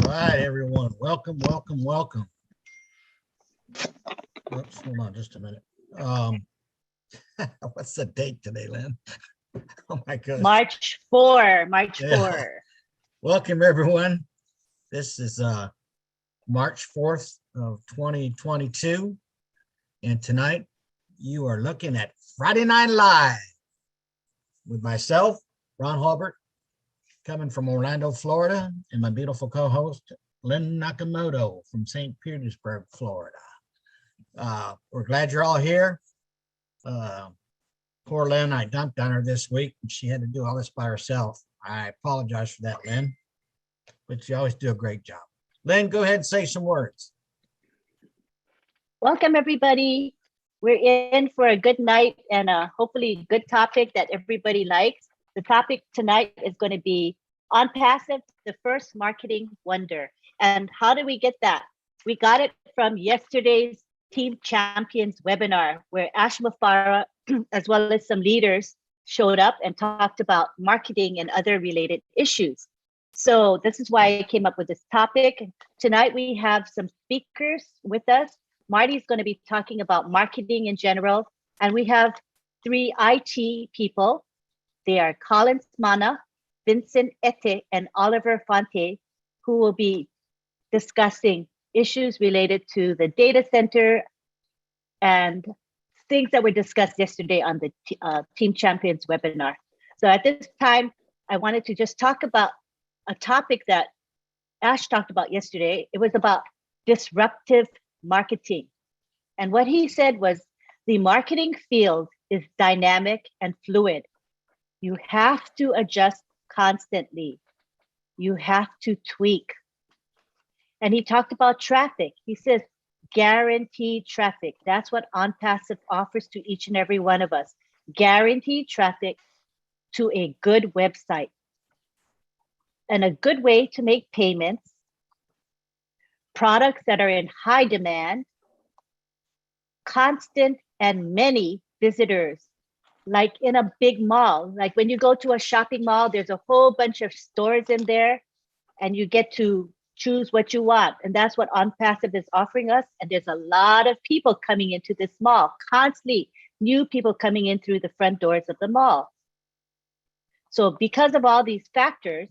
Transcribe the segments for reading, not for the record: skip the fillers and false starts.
All right, everyone. Welcome, welcome, welcome. Oops, hold on just a minute. What's the date today, Lynn? Oh my goodness. March 4, March Yeah. 4. Welcome, everyone. This is March 4th of 2022. And tonight you are looking at Friday Night Live with myself, Ron Halbert, coming from Orlando, Florida, and my beautiful co-host, Lynn Nakamoto from St. Petersburg, Florida. We're glad you're all here. Poor Lynn, I dumped on her this week, and she had to do all this by herself. I apologize for that, Lynn, but you always do a great job. Lynn, go ahead and say some words. Welcome, everybody. We're in for a good night and hopefully good topic that everybody likes. The topic tonight is going to be Onpassive, the first marketing wonder. And how did we get that? We got it from yesterday's Team Champions webinar, where Ash Mufara, as well as some leaders, showed up and talked about marketing and other related issues. So this is why I came up with this topic. Tonight we have some speakers with us. Marty's going to be talking about marketing in general, and we have 3 IT people. They are Collins Mana, Vincent Ete, and Oliver Fonte, who will be discussing issues related to the data center and things that were discussed yesterday on the Team Champions webinar. So at this time, I wanted to just talk about a topic that Ash talked about yesterday. It was about disruptive marketing. And what he said was the marketing field is dynamic and fluid. You have to adjust constantly. You have to tweak. And he talked about traffic. He says, guaranteed traffic. That's what Onpassive offers to each and every one of us. Guaranteed traffic to a good website. And a good way to make payments, products that are in high demand, constant and many visitors, like in a big mall. Like when you go to a shopping mall, there's a whole bunch of stores in there and you get to choose what you want. And that's what Onpassive is offering us. And there's a lot of people coming into this mall, constantly new people coming in through the front doors of the mall. So because of all these factors,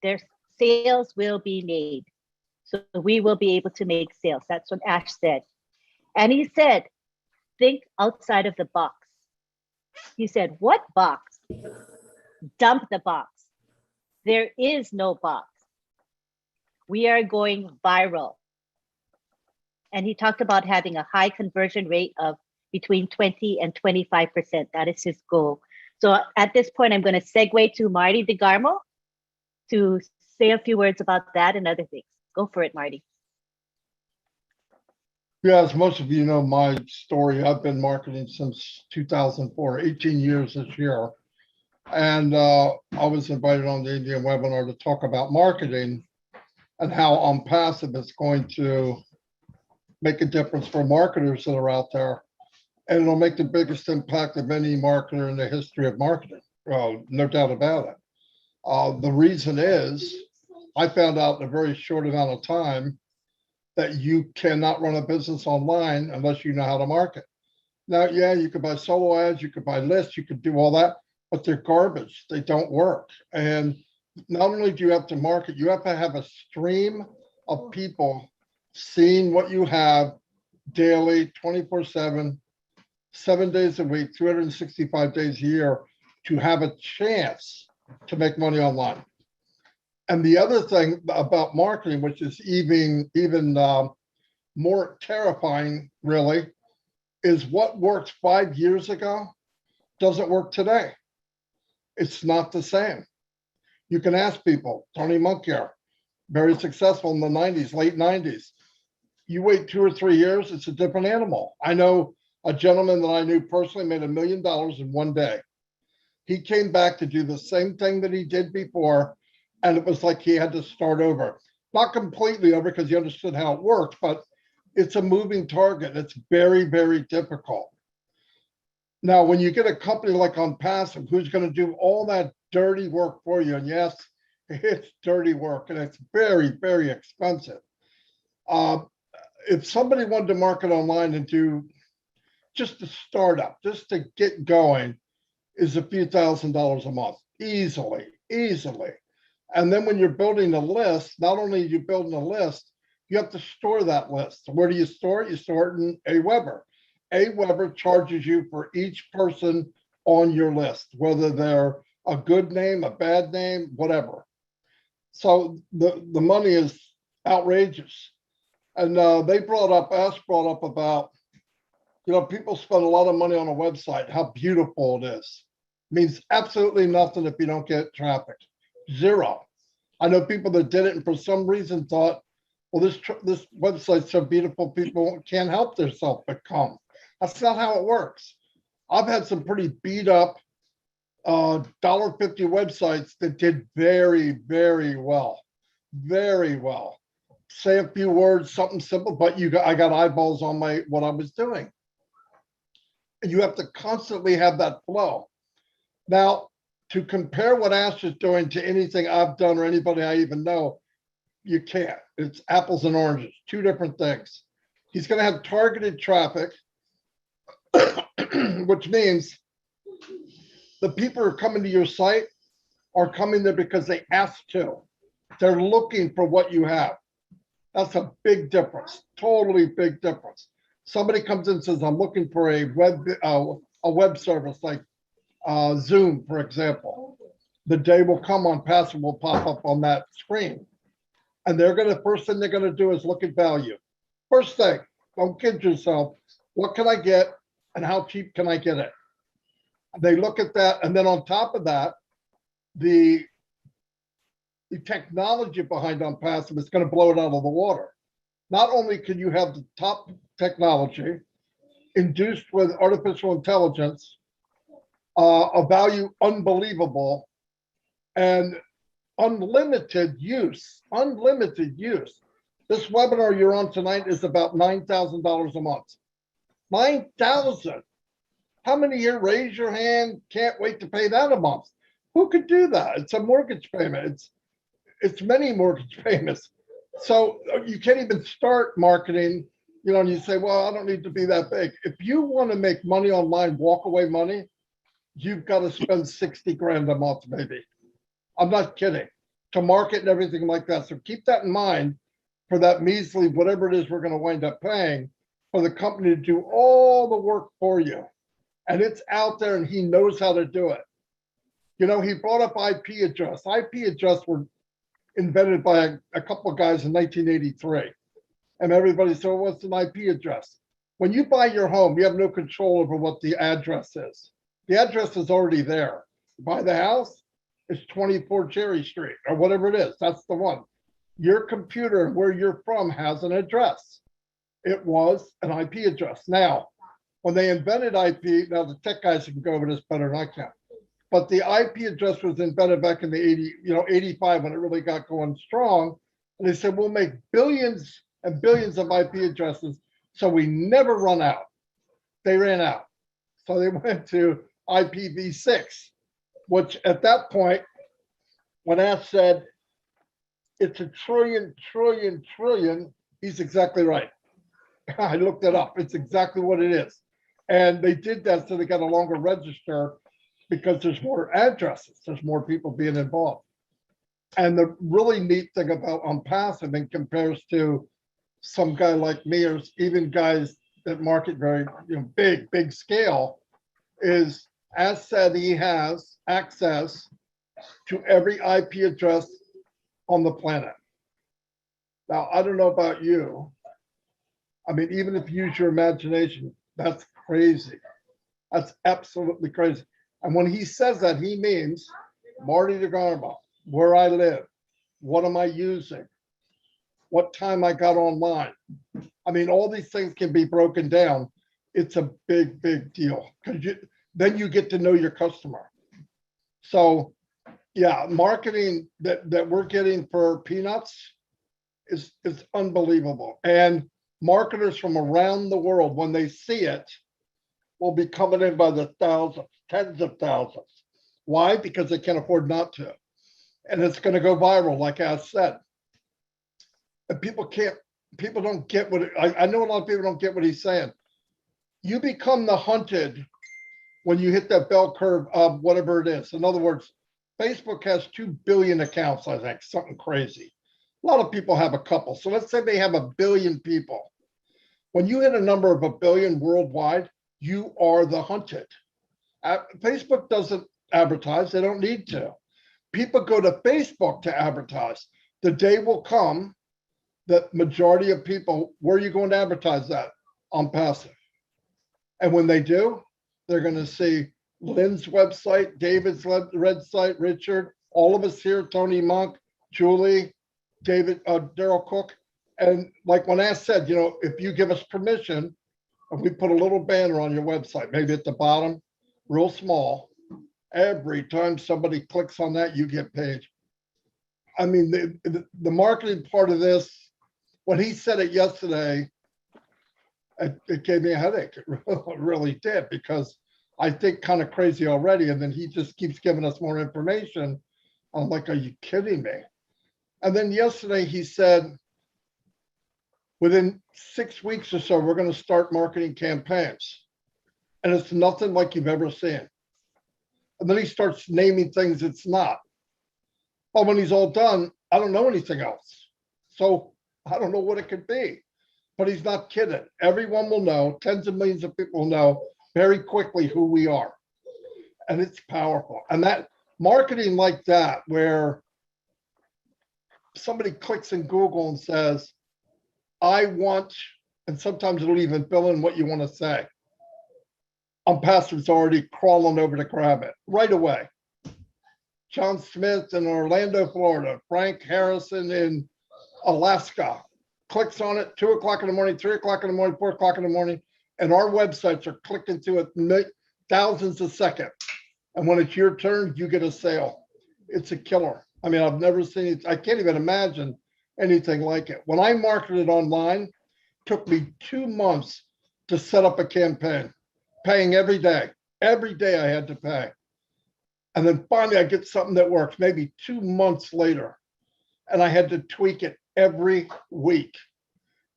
their sales will be made. So we will be able to make sales. That's what Ash said. And he said, think outside of the box. He said, what box? Dump the box. There is no box. We are going viral. And he talked about having a high conversion rate of between 20 and 25%. That is his goal. So at this point, I'm going to segue to Marty DeGarmo to say a few words about that and other things. Go for it, Marty. Yeah, as most of you know my story, I've been marketing since 2004, 18 years this year. And I was invited on the Indian webinar to talk about marketing and how Onpassive is going to make a difference for marketers that are out there. And it'll make the biggest impact of any marketer in the history of marketing. No doubt about it. The reason is I found out in a very short amount of time that you cannot run a business online unless you know how to market. Now, yeah, you could buy solo ads, you could buy lists, you could do all that, but they're garbage. They don't work. And not only do you have to market, you have to have a stream of people seeing what you have daily, 24/7, 7 days a week, 365 days a year to have a chance to make money online. And the other thing about marketing, which is even more terrifying, really, is what worked 5 years ago doesn't work today. It's not the same. You can ask people. Tony Monkier, very successful in the 90s, late 90s. You wait 2 or 3 years, it's a different animal. I know a gentleman that I knew personally made $1 million in one day. He came back to do the same thing that he did before, and it was like he had to start over. Not completely over because he understood how it worked, but it's a moving target. It's very, very difficult. Now, when you get a company like Onpassive, who's going to do all that dirty work for you, and yes, It's dirty work and it's very, very expensive. Uh, if somebody wanted to market online and do just a startup, just to get going, is a few $1,000s a month, easily, easily. And then when you're building a list, not only are you building a list, you have to store that list. Where do you store it? You store it in Aweber. Aweber charges you for each person on your list, whether they're a good name, a bad name, whatever. So the money is outrageous. And they brought up, Ash brought up about, people spend a lot of money on a website, how beautiful it is. Means absolutely nothing if you don't get traffic. Zero. I know people that did it and for some reason thought, well, this website's so beautiful, people can't help themselves but come. That's not how it works. I've had some pretty beat up $1.50 websites that did very, very well. Very well. Say a few words, something simple, but I got eyeballs on what I was doing. And you have to constantly have that flow. Now, to compare what Ash is doing to anything I've done or anybody I even know, you can't. It's apples and oranges, two different things. He's going to have targeted traffic, which means the people who are coming to your site are coming there because they asked to. They're looking for what you have. That's a big difference, totally big difference. Somebody comes in and says, I'm looking for a web service like Zoom, for example. The day will come, Onpassive will pop up on that screen. And first thing they're gonna do is look at value. First thing, don't kid yourself. What can I get and how cheap can I get it? They look at that, and then on top of that, the technology behind Onpassive is gonna blow it out of the water. Not only can you have the top technology induced with artificial intelligence, a value unbelievable, and unlimited use. This webinar you're on tonight is about $9,000 a month. 9,000. How many here, raise your hand, can't wait to pay that a month? Who could do that? It's a mortgage payment. It's many mortgage payments. So you can't even start marketing, and you say, well, I don't need to be that big. If you want to make money online, walk away money, you've got to spend 60 grand a month, maybe. I'm not kidding, to market and everything like that. So keep that in mind for that measly, whatever it is we're going to wind up paying for the company to do all the work for you. And it's out there and he knows how to do it. He brought up IP address. IP address were invented by a couple of guys in 1983. And everybody said, well, what's an IP address? When you buy your home, you have no control over what the address is. The address is already there. You buy the house, it's 24 Cherry Street or whatever it is. That's the one. Your computer where you're from has an address. It was an IP address. Now, when they invented IP, now the tech guys can go over this better than I can. But the IP address was invented back in the 85 when it really got going strong. And they said, we'll make billions and billions of IP addresses so we never run out. They ran out. So they went to IPv6, which at that point, when Ash said it's a trillion, he's exactly right. I looked it up. It's exactly what it is. And they did that so they got a longer register because there's more addresses, there's more people being involved. And the really neat thing about Onpassive in compares to some guy like me or even guys that market very big scale is, as said, he has access to every IP address on the planet. Now, I don't know about you. I mean, even if you use your imagination, that's crazy. That's absolutely crazy. And when he says that, he means Marty DeGarmo, where I live, what am I using, what time I got online. I mean, all these things can be broken down. It's a big deal because then you get to know your customer. So yeah, marketing that we're getting for peanuts is unbelievable. And marketers from around the world, when they see it, will be coming in by the thousands, tens of thousands. Why? Because they can't afford not to. and it's going to go viral, like I said. And people don't get what, I know a lot of people don't get what he's saying. You become the hunted when you hit that bell curve of whatever it is. In other words, Facebook has 2 billion accounts, I think, something crazy. A lot of people have a couple. So let's say they have 1 billion people. When you hit a number of 1 billion worldwide, you are the hunted. Facebook doesn't advertise. They don't need to. People go to Facebook to advertise. The day will come that majority of people, where are you going to advertise that? Onpassive. And when they do, they're going to see Lynn's website, David's website, Richard, all of us here, Tony Monk, Julie, David, Daryl Cook. And like when I said, if you give us permission, if we put a little banner on your website, maybe at the bottom, real small, every time somebody clicks on that, you get paid. I mean, the marketing part of this, when he said it yesterday, it gave me a headache. It really did, because I think kind of crazy already. And then he just keeps giving us more information. I'm like, are you kidding me? And then yesterday he said, within 6 weeks or so, we're going to start marketing campaigns. And it's nothing like you've ever seen. And then he starts naming things it's not. But when he's all done, I don't know anything else. So I don't know what it could be. But he's not kidding. Everyone will know, tens of millions of people will know very quickly who we are. And it's powerful. And that marketing like that, where somebody clicks in Google and says, I want, and sometimes it'll even fill in what you want to say. Onpassive's already crawling over to grab it right away. John Smith in Orlando, Florida, Frank Harrison in Alaska, clicks on it 2 o'clock in the morning, 3 o'clock in the morning, 4 o'clock in the morning, and our websites are clicking to it thousands a second. And when it's your turn, you get a sale. It's a killer. I mean, I've never seen it. I can't even imagine anything like it. When I marketed online, it took me 2 months to set up a campaign, paying every day. Every day I had to pay. And then finally I get something that works, maybe 2 months later. And I had to tweak it every week.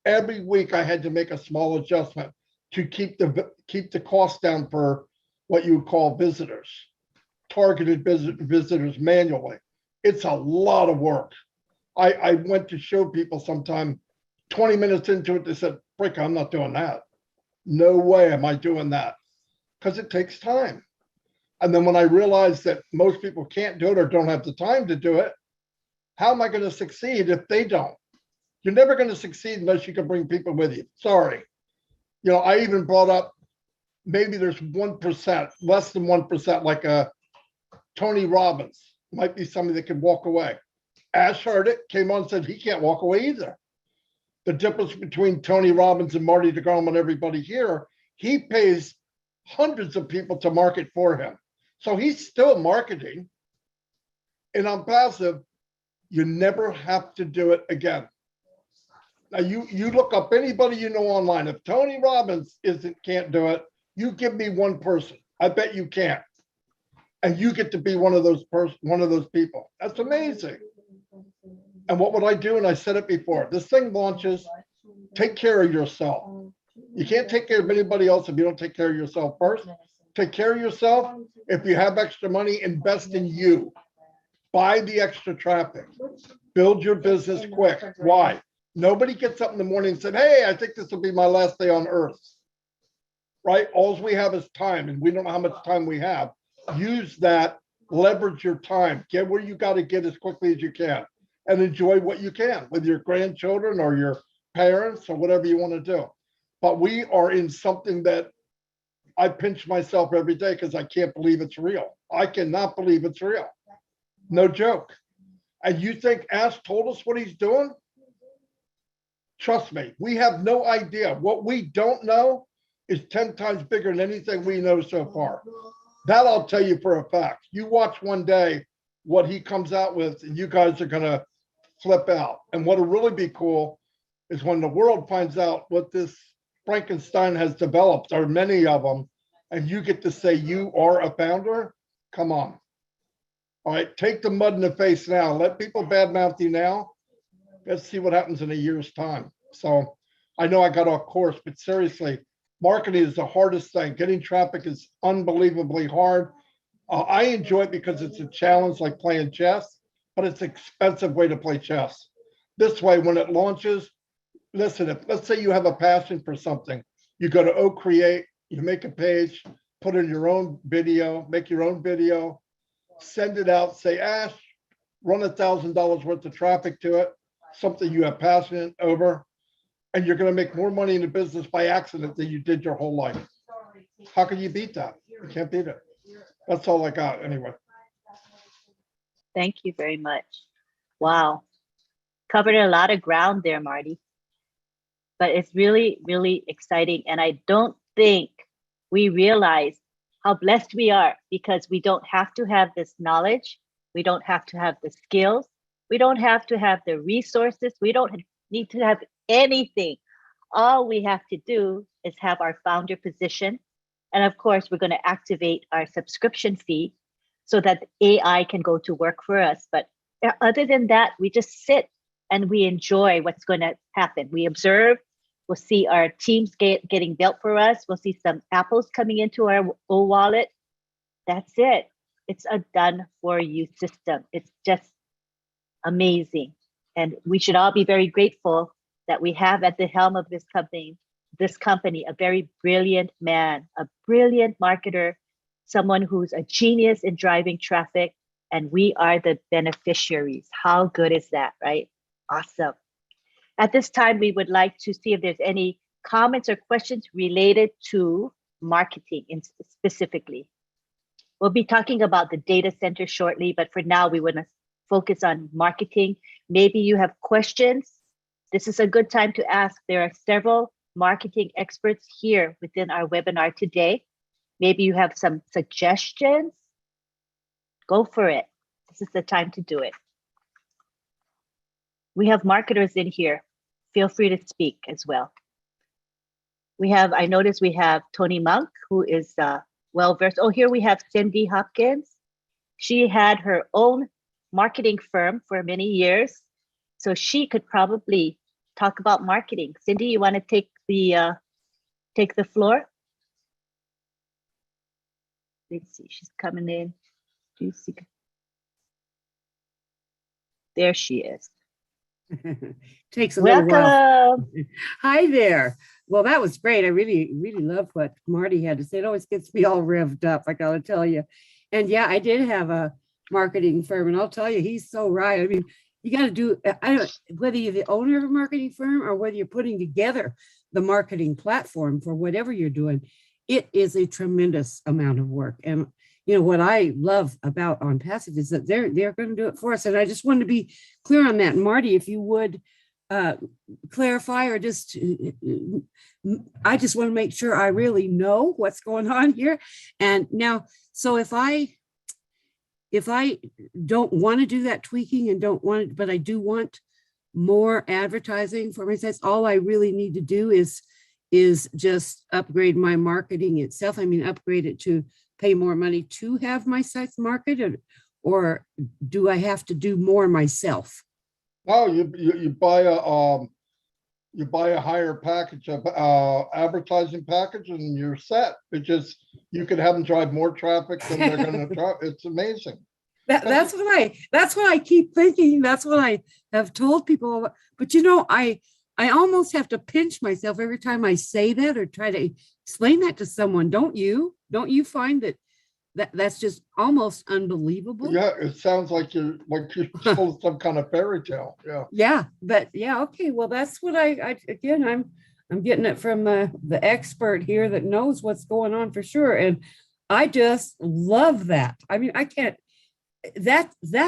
Every week I had to make a small adjustment to keep the cost down for what you would call visitors, targeted visitors manually. It's a lot of work. I went to show people sometime 20 minutes into it, they said, Frick, I'm not doing that. No way am I doing that, because it takes time. And then when I realized that most people can't do it or don't have the time to do it, how am I going to succeed if they don't? You're never going to succeed unless you can bring people with you. Sorry. I even brought up, maybe there's 1%, less than 1%, like a Tony Robbins, might be somebody that can walk away. Ash heard it, came on and said he can't walk away either. The difference between Tony Robbins and Marty DeGrom and everybody here, he pays hundreds of people to market for him. So he's still marketing. And Onpassive, you never have to do it again. Now you look up anybody you know online. If Tony Robbins can't do it, you give me one person. I bet you can't. And you get to be one of those people. That's amazing. And what would I do? And I said it before. This thing launches. Take care of yourself. You can't take care of anybody else if you don't take care of yourself first. Take care of yourself. If you have extra money, invest in you. Buy the extra traffic. Build your business quick. Why? Nobody gets up in the morning and said, hey, I think this will be my last day on earth. Right? All we have is time, and we don't know how much time we have. Use that, leverage your time, get where you got to get as quickly as you can, and enjoy what you can with your grandchildren or your parents or whatever you want to do. But we are in something that I pinch myself every day because I can't believe it's real. I cannot believe it's real. No joke. And you think Ash told us what he's doing? Trust me, we have no idea. What we don't know is 10 times bigger than anything we know so far. That I'll tell you for a fact. You watch one day what he comes out with, and you guys are going to flip out. And what'll really be cool is when the world finds out what this Frankenstein has developed, or many of them, and you get to say you are a founder. Come on. All right, take the mud in the face now. Let people badmouth you now. Let's see what happens in a year's time. So I know I got off course, but seriously, marketing is the hardest thing. Getting traffic is unbelievably hard. I enjoy it because it's a challenge like playing chess, but it's an expensive way to play chess. This way, when it launches, listen, if let's say you have a passion for something, you go to Create, you make a page, put in your own video, make your own video, send it out, say, Ash, run $1,000 worth of traffic to it, something you have passion over, and you're going to make more money in the business by accident than you did your whole life. How can you beat that? You can't beat it. That's all I got anyway. Thank you very much. Wow. Covered a lot of ground there, Marty. But it's really, really exciting. And I don't think we realize how blessed we are because we don't have to have this knowledge. We don't have to have the skills. We don't have to have the resources. We don't need to have anything. All we have to do is have our founder position. And of course, we're going to activate our subscription fee so that AI can go to work for us. But other than that, we just sit and we enjoy what's going to happen. We observe. We'll see our teams getting built for us. We'll see some apples coming into our wallet. That's it. It's a done for you system. It's just amazing. And we should all be very grateful that we have at the helm of this company, a very brilliant man, a brilliant marketer, someone who's a genius in driving traffic, and we are the beneficiaries. How good is that, right? Awesome. At this time, we would like to see if there's any comments or questions related to marketing specifically. We'll be talking about the data center shortly, but for now, we want to focus on marketing. Maybe you have questions. This is a good time to ask. There are several marketing experts here within our webinar today. Maybe you have some suggestions. Go for it. This is the time to do it. We have marketers in here. Feel free to speak as well. I noticed we have Tony Monk, who is well-versed. Oh, here we have Cindy Hopkins. She had her own marketing firm for many years, so she could probably talk about marketing. Cindy, you want to take the floor? Let's see, she's coming in. Do you see? There she is. Takes a little while. Welcome. Hi there. Well, that was great. I really, really love what Marty had to say. It always gets me all revved up, I gotta tell you. And yeah, I did have a marketing firm, and I'll tell you, he's so right. I mean, you got to do, whether you're the owner of a marketing firm or whether you're putting together the marketing platform for whatever you're doing, it is a tremendous amount of work. And you know, what I love about Onpassive is that they're going to do it for us. And I just wanted to be clear on that. Marty, if you would clarify or just, I just want to make sure I really know what's going on here. And now, so if I don't want to do that tweaking and don't want it, but I do want more advertising for my sites, all I really need to do is just upgrade my marketing itself. I mean, upgrade it to pay more money to have my sites marketed, or do I have to do more myself? No, you buy a higher package of advertising package and you're set. It just, you can have them drive more traffic than they're going to drive. It's amazing. That's what I keep thinking. That's what I have told people. But you know, I almost have to pinch myself every time I say that or try to explain that to someone. Don't you? Don't you find that's just almost unbelievable? Yeah, it sounds like you're told some kind of fairy tale. Yeah. Yeah, but yeah, okay. Well, that's what I'm getting it from the expert here that knows what's going on for sure. And I just love that. I mean, I can't, that's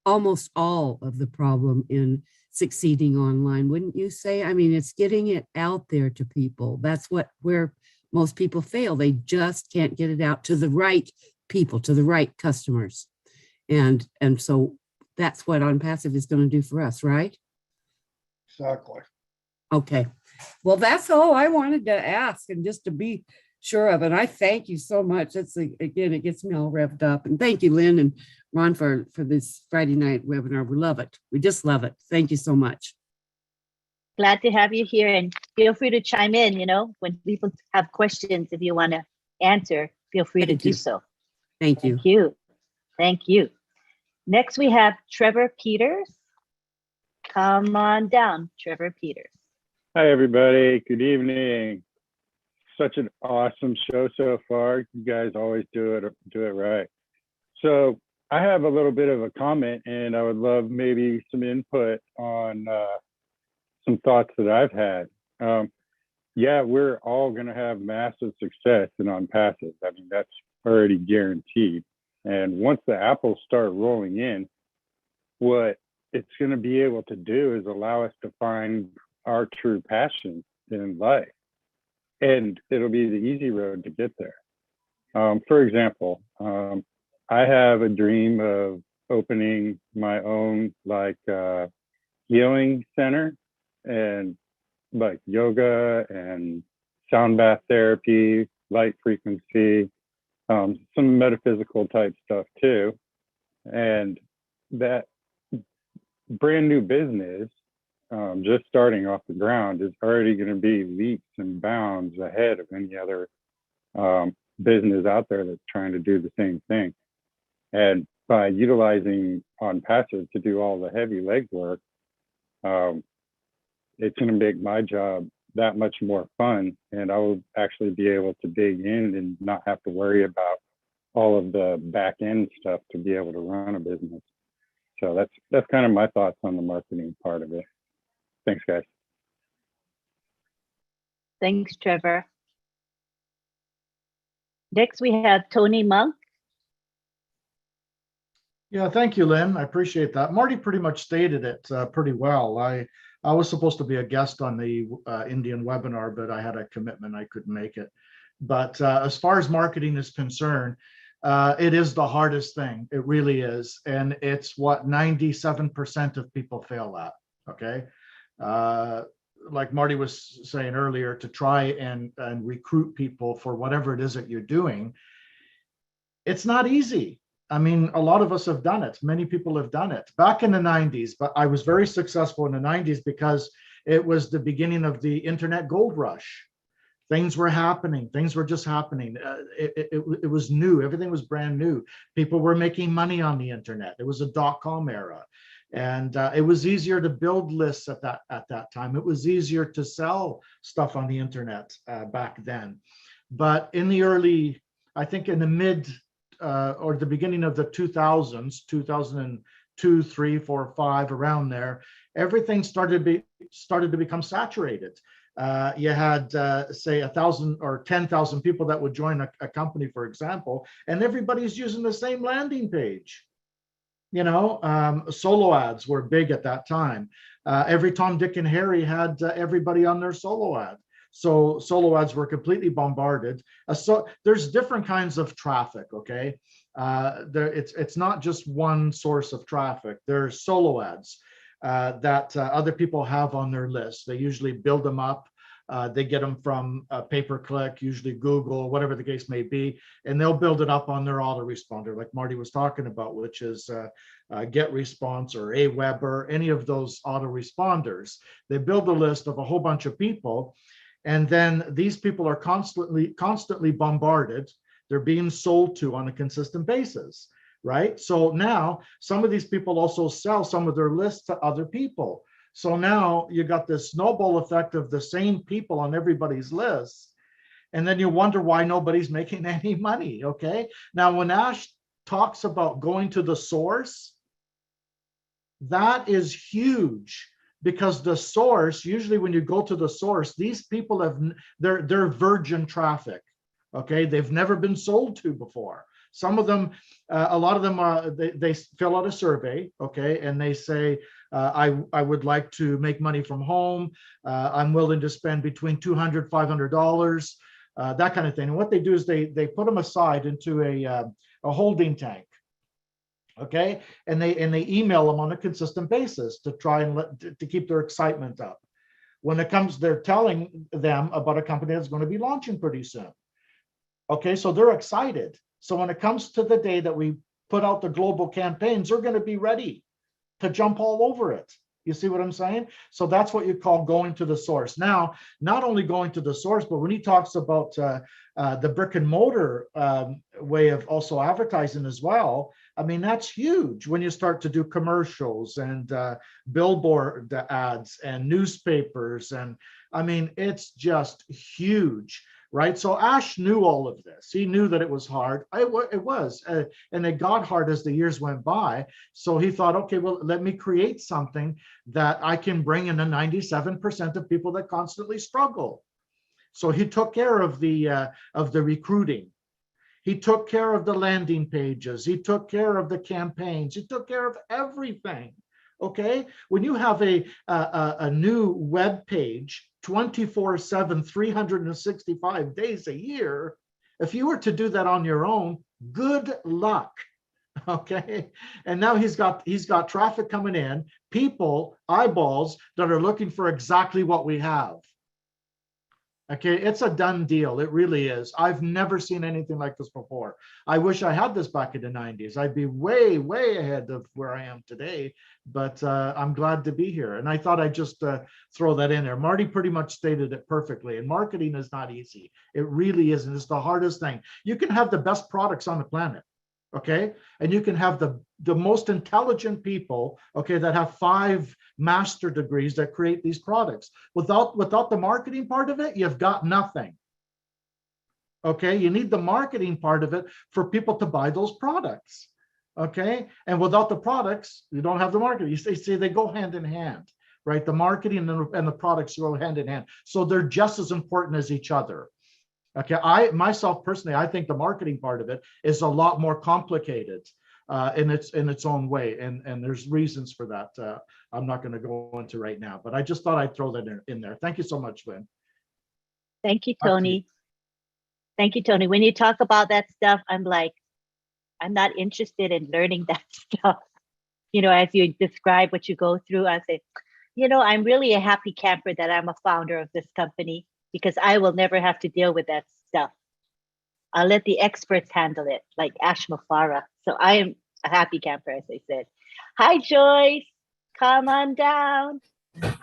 almost all of the problem in succeeding online, wouldn't you say? I mean, it's getting it out there to people. That's where most people fail. They just can't get it out to the right people, to the right customers. And so that's what Onpassive is going to do for us, right? Exactly. Okay. Well, that's all I wanted to ask, and just to be sure of it. I thank you so much. Again, it gets me all revved up. And thank you, Lynn and Ron, for this Friday night webinar. We love it. We just love it. Thank you so much. Glad to have you here, and feel free to chime in, when people have questions, if you want to answer, feel free to Thank do you. so. Thank you. Thank you. Thank you. Next, we have Trevor Peters. Come on down, Trevor Peters. Hi, everybody. Good evening. Such an awesome show so far. You guys always do it right. So I have a little bit of a comment, and I would love maybe some input on some thoughts that I've had. Yeah, we're all going to have massive success in Onpassive. I mean, that's already guaranteed. And once the apples start rolling in, what it's going to be able to do is allow us to find our true passion in life. And it'll be the easy road to get there. For example, I have a dream of opening my own healing center, and like yoga and sound bath therapy, light frequency, some metaphysical type stuff too. And that brand new business, just starting off the ground, is already going to be leaps and bounds ahead of any other business out there that's trying to do the same thing. And by utilizing Onpassive to do all the heavy legwork, it's going to make my job that much more fun, and I will actually be able to dig in and not have to worry about all of the back end stuff to be able to run a business. So that's kind of my thoughts on the marketing part of it. Thanks, guys. Thanks, Trevor. Next, we have Tony Monk. Yeah, thank you, Lynn. I appreciate that. Marty pretty much stated it pretty well. I was supposed to be a guest on the Indian webinar, but I had a commitment. I couldn't make it. But as far as marketing is concerned, it is the hardest thing. It really is. And it's what 97% of people fail at, okay? Like Marty was saying earlier, to try and recruit people for whatever it is that you're doing, it's not easy. I mean, a lot of us have done it. Many people have done it back in the 90s, but I was very successful in the 90s because it was the beginning of the internet gold rush. Things were happening. Things were just happening. It was new. Everything was brand new. People were making money on the internet. It was a .com era. And it was easier to build lists at that time. It was easier to sell stuff on the internet back then. But in the early, I think in the mid or the beginning of the 2000s, 2002, 3, 4, 5, around there, everything started to become saturated. You had say 1,000 or 10,000 people that would join a company, for example, and everybody's using the same landing page. Solo ads were big at that time. Every Tom, Dick, and Harry had everybody on their solo ad. So solo ads were completely bombarded. So there's different kinds of traffic, okay? It's not just one source of traffic. There's solo ads that other people have on their list. They usually build them up. They get them from pay-per-click, usually Google, whatever the case may be, and they'll build it up on their autoresponder, like Marty was talking about, which is GetResponse or Aweber, any of those autoresponders. They build a list of a whole bunch of people, and then these people are constantly bombarded. They're being sold to on a consistent basis, right? So now some of these people also sell some of their lists to other people. So now you got this snowball effect of the same people on everybody's lists. And then you wonder why nobody's making any money, okay? Now, when Ash talks about going to the source, that is huge, because the source, usually when you go to the source, these people they're virgin traffic, okay? They've never been sold to before. Some of them, a lot of them, they fill out a survey, okay? And they say, I would like to make money from home. I'm willing to spend between $200, $500, that kind of thing. And what they do is they put them aside into a holding tank, okay? And they email them on a consistent basis to try and to keep their excitement up. When it comes, they're telling them about a company that's going to be launching pretty soon. Okay, so they're excited. So when it comes to the day that we put out the global campaigns, they're going to be ready to jump all over it. You see what I'm saying? So that's what you call going to the source. Now, not only going to the source, but when he talks about the brick and mortar way of also advertising as well, I mean, that's huge when you start to do commercials and billboard ads and newspapers. And I mean, it's just huge. Right. So Ash knew all of this. He knew that it was hard. It was, and it got hard as the years went by. So he thought, okay, well, let me create something that I can bring in the 97% of people that constantly struggle. So he took care of the recruiting. He took care of the landing pages. He took care of the campaigns. He took care of everything. Okay, when you have a new web page 24/7, 365 days a year, if you were to do that on your own, good luck. Okay, and now he's got traffic coming in, people, eyeballs that are looking for exactly what we have. Okay, it's a done deal. It really is. I've never seen anything like this before. I wish I had this back in the 90s. I'd be way, way ahead of where I am today, but I'm glad to be here. And I thought I'd just throw that in there. Marty pretty much stated it perfectly. And marketing is not easy. It really isn't. It's the hardest thing. You can have the best products on the planet. Okay, and you can have the most intelligent people, okay, that have 5 master degrees that create these products. Without the marketing part of it, you've got nothing. Okay, you need the marketing part of it for people to buy those products. Okay, and without the products, you don't have the marketing. You say they go hand in hand, right? The marketing and the products go hand in hand. So they're just as important as each other. Okay, myself personally, I think the marketing part of it is a lot more complicated in its own way, and there's reasons for that. I'm not going to go into right now, but I just thought I'd throw that in there. Thank you so much, Lynn. Thank you, Tony. Thank you, Tony. When you talk about that stuff, I'm like, I'm not interested in learning that stuff. You know, as you describe what you go through, I say, you know, I'm really a happy camper that I'm a founder of this company, because I will never have to deal with that stuff. I'll let the experts handle it, like Ash Mafara. So I am a happy camper, as I said. Hi, Joyce. Come on down.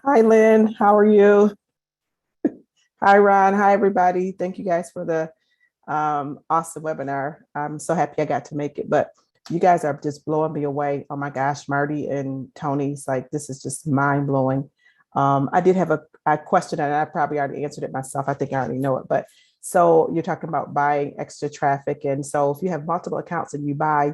Hi, Lynn. How are you? Hi, Ron. Hi, everybody. Thank you guys for the awesome webinar. I'm so happy I got to make it, but you guys are just blowing me away. Oh my gosh, Marty and Tony's like, this is just mind blowing. I did have a question, and I probably already answered it myself. I think I already know it, but so you're talking about buying extra traffic. And so if you have multiple accounts and you buy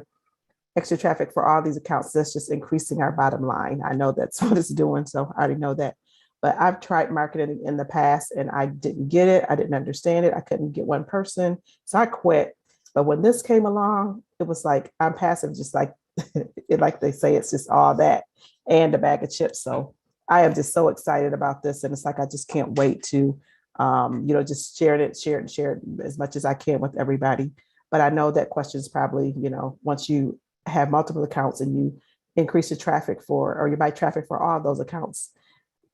extra traffic for all these accounts, that's just increasing our bottom line. I know that's what it's doing. So I already know that, but I've tried marketing in the past and I didn't get it. I didn't understand it. I couldn't get one person. So I quit. But when this came along, it was like, Onpassive, just like, like they say, it's just all that and a bag of chips. So I am just so excited about this. And it's like, I just can't wait to, just share it as much as I can with everybody. But I know that question is probably, once you have multiple accounts and you increase your traffic or you buy traffic for all those accounts,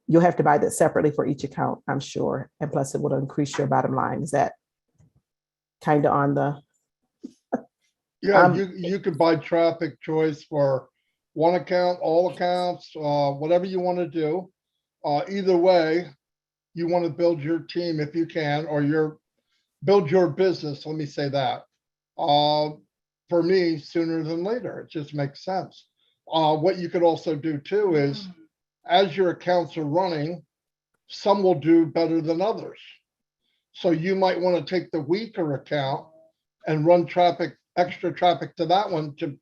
you'll have to buy that separately for each account, I'm sure. And plus it will increase your bottom line. Is that kind of on the? Yeah, you could buy traffic choice for one account, all accounts, whatever you want to do. Either way, you want to build your team if you can, or build your business. Let me say that. For me, sooner than later, it just makes sense. What you could also do too is, as your accounts are running, some will do better than others. So you might want to take the weaker account and run extra traffic to that one to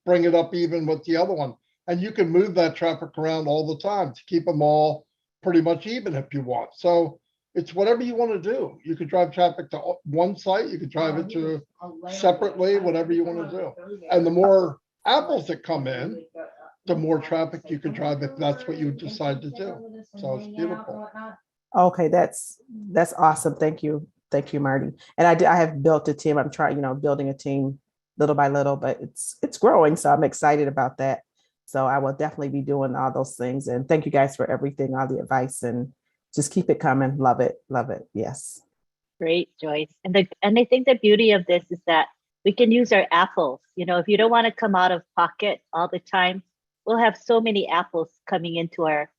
bring it up even with the other one. And you can move that traffic around all the time to keep them all pretty much even if you want. So it's whatever you want to do. You could drive traffic to one site, you could drive it to separately, whatever you want to do. And the more apples that come in, the more traffic you can drive if that's what you decide to do. So it's beautiful. Okay, that's awesome. Thank you, Marty. And I have built a team. I'm trying, building a team little by little, but it's growing. So I'm excited about that. So I will definitely be doing all those things. And thank you guys for everything, all the advice, and just keep it coming. Love it. Love it. Yes. Great, Joyce. And I think the beauty of this is that we can use our apples. You know, if you don't want to come out of pocket all the time, we'll have so many apples coming into our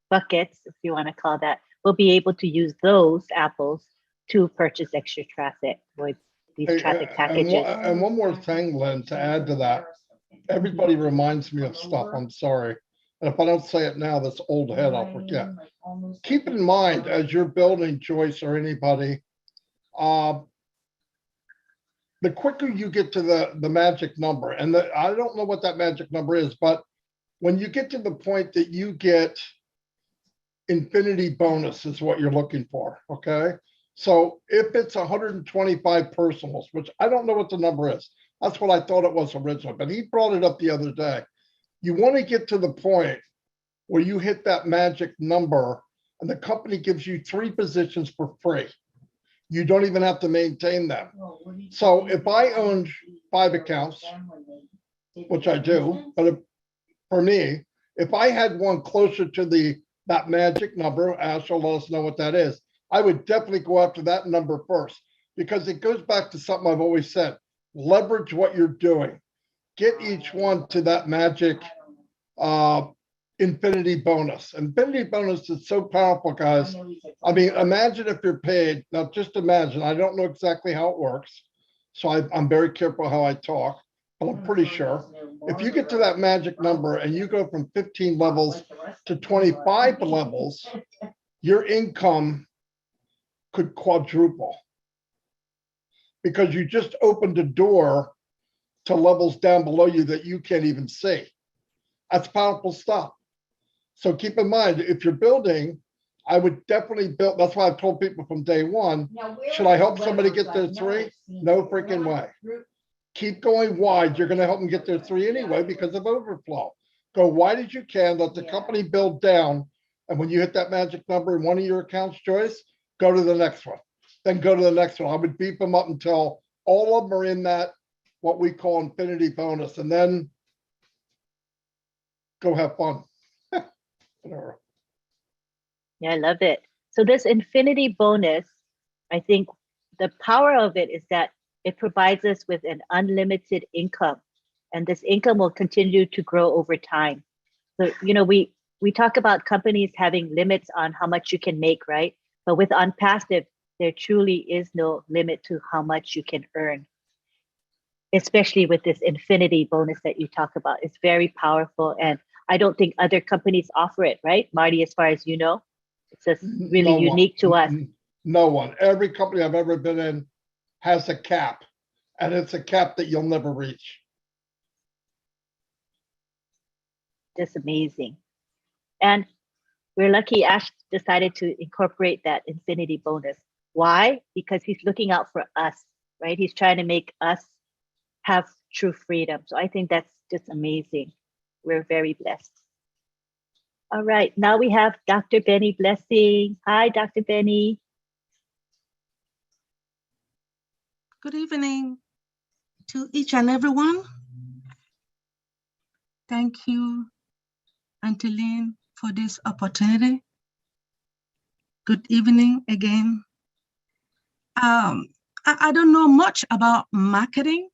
buckets, if you want to call that. We'll be able to use those apples to purchase extra traffic with these Hey, traffic And packages. and one more thing, Lynn, to add to that, everybody reminds me of stuff, I'm sorry. And if I don't say it now, this old head, I'll forget. Keep in mind, as you're building, Joyce, or anybody, the quicker you get to the magic number, and I don't know what that magic number is, but when you get to the point that you get infinity bonus is what you're looking for, okay? So if it's 125 personals, which I don't know what the number is, that's what I thought it was originally, but he brought it up the other day. You want to get to the point where you hit that magic number and the company gives you 3 positions for free. You don't even have to maintain them. So if I owned 5 accounts, which I do, but for me, if I had one closer to that magic number, Ash will let us know what that is, I would definitely go after that number first, because it goes back to something I've always said: leverage what you're doing. Get each one to that magic infinity bonus. Infinity bonus is so powerful, guys. I mean, imagine if you're paid. Now, just imagine. I don't know exactly how it works, so I'm very careful how I talk, but I'm pretty sure. If you get to that magic number and you go from 15 levels to 25 levels, your income could quadruple, because you just opened a door to levels down below you that you can't even see. That's powerful stuff. So keep in mind, if you're building, I would definitely build. That's why I've told people from day one, should I help somebody get their 3? No freaking way. Keep going wide. You're going to help them get their 3 anyway because of overflow. Go wide as you can. Let the company build down. And when you hit that magic number in one of your accounts, Joyce, go to the next one. Then go to the next one. I would beef them up until all of them are in that, what we call infinity bonus. And then go have fun. Whatever. Yeah, I love it. So this infinity bonus, I think the power of it is that it provides us with an unlimited income, and this income will continue to grow over time. So, you know, we talk about companies having limits on how much you can make, right? But with Onpassive, there truly is no limit to how much you can earn, especially with this infinity bonus that you talk about. It's very powerful, and I don't think other companies offer it, right, Marty? As far as you know, it's just really unique to us. No one. Every company I've ever been in has a cap, and it's a cap that you'll never reach. Just amazing. And we're lucky Ash decided to incorporate that infinity bonus. Why? Because he's looking out for us, right? He's trying to make us have true freedom. So I think that's just amazing. We're very blessed. All right, now we have Dr. Benny Blessing. Hi, Dr. Benny. Good evening to each and everyone. Thank you, Auntie Lynn, for this opportunity. Good evening again. I don't know much about marketing,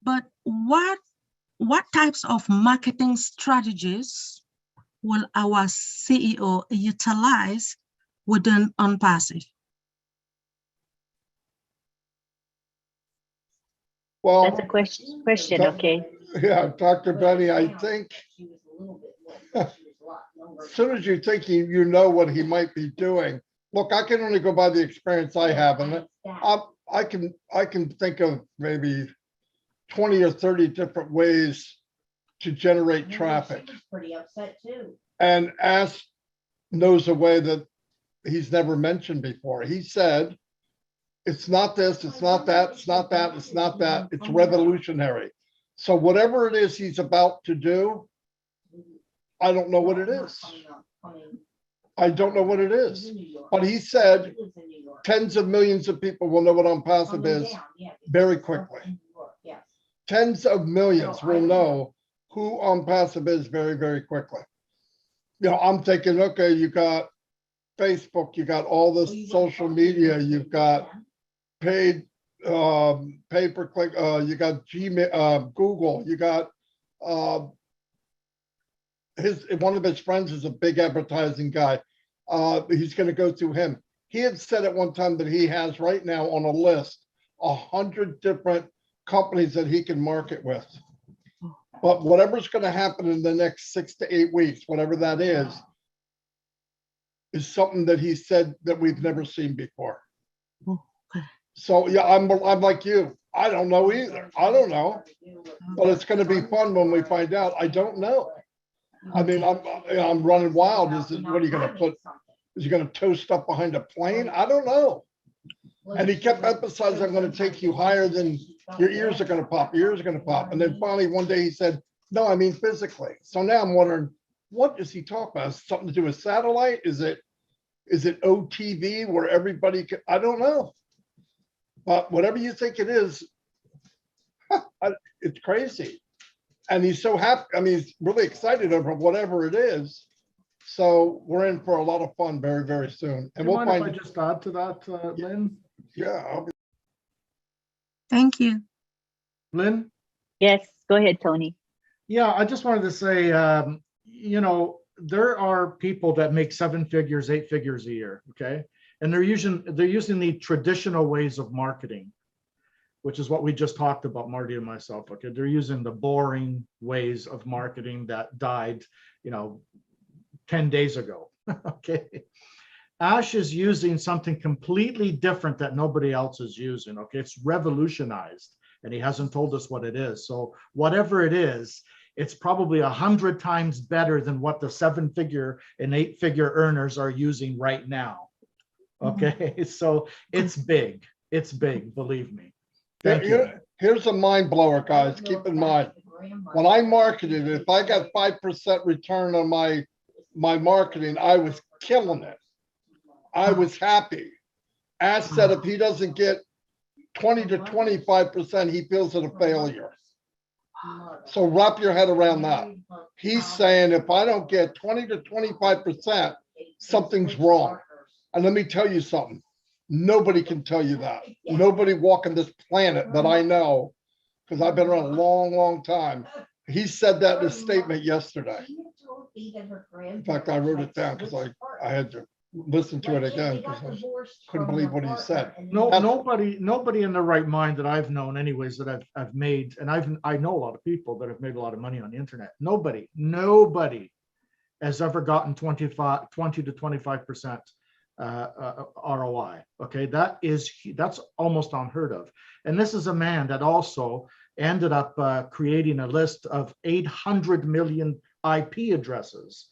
but what types of marketing strategies will our CEO utilize within Onpassive? Well, that's a question, okay. Yeah, Dr. Benny, I think as soon as you think you know what he might be doing, look, I can only go by the experience I have, and I can think of maybe 20 or 30 different ways to generate traffic. Pretty upset too. And Ash knows a way that he's never mentioned before. He said, it's not this, it's not that, it's not that, it's not that, it's revolutionary. So whatever it is he's about to do, I don't know what it is. I don't know what it is. But he said tens of millions of people will know what Onpassive is very quickly. Tens of millions will know who Onpassive is very, very quickly. You know, I'm thinking, okay, you got Facebook, you got all this social media, you've got paid pay-per-click, you got Gmail, Google, you got one of his friends is a big advertising guy. He's going to go through him. He had said at one time that he has right now on a list 100 different companies that he can market with. But whatever's going to happen in the next 6 to 8 weeks, whatever that is something that he said that we've never seen before. Okay. So yeah, I'm like you. I don't know either. I don't know, but it's going to be fun when we find out. I don't know. I mean, I'm running wild. What are you going to put? Is he going to toast up behind a plane? I don't know. And he kept emphasizing, I'm going to take you higher than your ears are going to pop. Your ears are going to pop. And then finally one day he said, no, I mean physically. So now I'm wondering, what is he talking about? Is it something to do with satellite? Is it OTV where everybody can? I don't know. But whatever you think it is, it's crazy. And he's so happy. I mean, he's really excited over whatever it is. So we're in for a lot of fun very, very soon. And Do you we'll mind if find, I just add to that, Lynn? yeah. Thank you. Lynn? Yes, go ahead, Tony. Yeah, I just wanted to say, you know, there are people that make 7 figures, 8 figures a year, okay? And they're using the traditional ways of marketing, which is what we just talked about, Marty and myself, okay? They're using the boring ways of marketing that died, you know, 10 days ago, okay? Ash is using something completely different that nobody else is using, okay? It's revolutionized, and he hasn't told us what it is. So whatever it is, it's probably 100 times better than what the 7-figure and 8-figure earners are using right now, okay? So it's big, believe me. Thank you. Here's a mind blower, guys. Keep in mind, when I marketed, if I got 5% return on my marketing, I was killing it. I was happy. Ash said if he doesn't get 20 to 25%, he feels it a failure. So wrap your head around that. He's saying if I don't get 20 to 25%, something's wrong. And let me tell you something. Nobody can tell you that. Nobody walking this planet that I know, because I've been around a long, long time. He said that in a statement yesterday. In fact, I wrote it down because I had to listen to it again because I couldn't believe what he said. Nobody in their right mind that I've known anyways that I've made, and I know a lot of people that have made a lot of money on the internet. Nobody has ever gotten 20 to 25% ROI. Okay, that's almost unheard of. And this is a man that also ended up creating a list of 800 million IP addresses.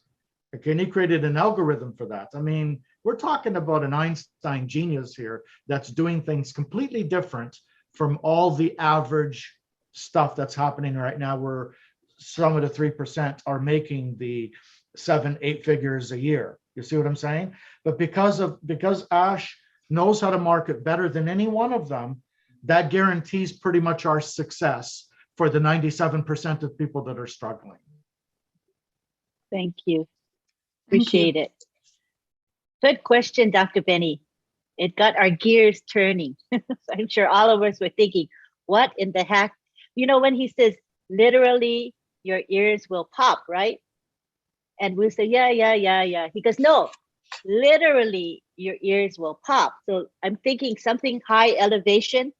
Okay, and he created an algorithm for that. I mean, we're talking about an Einstein genius here that's doing things completely different from all the average stuff that's happening right now, where some of the 3% are making the 7-8 figures a year. You see what I'm saying? But because Ash knows how to market better than any one of them, that guarantees pretty much our success for the 97% of people that are struggling. Thank you. Thank Appreciate it. Good question, Dr. Benny. It got our gears turning. I'm sure all of us were thinking, what in the heck? You know, when he says, literally, your ears will pop, right? And we'll say, yeah. He goes, no, literally, your ears will pop. So I'm thinking something high elevation,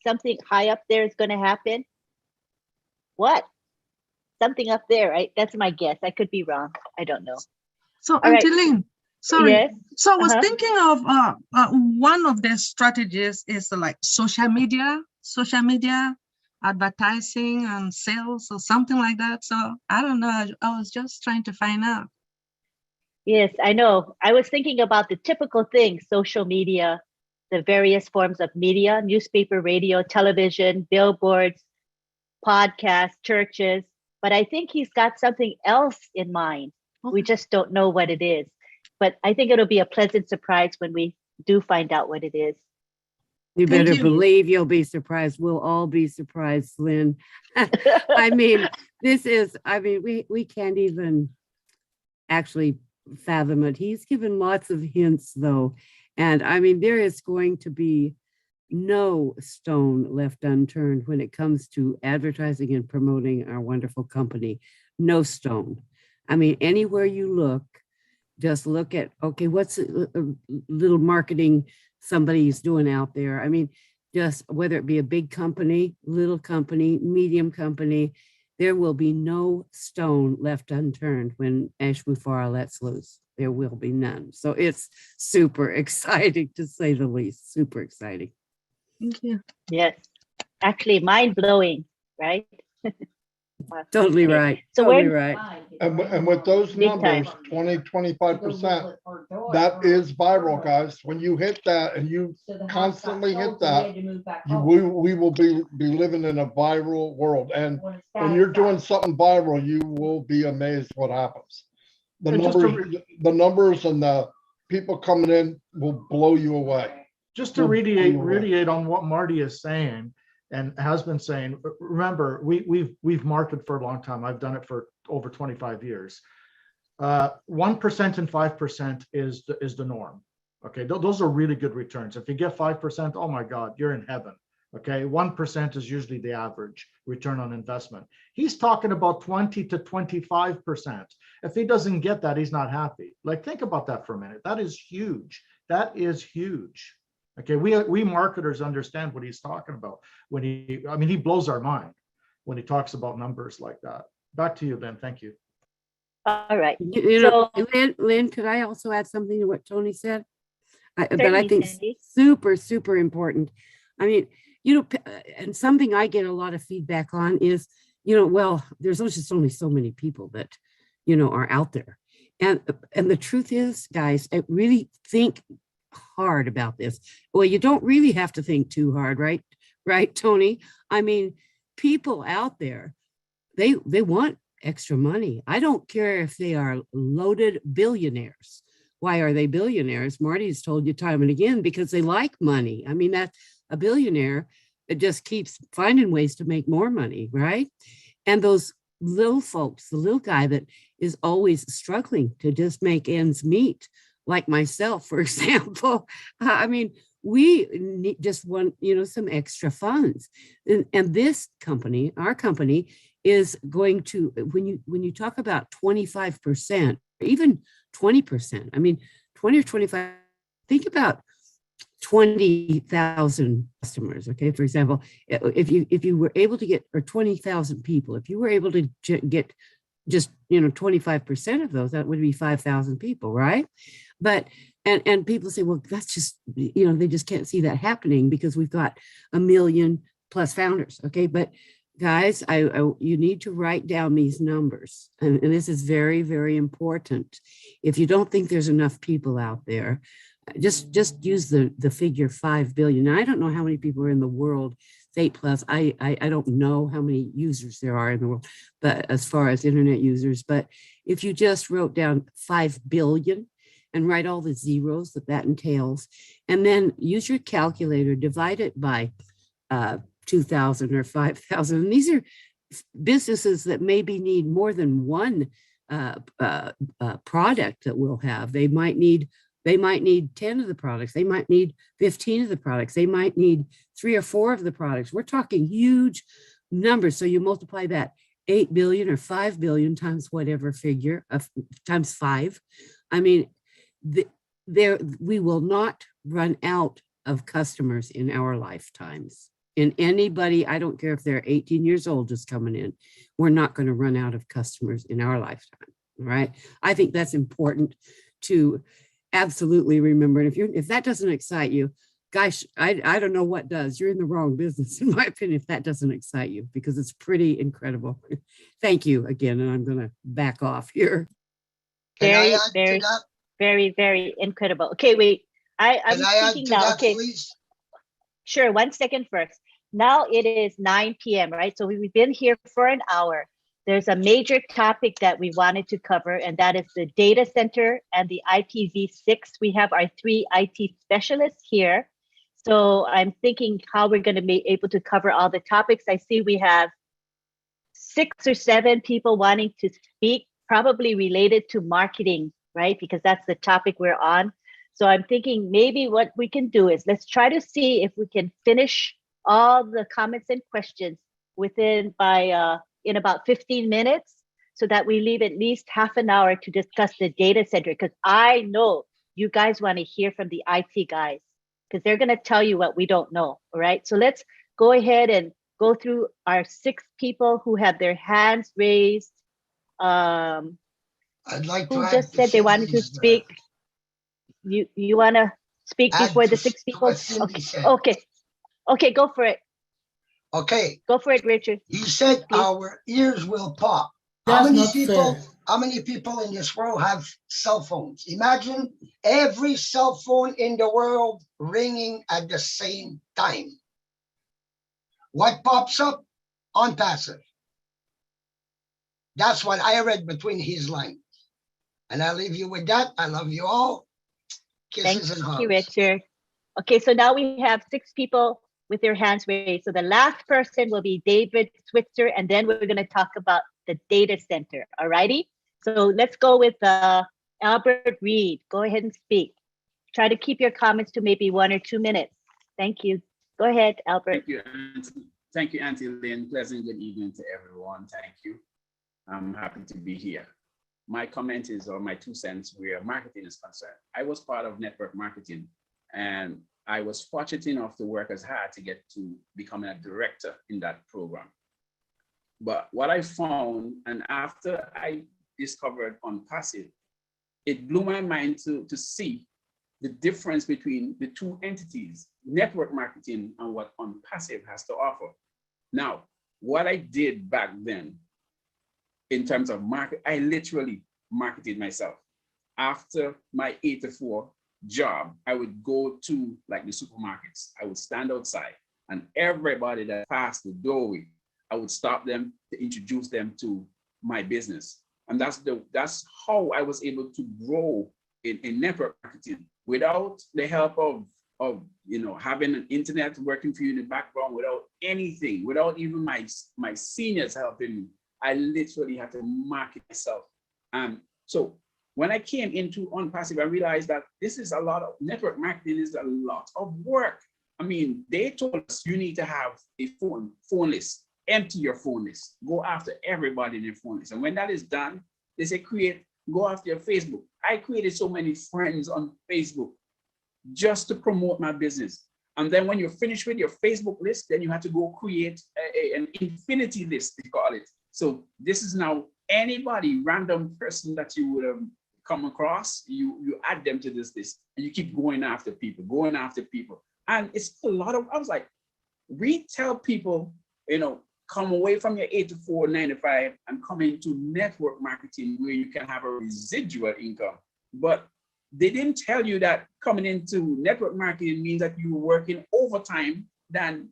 something high up there is going to happen. What? Something up there, right? That's my guess. I could be wrong. I don't know. So, All right. Auntie Lynn, sorry. Yes. So I was thinking of one of the strategies is like social media advertising and sales or something like that. So I don't know. I was just trying to find out. Yes, I know. I was thinking about the typical things, social media, the various forms of media, newspaper, radio, television, billboards, podcasts, churches. But I think he's got something else in mind. We just don't know what it is. But I think it'll be a pleasant surprise when we do find out what it is. You Thank better you. believe you'll be surprised. We'll all be surprised, Lynn. I mean, we can't even actually fathom it. He's given lots of hints though. And I mean, there is going to be no stone left unturned when it comes to advertising and promoting our wonderful company. No stone. I mean, anywhere you look, just look at, okay, what's a little marketing somebody's doing out there? I mean, just whether it be a big company, little company, medium company, there will be no stone left unturned when Ashmufara lets loose. There will be none. So it's super exciting, to say the least. Super exciting. Thank you. Yes, actually mind blowing, right? Totally right. So Totally we're right. And with those Big time. numbers, 20-25%, that is viral, guys. When you hit that and you constantly hit that, we will be living in a viral world. And when you're doing something viral, you will be amazed what happens. The And just numbers and the people coming in will blow you away. Just to reiterate on what Marty is saying and has been saying, remember, we've marketed for a long time. I've done it for over 25 years. 1% and 5% is the norm. Okay, those are really good returns. If you get 5%, oh my God, you're in heaven. Okay, 1% is usually the average return on investment. He's talking about 20 to 25%. If he doesn't get that, he's not happy. Like, think about that for a minute. That is huge. That is huge. Okay, we marketers understand what he's talking about when he blows our mind when he talks about numbers like that. Back to you, Lynn. Thank you. all right. You know, Lynn, could I also add something to what Tony said? That I Certainly, think Sandy. super, super important. I mean, you know, and something I get a lot of feedback on is, you know, well, there's just only so many people that, you know, are out there. And the truth is, guys, I really think hard about this. Well, you don't really have to think too hard, right? Right, Tony? I mean, people out there, they want extra money. I don't care if they are loaded billionaires. Why are they billionaires? Marty's told you time and again, because they like money. I mean, that a billionaire, it just keeps finding ways to make more money, right? And those little folks, the little guy that is always struggling to just make ends meet, like myself, for example. I mean, we just want, you know, some extra funds. And this company, our company, is going to, when you talk about 25%, even 20%, I mean, 20 or 25, think about 20,000 customers. Okay, for example, if you were able to get, or 20,000 people, if you were able to get just, you know, 25% of those, that would be 5,000 people, right? But and people say, well, that's just, you know, they just can't see that happening because we've got 1 million plus founders. Okay, but guys, you need to write down these numbers, and this is very, very important. If you don't think there's enough people out there, just use the figure 5 billion. Now, I don't know how many people are in the world. 8 plus. I don't know how many users there are in the world, but as far as internet users, but if you just wrote down 5 billion and write all the zeros that entails, and then use your calculator, divide it by 2,000 or 5,000. And these are businesses that maybe need more than one product that we'll have. They might need 10 of the products. They might need 15 of the products. They might need 3 or 4 of the products. We're talking huge numbers. So you multiply that 8 billion or 5 billion times whatever figure of times 5. I mean, we will not run out of customers in our lifetimes. In anybody, I don't care if they're 18 years old just coming in, we're not going to run out of customers in our lifetime, right? I think that's important to absolutely remember. And if that doesn't excite you, gosh, I don't know what does. You're in the wrong business, in my opinion, if that doesn't excite you, because it's pretty incredible. Thank you again, and I'm going to back off here. Very, very incredible. Okay, wait. I was thinking now. Okay, please? Sure. 1 second first. Now it is 9 p.m., right? So we've been here for an hour. There's a major topic that we wanted to cover, and that is the data center and the IPv6. We have our 3 IT specialists here. So I'm thinking how we're going to be able to cover all the topics. I see we have 6 or 7 people wanting to speak, probably related to marketing, right? Because that's the topic we're on. So I'm thinking maybe what we can do is let's try to see if we can finish all the comments and questions within by in about 15 minutes, so that we leave at least half an hour to discuss the data center, because I know you guys want to hear from the IT guys, because they're going to tell you what we don't know. All right. So let's go ahead and go through our 6 people who have their hands raised. I'd like to Who add just said they wanted to Cindy's, speak? You want to speak add before the to 6 to people? what Cindy Okay. said. Okay, go for it. Okay, Go for it, Richard. he said Please. our ears will pop. That's not fair. How many people in this world have cell phones? Imagine every cell phone in the world ringing at the same time. What pops up? Onpassive. That's what I read between his lines. And I'll leave you with that. I love you all. Kisses and Thank you, hugs. Richard. Okay, so now we have 6 people with their hands raised. So the last person will be David Switzer, and then we're going to talk about the data center. All righty. So let's go with Albert Reed. Go ahead and speak. Try to keep your comments to maybe 1 or 2 minutes. Thank you. Go ahead, Albert. Thank you, Auntie. Thank you, Auntie Lynn. Pleasant good evening to everyone. Thank you. I'm happy to be here. My comment is, or my 2 cents, where marketing is concerned. I was part of network marketing, and I was fortunate enough to work as hard to get to becoming a director in that program. But what I found, and after I discovered Onpassive, it blew my mind to see the difference between the 2 entities, network marketing and what Onpassive has to offer. Now, what I did back then in terms of market, I literally marketed myself. After my 8 to 4 job, I would go to like the supermarkets. I would stand outside, and everybody that passed the doorway, I would stop them to introduce them to my business. And that's how I was able to grow in network marketing without the help of having an internet working for you in the background, without anything, without even my seniors helping me. I literally had to market myself. And so when I came into Onpassive, I realized that this is a lot of network marketing is a lot of work. I mean, they told us you need to have a phone list, empty your phone list, go after everybody in your phone list. And when that is done, they say go after your Facebook. I created so many friends on Facebook just to promote my business. And then when you're finished with your Facebook list, then you have to go create an infinity list, they call it. So this is now anybody, random person that you would have come across, you add them to this list, and you keep going after people. And it's a lot of, I was like, tell people, come away from your 8 to 4, 9 to 5 and come into network marketing where you can have a residual income. But they didn't tell you that coming into network marketing means that you're working overtime than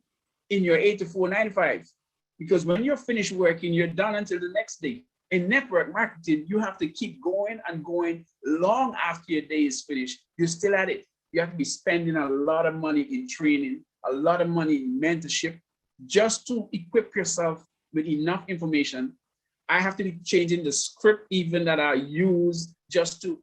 in your 8 to 4, 9 to 5. Because when you're finished working, you're done until the next day. In network marketing, you have to keep going and going long after your day is finished. You're still at it. You have to be spending a lot of money in training, a lot of money in mentorship, just to equip yourself with enough information. I have to be changing the script even that I use just to,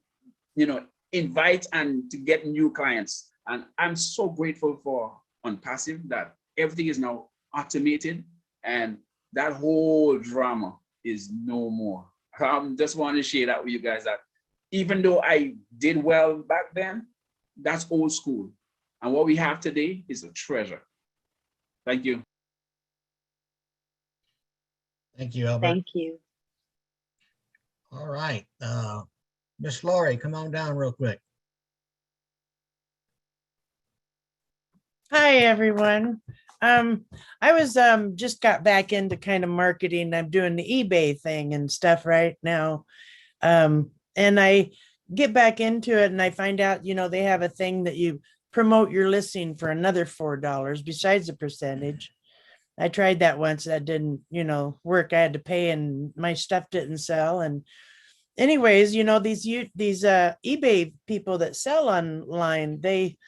invite and to get new clients. And I'm so grateful for Onpassive that everything is now automated and that whole drama is no more. Just want to share that with you guys, that even though I did well back then, that's old school. And what we have today is a treasure. Thank you. Thank you, Albert. Thank you. All right. Miss Laurie, come on down real quick. Hi, everyone. I was just got back into kind of marketing. I'm doing the eBay thing and stuff right now. And I get back into it and I find out, they have a thing that you promote your listing for another $4 besides the percentage. I tried that once. That didn't, work. I had to pay and my stuff didn't sell. And anyways, these eBay people that sell online, they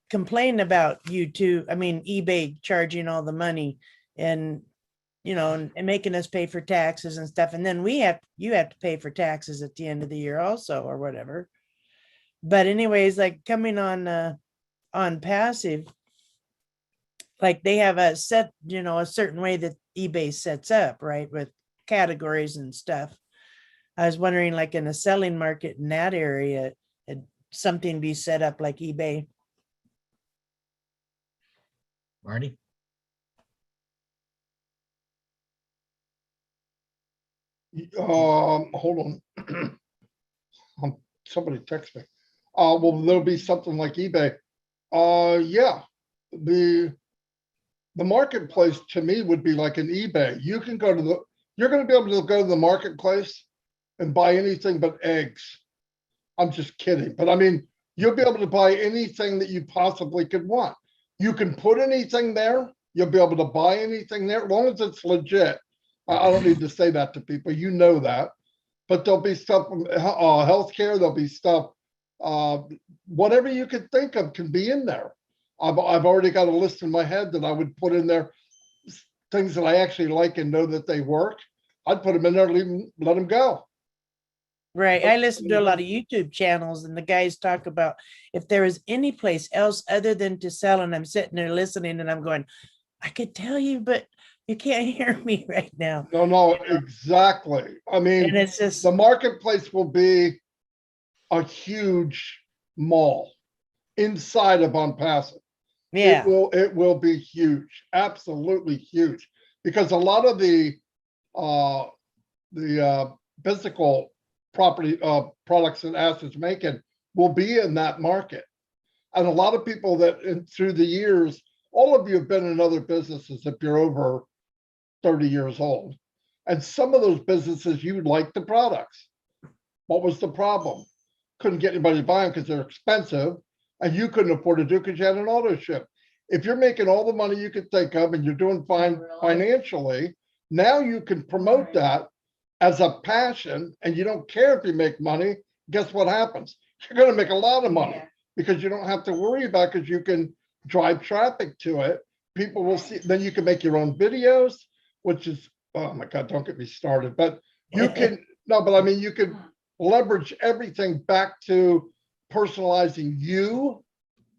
complain about eBay charging all the money. And you know, and making us pay for taxes and stuff. And then you have to pay for taxes at the end of the year also, or whatever. But anyways, like coming on passive, like they have a set, you know, a certain way that eBay sets up, right, with categories and stuff. I was wondering, like in a selling market in that area, something be set up like eBay. Marty? Hold on. Somebody text me. Well, there'll be something like eBay. Yeah, the marketplace to me would be like an eBay. You're going to be able to go to the marketplace and buy anything but eggs. I'm just kidding. But I mean, you'll be able to buy anything that you possibly could want. You can put anything there. You'll be able to buy anything there, as long as it's legit. I don't need to say that to people. You know that. But there'll be stuff from healthcare. There'll be stuff, whatever you could think of can be in there. I've already got a list in my head that I would put in there, things that I actually like and know that they work. I'd put them in there, let them go. Right. I listen to a lot of YouTube channels, and the guys talk about if there is any place else other than to sell, and I'm sitting there listening and I'm going, I could tell you, but you can't hear me right now. No, exactly. I mean, And it's just the marketplace will be a huge mall inside of Onpassive. yeah. It will be huge, absolutely huge, because a lot of the physical property products and assets making will be in that market. And a lot of people that through the years, all of you have been in other businesses if you're over 30 years old. And some of those businesses, you like the products. What was the problem? Couldn't get anybody to buy them because they're expensive, and you couldn't afford to do because you had an auto ship. If you're making all the money you could think of and you're doing fine financially, now you can promote that as a passion, and you don't care if you make money. Guess what happens? You're going to make a lot of money because you don't have to worry about it, because you can drive traffic to it. People will see, then you can make your own videos, which is, oh my God, don't get me started. But you can, no, but I mean, you can leverage everything back to personalizing you,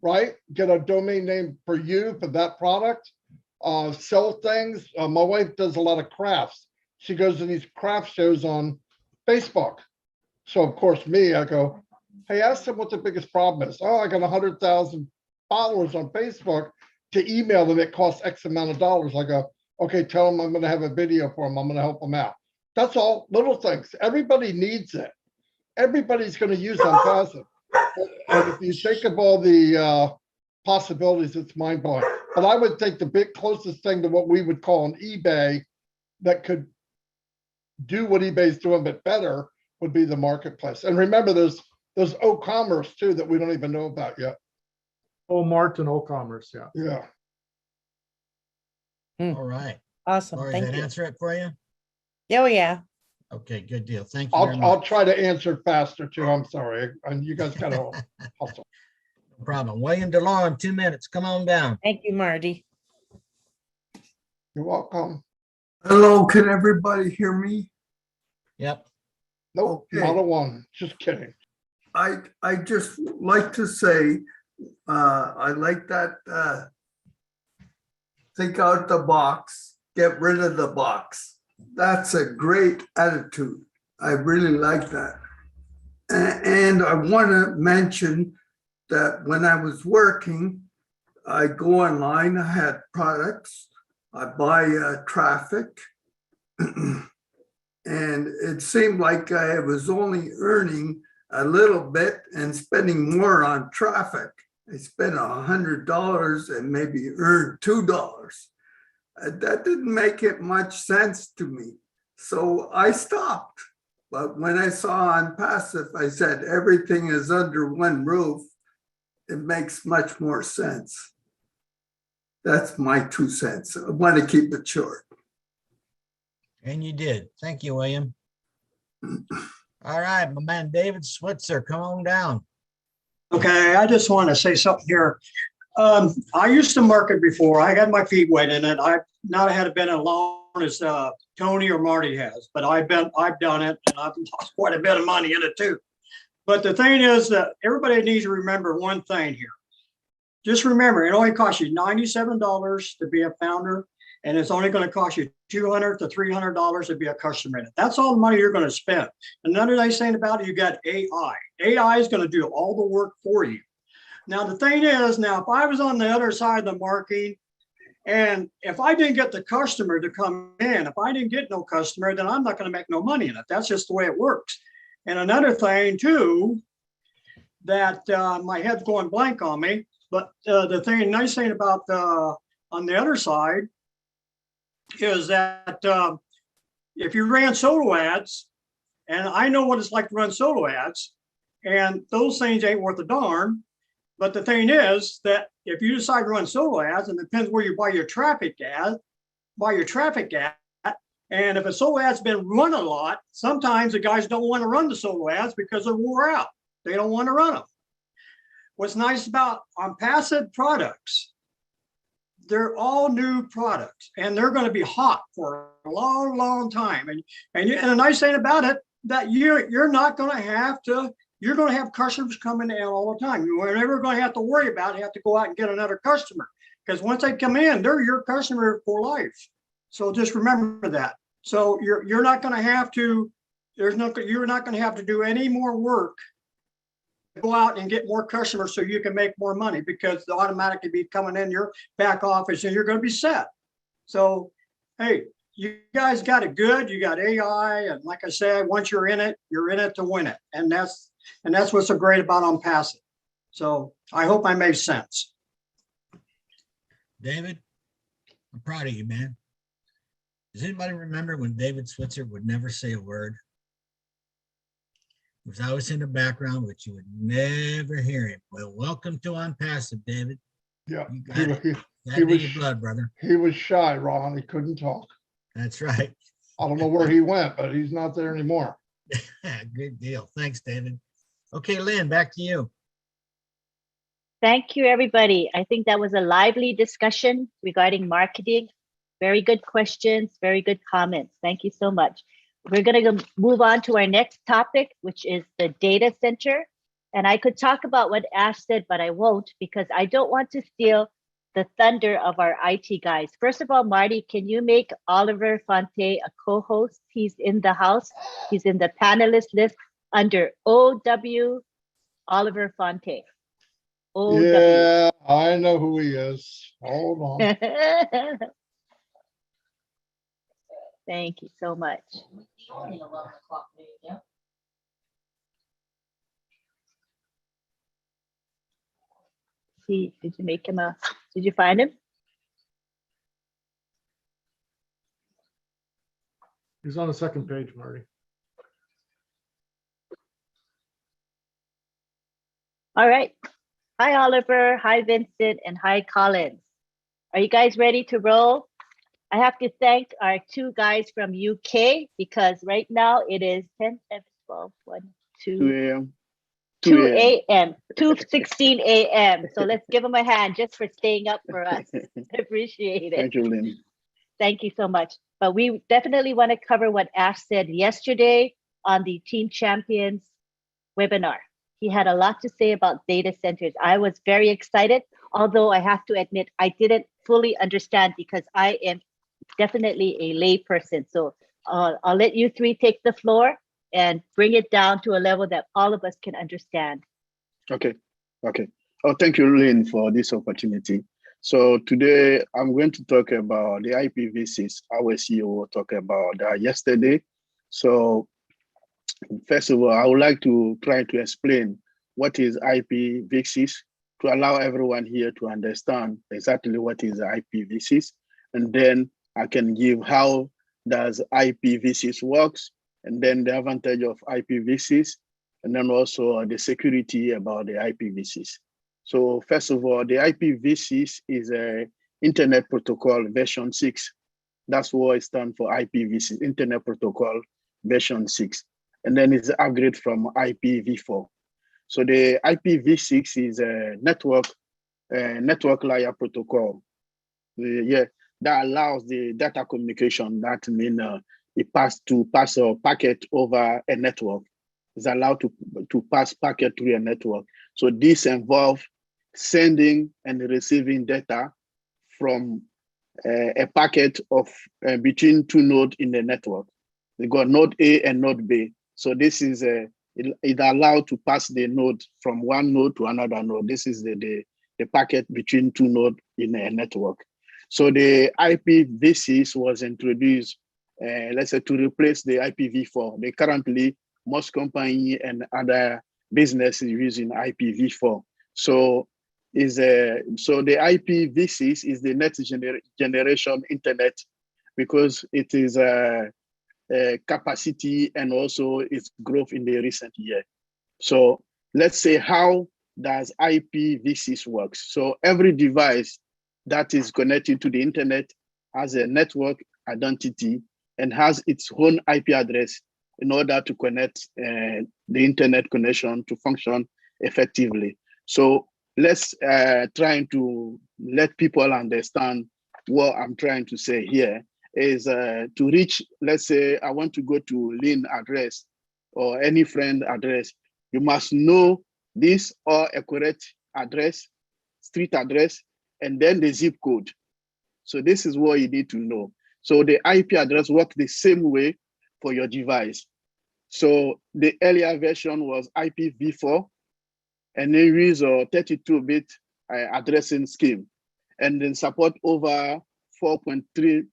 right? Get a domain name for you for that product, sell things. My wife does a lot of crafts. She goes to these craft shows on Facebook. So of course I go, hey, ask them what the biggest problem is. Oh, I got 100,000 followers on Facebook. To email them, it costs X amount of dollars. I go, okay, tell them I'm going to have a video for them. I'm going to help them out. That's all, little things. Everybody needs it. Everybody's going to use Onpassive. And if you think of all the possibilities, it's mind blowing. But I would think the closest thing to what we would call an eBay that could do what eBay's doing, but better, would be the marketplace. And remember, there's O-commerce too that we don't even know about yet. Mart and O-commerce, yeah. Yeah. All right. Awesome. Lori, Thank does that you. answer it for you? Oh, yeah. Okay, good deal. Thank you very much. I'll try to answer faster too. I'm sorry. And you guys gotta hustle. No problem. William DeLong, 2 minutes. Come on down. Thank you, Marty. You're welcome. Hello, can everybody hear me? Yep. Nope, Okay. not a one. Just kidding. I just like to say, I like that think out the box, get rid of the box. That's a great attitude. I really like that. And I want to mention that when I was working, I go online, I had products, I buy traffic, and it seemed like I was only earning a little bit and spending more on traffic. I spent $100 and maybe earned $2. That didn't make it much sense to me. So I stopped. But when I saw Onpassive, I said, everything is under one roof. It makes much more sense. That's my 2 cents. I want to keep it short. And you did. Thank you, William. All right, my man David Switzer, come on down. Okay, I just want to say something here. I used to market before. I got my feet wet in it. I've not had been in a long as Tony or Marty has, but I've done it and I've lost quite a bit of money in it too. But the thing is that everybody needs to remember one thing here. Just remember, it only costs you $97 to be a founder, and it's only going to cost you $200 to $300 to be a customer in it. That's all the money you're going to spend. Another nice thing about it, you got AI. AI is going to do all the work for you. Now, the thing is, now, if I was on the other side of the marketing, and if I didn't get the customer to come in, if I didn't get no customer, then I'm not going to make no money in it. That's just the way it works. And another thing too, that my head's going blank on me, but the nice thing about on the other side is that if you ran solo ads, and I know what it's like to run solo ads, and those things ain't worth a darn. But the thing is that if you decide to run solo ads, and it depends where you buy your traffic at, and if a solo ad's been run a lot, sometimes the guys don't want to run the solo ads because they're wore out. They don't want to run them. What's nice about Onpassive products, they're all new products, and they're going to be hot for a long, long time. And the nice thing about it, that you're not going to have to. You're going to have customers coming in all the time. You're never going to have to worry about it. You have to go out and get another customer, because once they come in, they're your customer for life. So just remember that. So you're not going to have to. You're not going to have to do any more work. Go out and get more customers so you can make more money, because they'll automatically be coming in your back office and you're going to be set. So, hey, you guys got it good. You got AI, and like I said, once you're in it to win it, and that's what's so great about Onpassive. So I hope I made sense. David, I'm proud of you, man. Does anybody remember when David Switzer would never say a word? He was always in the background, but you would never hear him. Well, welcome to Onpassive, David. Yeah, he was your blood, brother. He was shy, Ron. He couldn't talk. That's right. I don't know where he went, but he's not there anymore. Good deal. Thanks, David. Okay, Lynn, back to you. Thank you, everybody. I think that was a lively discussion regarding marketing. Very good questions, very good comments. Thank you so much. We're going to move on to our next topic, which is the data center. And I could talk about what Ash said, but I won't, because I don't want to steal the thunder of our IT guys. First of all, Marty, can you make Oliver Fonte a co-host? He's in the house. He's in the panelist list under OW Oliver Fonte. OW. Yeah, I know who he is. Hold on. Thank you so much. Did you make him did you find him? He's on the second page, Marty. All right. Hi, Oliver. Hi, Vincent. And hi, Collins. Are you guys ready to roll? I have to thank our two guys from UK, because right now it is 10, 11, 12, 1, 2 a.m. 2:16 a.m. So let's give them a hand just for staying up for us. Appreciate it. Thank you, Lynn. Thank you so much. But we definitely want to cover what Ash said yesterday on the Team Champions webinar. He had a lot to say about data centers. I was very excited, although I have to admit I didn't fully understand, because I am definitely a lay person. So I'll let you three take the floor and bring it down to a level that all of us can understand. Okay. Oh, thank you, Lynn, for this opportunity. So today I'm going to talk about the IPv6. Our CEO talked about that yesterday. So first of all, I would like to try to explain what is IPv6 to allow everyone here to understand exactly what is IPv6, and then I can give how does IPv6 works, and then the advantage of IPv6, and then also the security about the IPv6. So first of all, the IPv6 is a Internet Protocol version 6. That's what it stands for, IPv6, Internet Protocol version 6. And then it's an upgrade from IPv4. So the IPv6 is a network layer protocol. The that allows the data communication. That means it pass a packet over a network. Is allowed to pass packet through a network. So this involves sending and receiving data from a packet of between two nodes in the network. We got node A and node B. So this is it allowed to pass the node from one node to another node. This is the packet between two nodes in a network. So the IPv6 was introduced, let's say, to replace the IPv4. They currently, most companies and other businesses using IPv4. So the IPv6 is the next generation internet because it is capacity and also its growth in the recent year. So let's say, how does IPv6 works? So every device that is connected to the internet has a network identity and has its own IP address in order to connect the internet connection to function effectively. So let's try to let people understand what I'm trying to say here is to reach, let's say I want to go to Lynn address or any friend address, you must know this or a correct address, street address, and then the zip code. So this is what you need to know. So the IP address works the same way for your device. So the earlier version was IPv4, and they use a 32-bit addressing scheme, and then support over 4.3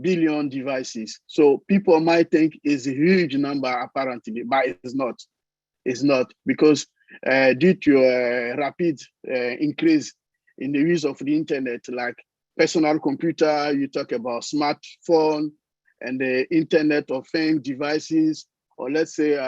billion devices. So people might think it's a huge number apparently, but it's not. It's not, because due to a rapid increase in the use of the internet, like personal computer, you talk about smartphone and the Internet of Things devices, or let's say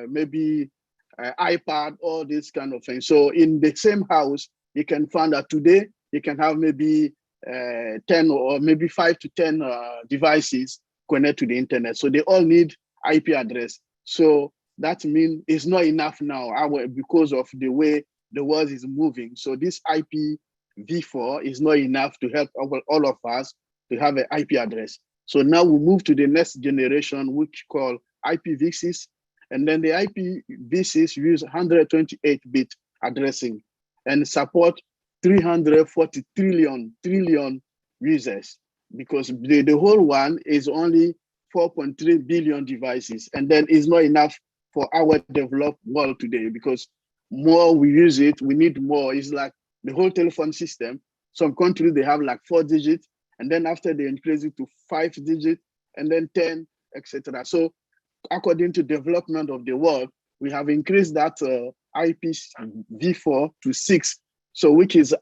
maybe iPad, all this kind of thing. So in the same house, you can find that today you can have maybe 10 or maybe 5 to 10 devices connect to the internet. So they all need IP address. So that means it's not enough now because of the way the world is moving. So this IPv4 is not enough to help all of us to have an IP address. So now we move to the next generation, which called IPv6. And then the IPv6 use 128-bit addressing and support 340 trillion users, because the whole one is only 4.3 billion devices. And then it's not enough for our developed world today, because more we use it, we need more. It's like the whole telephone system. Some countries, they have like 4 digits, and then after they increase it to 5 digits, and then 10, etc. So according to development of the world, we have increased that IPv4 to 6, so which is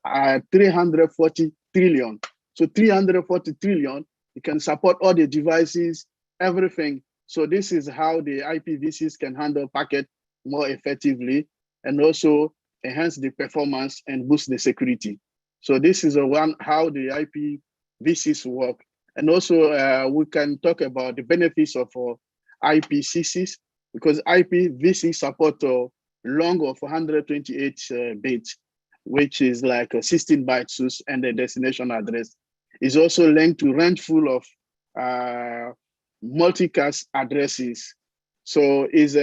340 trillion. So 340 trillion, you can support all the devices, everything. So this is how the IPv6 can handle packet more effectively and also enhance the performance and boost the security. So this is how the IPv6 work. And also we can talk about the benefits of IPv6, because IPv6 support long of 128 bits, which is like 16 bytes, and the destination address is also linked to range full of multicast addresses. So is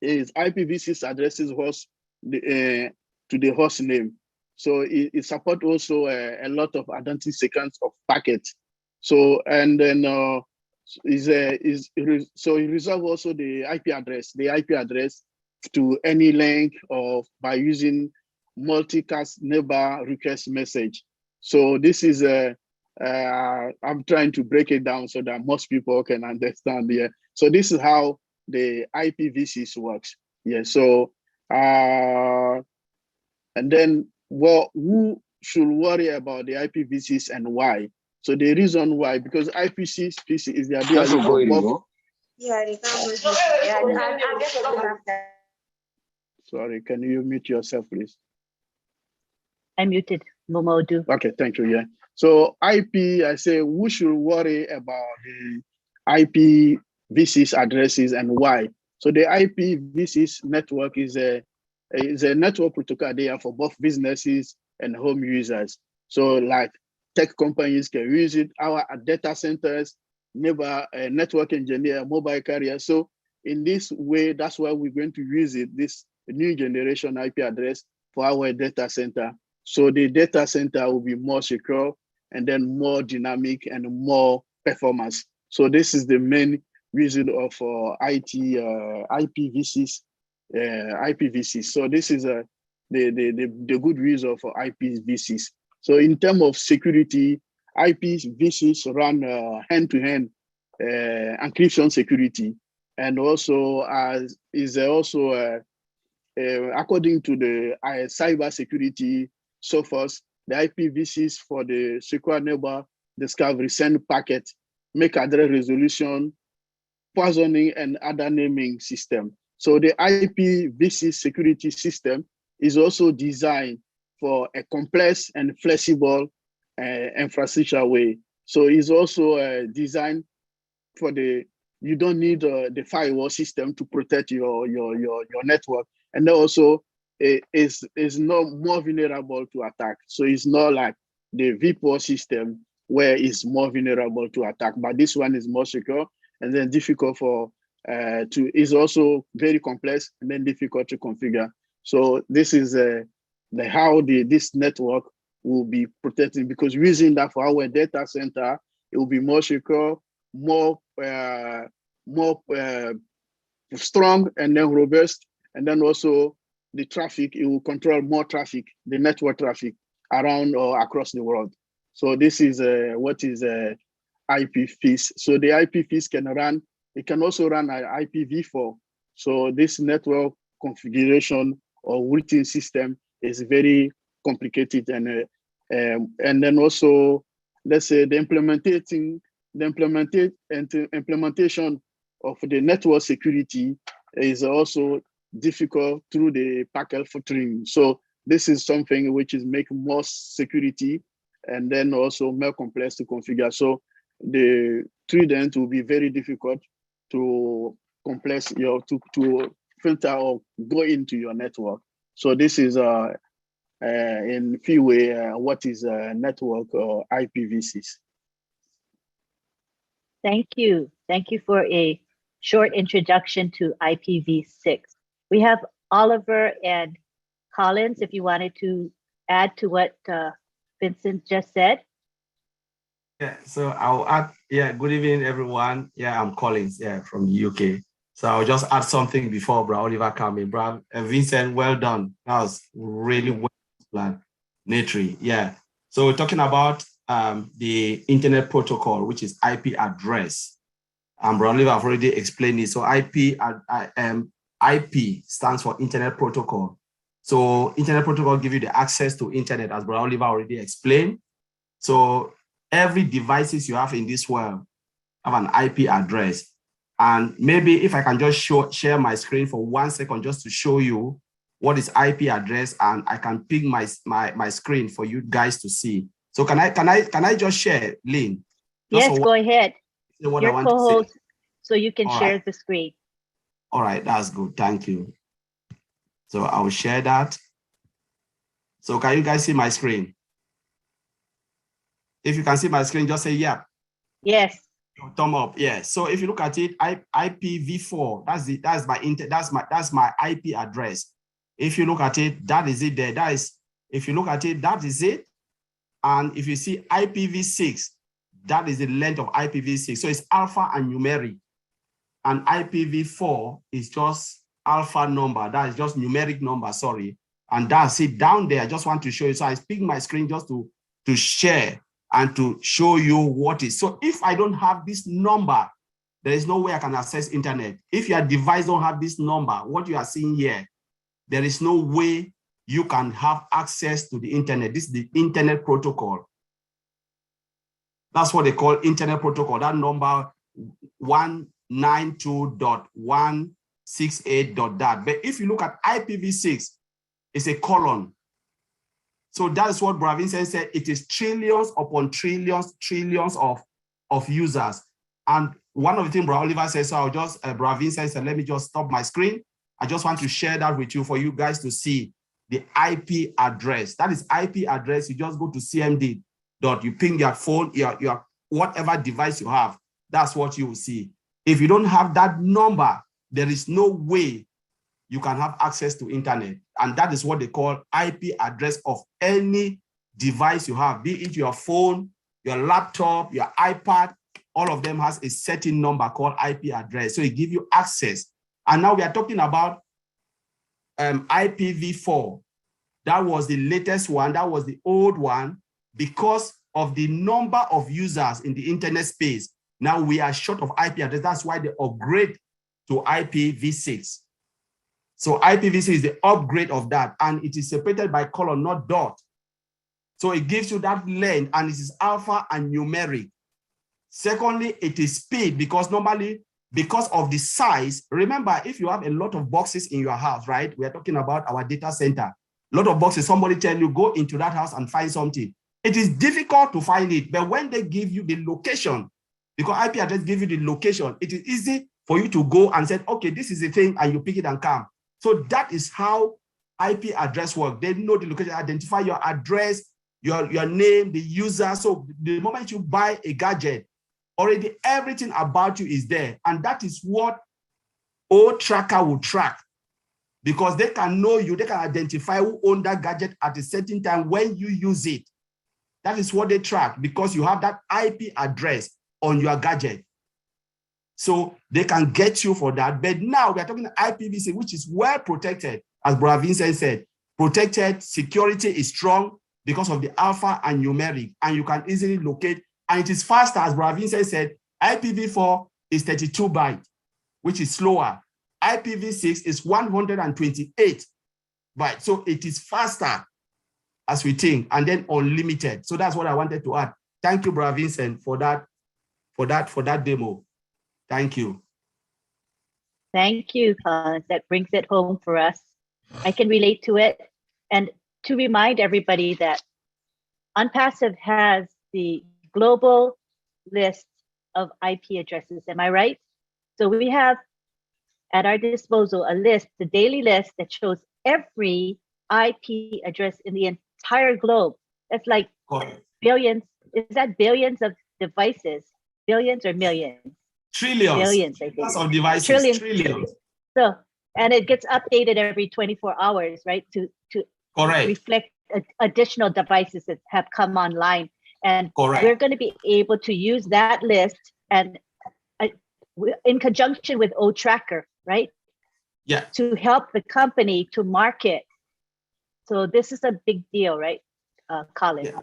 IPv6 addresses host to the host name. So it supports also a lot of identity sequence of packets. So and then so it resolve also the IP address to any link or by using multicast neighbor request message. So this is I'm trying to break it down so that most people can understand here. So this is how the IPv6 works. Yeah. So and then who should worry about the IPv6 and why? So the reason why, because IPv6 is the idea of both. Sorry, can you mute yourself, please? I muted Momodu. Okay, thank you. Yeah. So IP, I say, who should worry about the IPv6 addresses and why? So the IPv6 network is a network protocol there for both businesses and home users. So like tech companies can use it, our data centers, network engineer, mobile carrier. So in this way, that's why we're going to use it, this new generation IP address for our data center. So the data center will be more secure and then more dynamic and more performance. So this is the main reason of IPv6. IPv6. So this is the good reason for IPv6. So in terms of security, IPv6 run hand-to-hand encryption security, and also according to the cyber security softwares, the IPv6 for the secure neighbor discovery, send packet, make address resolution, poisoning, and other naming system. So the IPv6 security system is also designed for a complex and flexible infrastructure way. So it's also designed for you don't need the firewall system to protect your network. And then also is not more vulnerable to attack. So it's not like the VPOR system where it's more vulnerable to attack, but this one is more secure and then difficult is also very complex and then difficult to configure. So this is how this network will be protected, because using that for our data center, it will be more secure, more strong and then robust, and then also the traffic, it will control more traffic, the network traffic around or across the world. So this is what is IPv6. So the IPv6 can also run IPv4. So this network configuration or routing system is very complicated, and then also, let's say the implementation of the network security is also difficult through the packet filtering. So this is something which is making more security and then also more complex to configure. So the trident will be very difficult to to filter or go into your network. So this is in few way what is a network or IPv6. Thank you. Thank you for a short introduction to IPv6. We have Oliver and Collins, if you wanted to add to what Vincent just said. Yeah, so I'll add, good evening, everyone. Yeah, I'm Collins, from the UK. So I'll just add something before Bro Oliver came in. Bro Vincent, well done. That was really well planned. Natry, yeah. So we're talking about the internet protocol, which is IP address. Bro Oliver, I've already explained it. So IP stands for internet protocol. So internet protocol gives you the access to internet, as Bro Oliver already explained. So every devices you have in this world have an IP address. And maybe if I can just share my screen for 1 second, just to show you what is IP address, and I can ping my screen for you guys to see. So can I just share, Lynn? Yes, go ahead. What Your I want to co-host, say. so you can All share right. the screen. All right, that's good. Thank you. So I will share that. So can you guys see my screen? If you can see my screen, just say yeah. Yes. Thumb up. Yeah. So if you look at it, IPv4, that's my IP address. If you look at it, that is it there. If you look at it, that is it. And if you see IPv6, that is the length of IPv6. So it's alpha and numeric. And IPv4 is just alpha number. That is just numeric number, sorry. And that's it down there. I just want to show you. So I speak my screen just to share and to show you what is. So if I don't have this number, there is no way I can access internet. If your device don't have this number, what you are seeing here, there is no way you can have access to the internet. This is the internet protocol. That's what they call internet protocol. That number 192.168. But if you look at IPv6, it's a colon. So that's what Bro Vincent said. It is trillions upon trillions of users. And one of the things Bro Oliver says, so I'll just, Bro Vincent said, let me just stop my screen. I just want to share that with you for you guys to see the IP address. That is IP address. You just go to CMD. dot. You ping your phone, your whatever device you have. That's what you will see. If you don't have that number, there is no way you can have access to internet. And that is what they call IP address of any device you have, be it your phone, your laptop, your iPad. All of them has a certain number called IP address. So it gives you access. And now we are talking about IPv4. That was the latest one. That was the old one. Because of the number of users in the internet space, now we are short of IP address. That's why they upgrade to IPv6. So IPv6 is the upgrade of that, and it is separated by colon, not dot. So it gives you that length, and it is alpha and numeric. Secondly, it is speed, because normally, because of the size, remember, if you have a lot of boxes in your house, right? We are talking about our data center. A lot of boxes, somebody tell you, go into that house and find something. It is difficult to find it, but when they give you the location, because IP address gives you the location, it is easy for you to go and say, okay, this is the thing, and you pick it and come. So that is how IP address works. They know the location, identify your address, your name, the user. So the moment you buy a gadget, already everything about you is there. And that is what O-Tracker will track, because they can know you, they can identify who owned that gadget at a certain time when you use it. That is what they track, because you have that IP address on your gadget. So they can get you for that. But now we are talking IPv6, which is well protected, as Brother Vincent said. Protected, security is strong because of the alpha and numeric, and you can easily locate. And it is faster, as Brother Vincent said. IPv4 is 32 bytes, which is slower. IPv6 is 128 bytes. So it is faster, as we think, and then unlimited. So that's what I wanted to add. Thank you, Brother Vincent, for that demo. Thank you. Thank you, Collins. That brings it home for us. I can relate to it. And to remind everybody that Onpassive has the global list of IP addresses. Am I right? So we have at our disposal a list, the daily list that shows every IP address in the entire globe. That's like billions. Is that billions of devices? Billions or millions? Trillions. Billions, I think. Lots of devices. Trillions. So, and it gets updated every 24 hours, right? To reflect additional devices that have come online. And we're going to be able to use that list and in conjunction with O-Tracker, right? Yeah. To help the company to market. So this is a big deal, right, Colin? Yeah.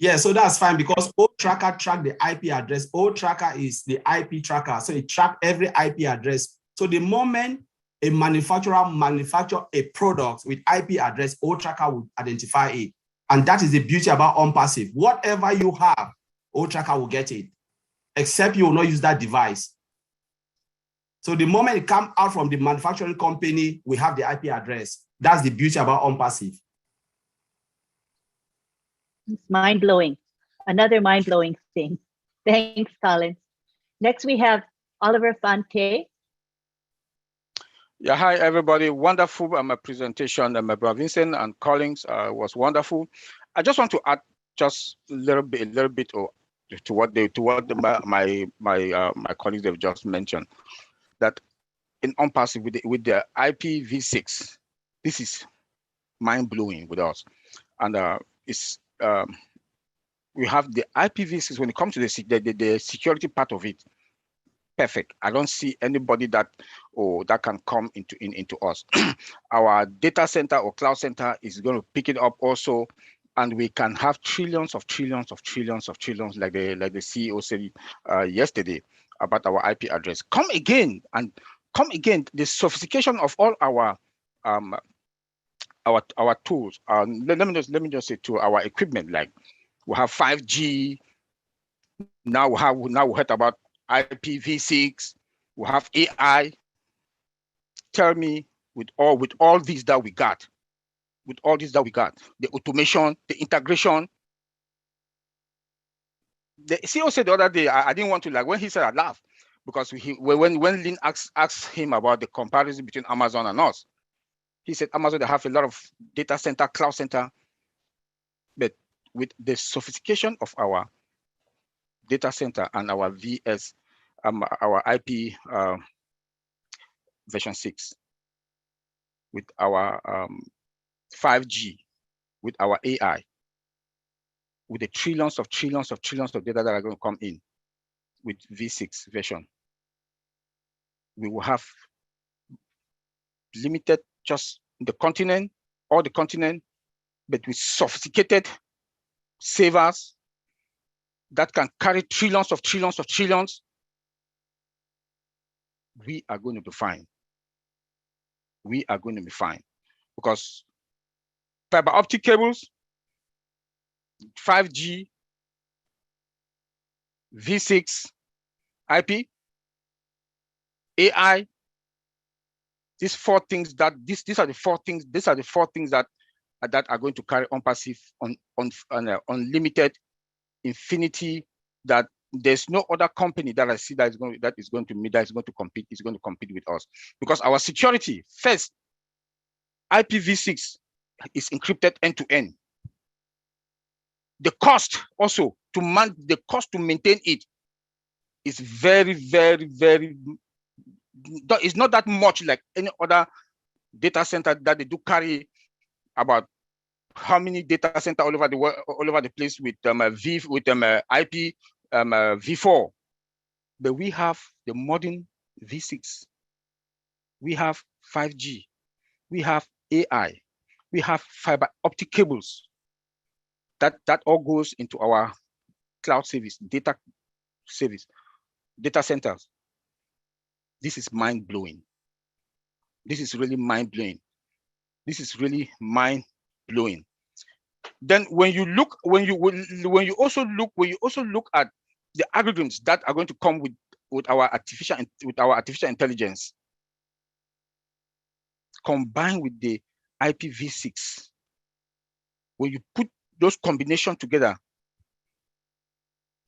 Yeah, so that's fine, because O-Tracker track the IP address. O-Tracker is the IP tracker, so it tracks every IP address. So the moment a manufacturer manufactures a product with IP address, O-Tracker will identify it. And that is the beauty about Onpassive. Whatever you have, O-Tracker will get it, except you will not use that device. So the moment it comes out from the manufacturing company, we have the IP address. That's the beauty about Onpassive. It's mind-blowing. Another mind-blowing thing. Thanks, Colin. Next, we have Oliver Fonte. Yeah, hi, everybody. Wonderful presentation. My brother Vincent and Collins was wonderful. I just want to add just a little bit to what my colleagues have just mentioned. That in Onpassive with the IPv6, this is mind-blowing with us, and we have the IPv6 when it comes to the security part of it. Perfect. I don't see anybody that can come into us. Our data center or cloud center is going to pick it up also, and we can have trillions of trillions, like the CEO said yesterday about our IP address. Come again. The sophistication of all our tools. Let me just say to our equipment, like we have 5G. Now we heard about IPv6, we have AI. Tell me, with all these that we got, the automation, the integration. The CEO said the other day, I didn't want to, like, when he said, I laughed, because when Lynn asked him about the comparison between Amazon and us, he said Amazon, they have a lot of data center, cloud center, but with the sophistication of our data center and our VS, our IP version 6, with our 5G, with our AI, with the trillions of data that are going to come in with V6 version, we will have limited just the continent, all the continent, but with sophisticated servers that can carry trillions, we are going to be fine. We are going to be fine because fiber optic cables, 5G, V6, IP, AI, these are the four things that are going to carry Onpassive on unlimited infinity, that there's no other company that I see that is going to compete with us, because our security first, IPv6 is encrypted end to end. The cost also to maintain it is very, very, very, it's not that much like any other data center that they do carry about how many data center all over the world, all over the place with IP V4, but we have the modern V6, we have 5G, we have AI, we have fiber optic cables. That all goes into our cloud service, data centers. This is mind blowing. This is really mind blowing. This is really mind blowing. Then when you also look at the algorithms that are going to come with our artificial intelligence, combined with the IPv6, when you put those combinations together,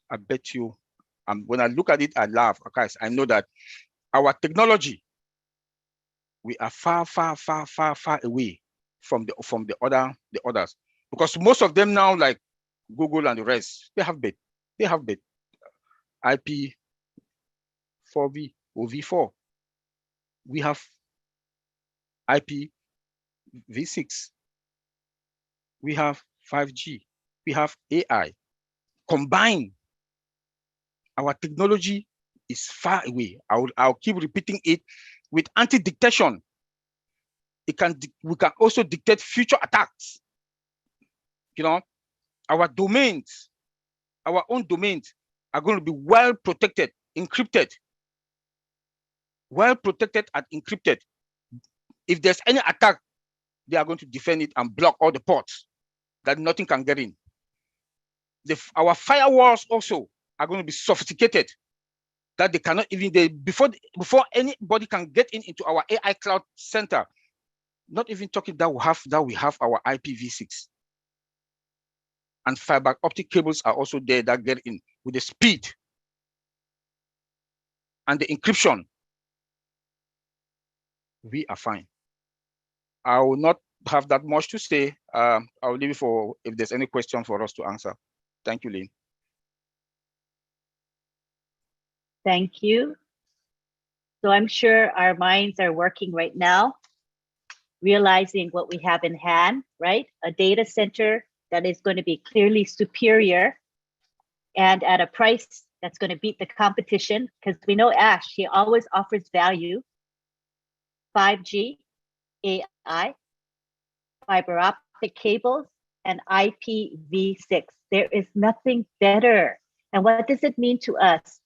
I bet you, when I look at it, I laugh. Guys, I know that our technology, we are far, far, far, far, far away from the others, because most of them now, like Google and the rest, they have IP 4V or V4. We have IP V6. We have 5G. We have AI. Combined, our technology is far away. I'll keep repeating it. With anti-dictation, we can also dictate future attacks. You know, our domains, our own domains are going to be well protected, encrypted, well protected and encrypted. If there's any attack, they are going to defend it and block all the ports that nothing can get in. Our firewalls also are going to be sophisticated, that they cannot even, before anybody can get into our AI cloud center, not even talking that we have our IPv6. And fiber optic cables are also there that get in with the speed and the encryption. We are fine. I will not have that much to say. I'll leave it for if there's any question for us to answer. Thank you, Lynn. Thank you. So I'm sure our minds are working right now, realizing what we have in hand, right? A data center that is going to be clearly superior and at a price that's going to beat the competition, because we know Ash, he always offers value. 5G, AI, fiber optic cables, and IPv6. There is nothing better. And what does it mean to us?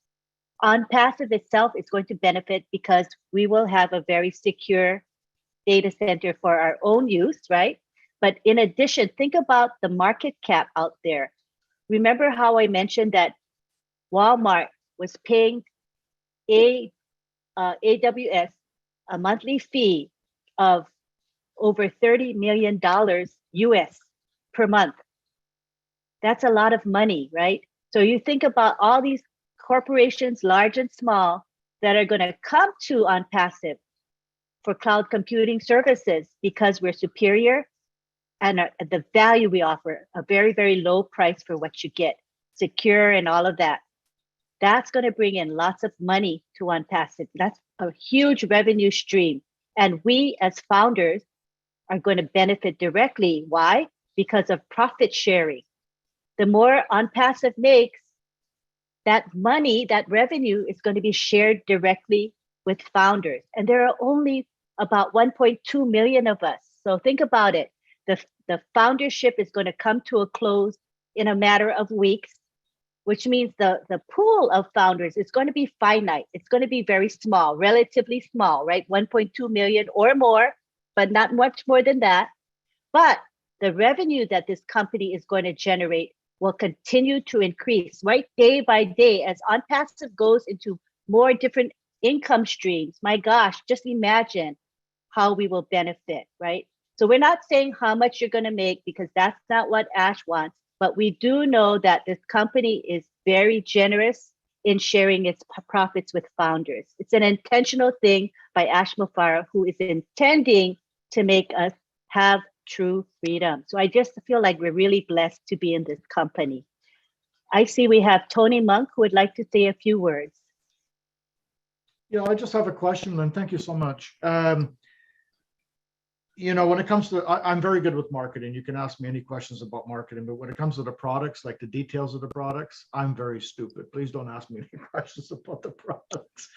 Onpassive itself is going to benefit because we will have a very secure data center for our own use, right? But in addition, think about the market cap out there. Remember how I mentioned that Walmart was paying AWS a monthly fee of over $30 million US per month. That's a lot of money, right? So you think about all these corporations, large and small, that are going to come to Onpassive for cloud computing services because we're superior, and the value we offer, a very, very low price for what you get, secure and all of that. That's going to bring in lots of money to Onpassive. That's a huge revenue stream. And we as founders are going to benefit directly. Why? Because of profit sharing. The more Onpassive makes, that money, that revenue is going to be shared directly with founders. And there are only about 1.2 million of us. So think about it. The foundership is going to come to a close in a matter of weeks, which means the pool of founders is going to be finite. It's going to be very small, relatively small, right? 1.2 million or more, but not much more than that. But the revenue that this company is going to generate will continue to increase, right? Day by day, as Onpassive goes into more different income streams. My gosh, just imagine how we will benefit, right? So we're not saying how much you're going to make because that's not what Ash wants, but we do know that this company is very generous in sharing its profits with founders. It's an intentional thing by Ash Mufara, who is intending to make us have true freedom. So I just feel like we're really blessed to be in this company. I see we have Tony Monk who would like to say a few words. Yeah, I just have a question, Lynn. Thank you so much. You know, when it comes to, I'm very good with marketing. You can ask me any questions about marketing, but when it comes to the products, like the details of the products, I'm very stupid. Please don't ask me any questions about the products.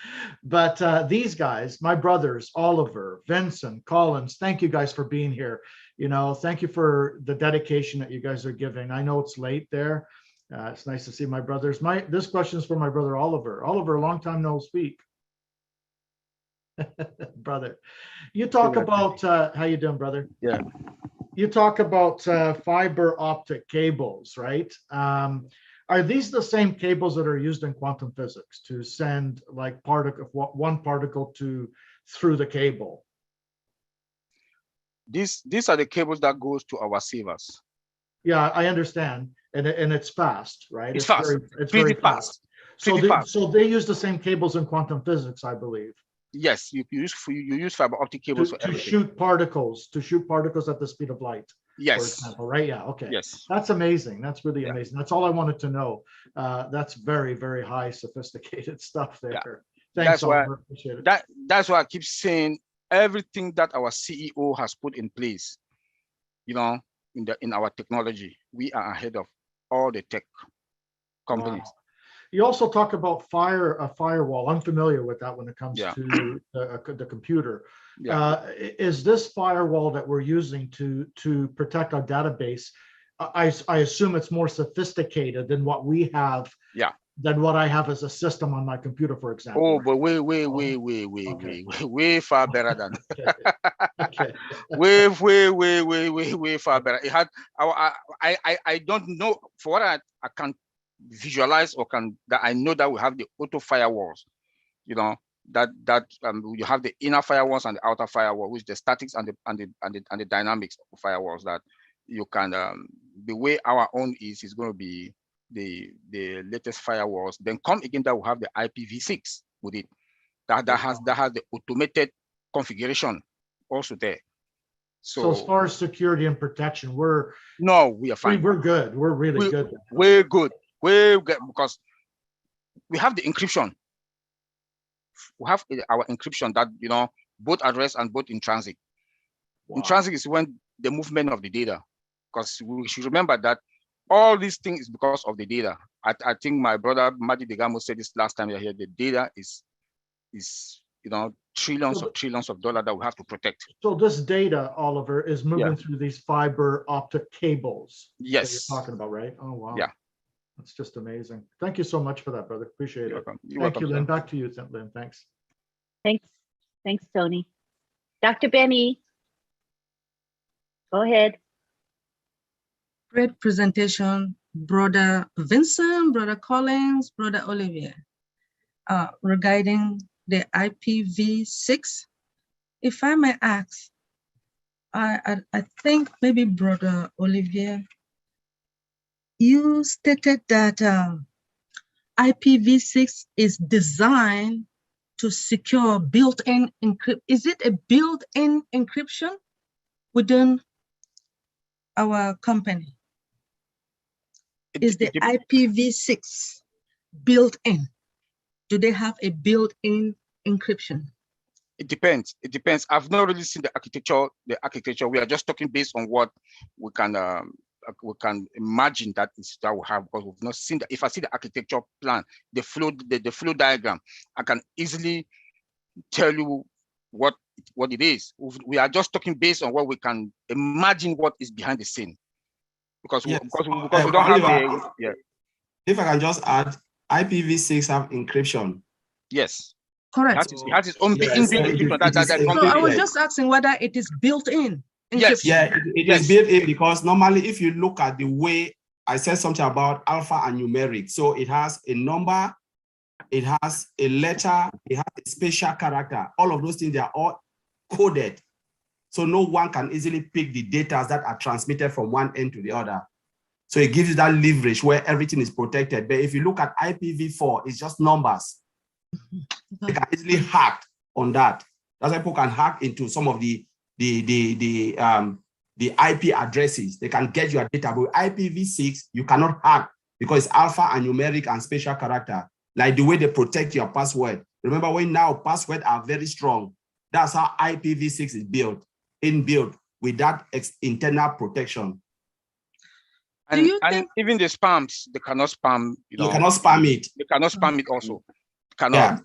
But these guys, my brothers, Oliver, Vincent, Collins, thank you guys for being here. You know, thank you for the dedication that you guys are giving. I know it's late there. It's nice to see my brothers. This question is for my brother, Oliver. Oliver, a long time no speak. Brother, you talk about how you doing, brother? Yeah. You talk about fiber optic cables, right? Are these the same cables that are used in quantum physics to send like one particle through the cable? These are the cables that goes to our servers. Yeah, I understand, and it's fast, right? It's fast. It's Pretty very fast. So they use the same cables in quantum physics, I believe. Yes, you use fiber optic cables for everything. shoot particles at the speed of light. Yes. For example, right? Yeah. Okay. Yes. That's amazing. That's really amazing. That's all I wanted to know. That's very, very high, sophisticated stuff there. Yeah. Thanks, Oliver. Appreciate it. That's why I keep saying everything that our CEO has put in place, you know, in our technology, we are ahead of all the tech companies. Wow. You also talk about a firewall. I'm familiar with that when it comes to the computer. Yeah. Is this firewall that we're using to protect our database? I assume it's more sophisticated than what we have. Yeah. Than what I have as a system on my computer, for example. Oh, but way far better than. Okay. way far better. It had. I don't know for what I can visualize that I know that we have the auto firewalls, you know, that you have the inner firewalls and the outer firewall, which the statics and the dynamics of firewalls that you can the way our own is going to be the latest firewalls. Then come again that we have the IPv6 with it that has the automated configuration also there. So as far as security and protection, we are fine. We're good. We're really good. We're good. We're good because we have the encryption. We have our encryption that, you know, both address and both in transit. Wow. In transit is when the movement of the data, because we should remember that all these things is because of the data. I think my brother Madi Degamo said this last time you're here. The data is you know, trillions of dollars that we have to protect. So this data, Oliver, is moving through these fiber optic cables. Yes. That you're talking about, right? Oh wow. Yeah. That's just amazing. Thank you so much for that, brother. Appreciate it. Thank you, Lynn. Back to you, Lynn. Thanks. Thanks, Tony. Dr. Benny, go ahead. Great presentation, Brother Vincent, Brother Collins, Brother Olivier, regarding the IPv6. If I may ask, I think maybe Brother Olivier, you stated that IPv6 is designed to secure built-in encryption. Is it a built-in encryption within our company? Is the IPv6 built in? Do they have a built-in encryption? It depends. It depends. I've not really seen the architecture. We are just talking based on what we can imagine that we have, because we've not seen that. If I see the architecture plan, the flow diagram, I can easily tell you what it is. We are just talking based on what we can imagine what is behind the scene, because we don't have yeah. If I can just add, IPv6 have encryption. Yes. Correct. It has its own Yes, encryption. So I was just asking whether it is built in. Yes. Yeah, it is built in, because normally if you look at the way I said something about alpha and numeric, so it has a number, it has a letter, it has a special character. All of those things, they are all coded. So no one can easily pick the data that are transmitted from one end to the other. So it gives you that leverage where everything is protected. But if you look at IPv4, it's just numbers. They can easily hack on that. That's why people can hack into some of the IP addresses. They can get your data. But IPv6, you cannot hack because it's alpha and numeric and special character. Like the way they protect your password. Remember, when now passwords are very strong. That's how IPv6 is built, inbuilt with that internal protection. And even the spams, they cannot spam. You cannot spam it. They cannot spam it also. Cannot.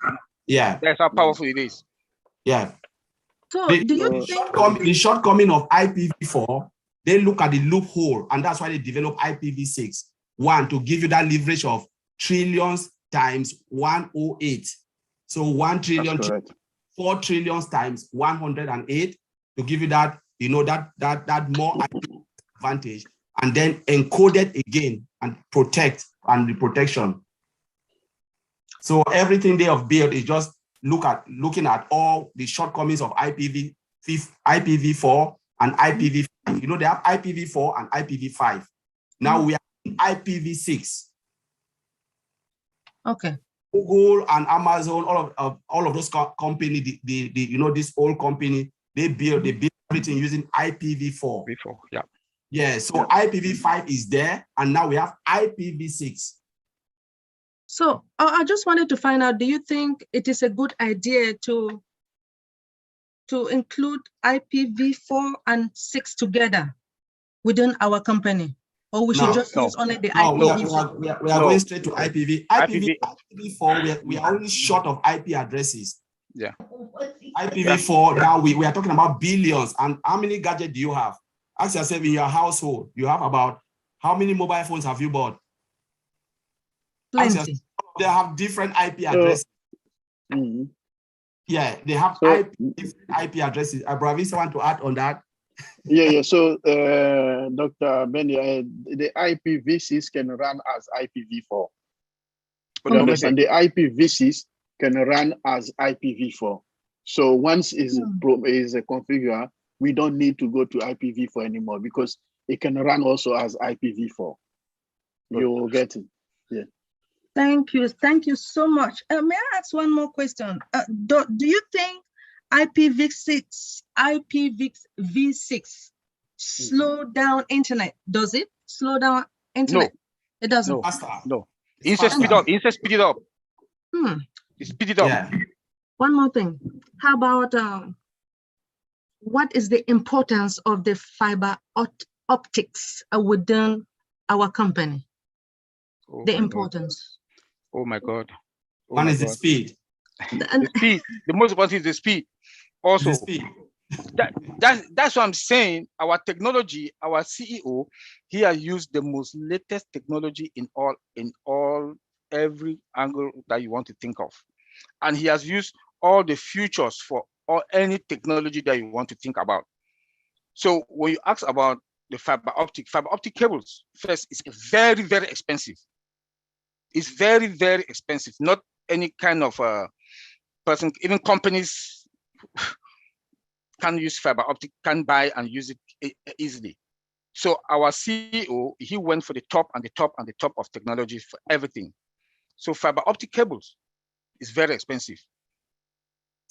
Yeah. That's how powerful it is. Yeah. So the shortcoming of IPv4, they look at the loophole, and that's why they develop IPv6. One, to give you that leverage of trillions times 108. So 1 trillion, 4 trillions times 108 to give you that, that more advantage, and then encode it again and protect and the protection. So everything they have built is just looking at all the shortcomings of IPv4 and IPv5. They have IPv4 and IPv5. Now we are in IPv6. Okay. Google and Amazon, all of those companies, this old company, they build everything using IPv4. Yeah. So IPv5 is there, and now we have IPv6. So I just wanted to find out, do you think it is a good idea to include IPv4 and 6 together within our company? Or we should just use only the IPv4? We are going straight to IPv4, we are only short of IP addresses. Yeah. IPv4, now we are talking about billions. And how many gadgets do you have? Ask yourself, in your household, you have about, how many mobile phones have you bought? Plenty. They have different IP addresses. Yeah, they have different IP addresses. Bravis, want to add on that? Yeah. So, Dr. Benny, the IPv6 can run as IPv4. You understand? The IPv6 can run as IPv4. So once is a configured, we don't need to go to IPv4 anymore because it can run also as IPv4. You get it? Yeah. Thank you so much. May I ask one more question? Do you think IPv6 slow down internet? Does it slow down internet? No, it doesn't. No. It says speed up. It speed it up. Speed it up. Yeah. One more thing. How about what is the importance of the fiber optics within our company? The importance. Oh my God. One is the speed. The speed. The most important is the speed. Also, the speed. That's what I'm saying. Our technology, our CEO, he has used the most latest technology in every angle that you want to think of. And he has used all the futures for any technology that you want to think about. So when you ask about the fiber optic cables, first, it's very, very expensive. It's very, very expensive. Not any kind of person, even companies can use fiber optic, can buy and use it easily. So our CEO, he went for the top and the top and the top of technology for everything. So fiber optic cables is very expensive.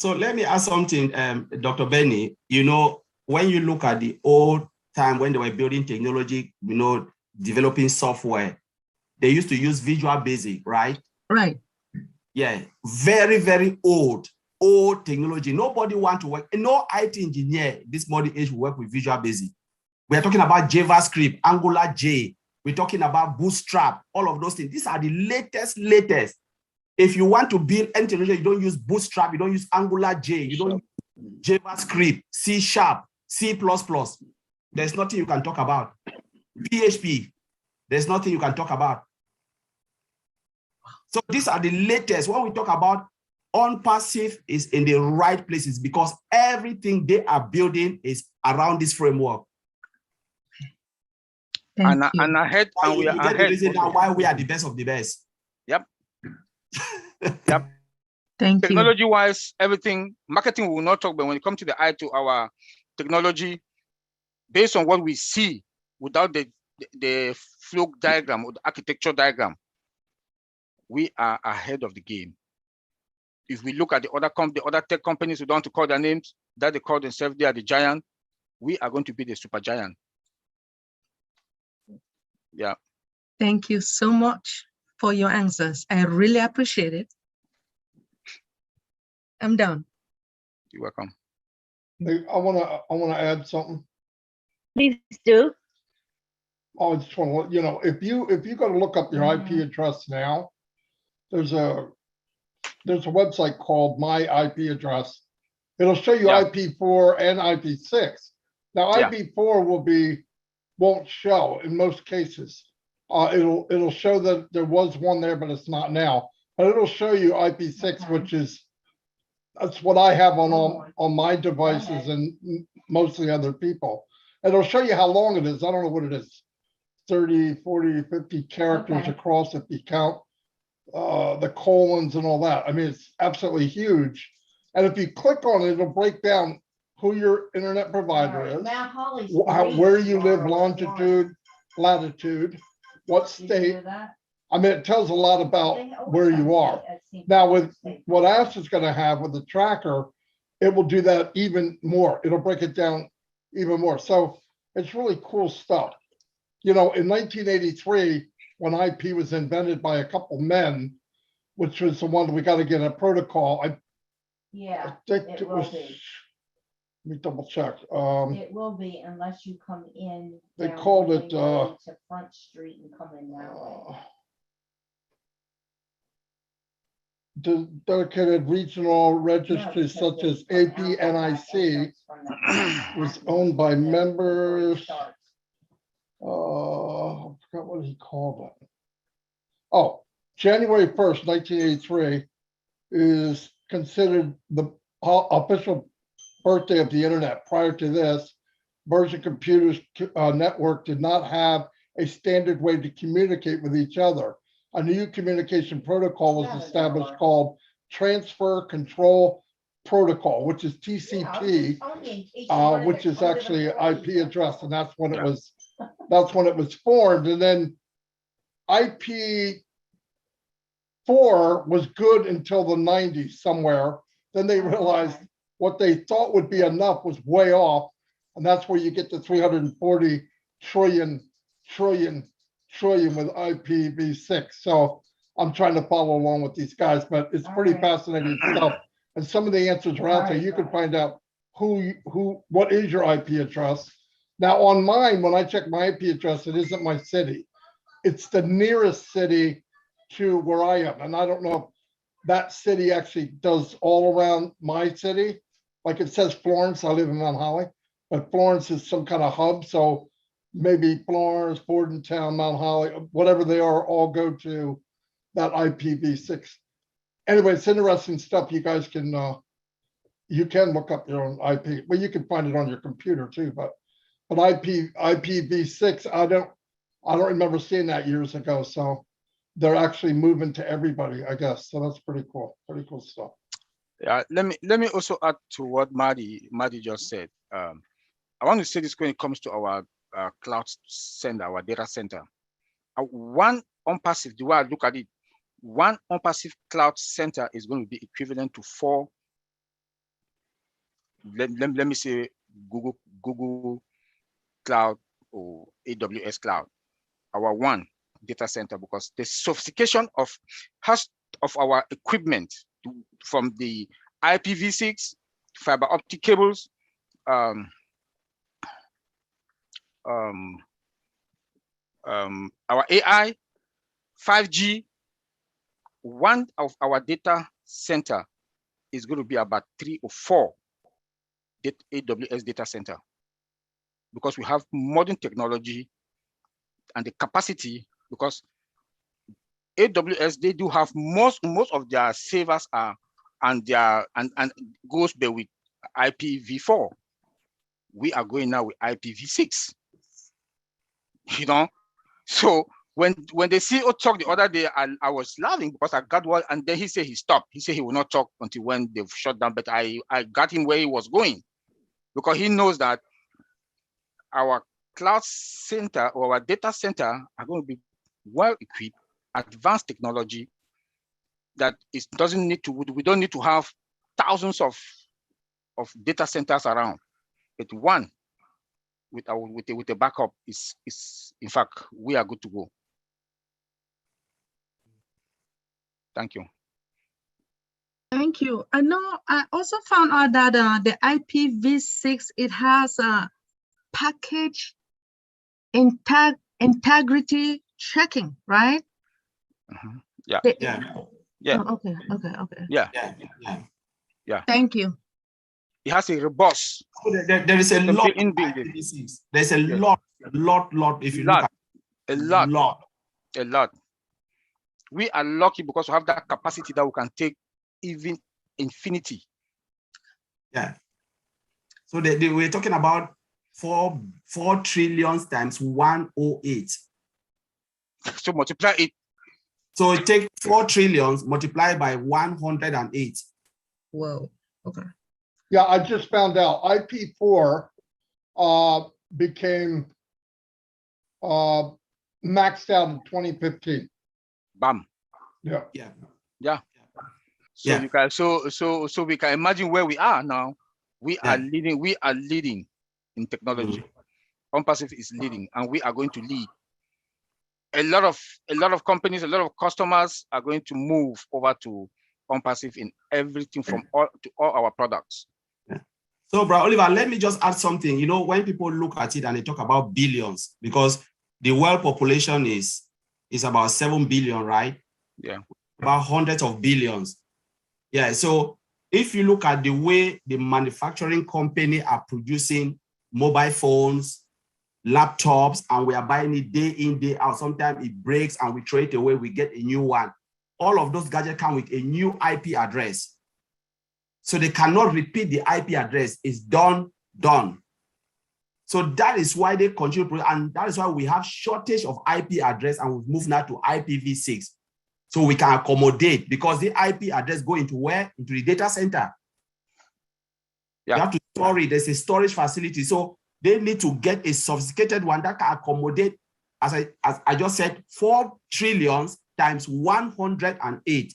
So let me ask something, Dr. Benny. When you look at the old time when they were building technology, developing software, they used to use Visual Basic, right? Right. Yeah, very, very old technology. Nobody want to work, no IT engineer this modern age will work with Visual Basic. We are talking about JavaScript, Angular J. We're talking about Bootstrap, all of those things. These are the latest. If you want to build any technology, you don't use Bootstrap, you don't use Angular J, you don't use JavaScript, C#, C++. There's nothing you can talk about. PHP, there's nothing you can talk about. So these are the latest. When we talk about Onpassive is in the right places because everything they are building is around this framework. And ahead, and we are get the ahead. reason now why we are the best of the best. Yep. Yep. Thank you. Technology-wise, everything, marketing we will not talk, but when it comes to the eye to our technology, based on what we see without the flow diagram or the architecture diagram, we are ahead of the game. If we look at the other tech companies who don't want to call their names, that they call themselves, they are the giant, we are going to be the super giant. Yeah. Thank you so much for your answers. I really appreciate it. I'm done. You're welcome. Hey, I wanna add something. Please do. I just want to, if you go to look up your IP address now, there's a website called My IP Address. It'll show you IP4 and IP6. Now IP4 won't show in most cases. It'll show that there was one there, but it's not now. But it'll show you IP6, which is that's what I have on my devices and mostly other people. And it'll show you how long it is. I don't know what it is, 30, 40, 50 characters across if you count the colons and all that. I mean, it's absolutely huge. And if you click on it, it'll break down who your internet provider is, where you live, longitude, latitude, what state. I mean, it tells a lot about where you are. Now, with what Ash is going to have with the tracker, it will do that even more. It'll break it down even more. So it's really cool stuff. In 1983, when IP was invented by a couple men, which was the one we got to get a protocol. I think it was. Let me double check. It will be unless you come in. They called it to Front Street and come in that way. Dedicated regional registries such as APNIC was owned by members. I forgot what he called it. Oh, January 1st, 1983 is considered the official birthday of the internet. Prior to this, Virgin Computers network did not have a standard way to communicate with each other. A new communication protocol was established called Transfer Control Protocol, which is TCP, which is actually an IP address, and that's when it was formed. And then IP4 was good until the 90s somewhere. Then they realized what they thought would be enough was way off, and that's where you get the 340 trillion with IPv6. So I'm trying to follow along with these guys, but it's pretty fascinating stuff. And some of the answers are out there. You can find out what is your IP address. Now on mine, when I check my IP address, it isn't my city. It's the nearest city to where I am. And I don't know if that city actually does all around my city. Like it says Florence, I live in Mount Holly, but Florence is some kind of hub. So maybe Florence, Bordentown, Mount Holly, whatever they are, all go to that IPv6. Anyway, it's interesting stuff. You guys can look up your own IP. Well, you can find it on your computer too, but IPv6, I don't remember seeing that years ago. So they're actually moving to everybody, I guess. So that's pretty cool stuff. Yeah, let me also add to what Marty just said. I want to say this when it comes to our cloud center, our data center. One Onpassive, the way I look at it, one Onpassive cloud center is going to be equivalent to 4. Let me say Google cloud or AWS cloud, our one data center, because the sophistication of our equipment from the IPv6, fiber optic cables, our AI, 5G, one of our data center is going to be about 3 or 4 AWS data center, because we have modern technology and the capacity, because AWS, they do have most of their servers are and goes there with IPv4. We are going now with IPv6. You know, so when the CEO talked the other day, I was laughing because I got one, and then he said he stopped. He said he will not talk until when they've shut down. But I got him where he was going, because he knows that our cloud center or our data center are going to be well equipped, advanced technology that it doesn't need to. We don't need to have thousands of data centers around, but one with a backup is in fact, we are good to go. Thank you. Thank you. I know I also found out that the IPv6, it has a package integrity checking, right? Yeah. Yeah. Oh, okay. Yeah. Thank you. It has a robust. There is a lot in IPv6. There's a lot. If you look at a lot. We are lucky because we have that capacity that we can take even infinity. Yeah. So we're talking about 4 trillion times 108. So multiply it. So it takes 4 trillions multiplied by 108. Whoa. Okay. Yeah, I just found out IP4 became maxed out in 2015. Bam. Yeah. So you can so we can imagine where we are now. We are leading in technology. Onpassive is leading, and we are going to lead. A lot of companies, a lot of customers are going to move over to Onpassive in everything from all our products. So, bro, Oliver, let me just add something. You know, when people look at it and they talk about billions, because the world population is about 7 billion, right? Yeah. About hundreds of billions. Yeah. So if you look at the way the manufacturing company are producing mobile phones, laptops, and we are buying it day in, day out. Sometimes it breaks and we throw it away, we get a new one. All of those gadgets come with a new IP address. So they cannot repeat the IP address. It's done. So that is why they continue, and that is why we have shortage of IP address, and we've moved now to IPv6. So we can accommodate, because the IP address go into where? Into the data center. You have to store it. There's a storage facility. So they need to get a sophisticated one that can accommodate, as I just said, 4 trillions times 108.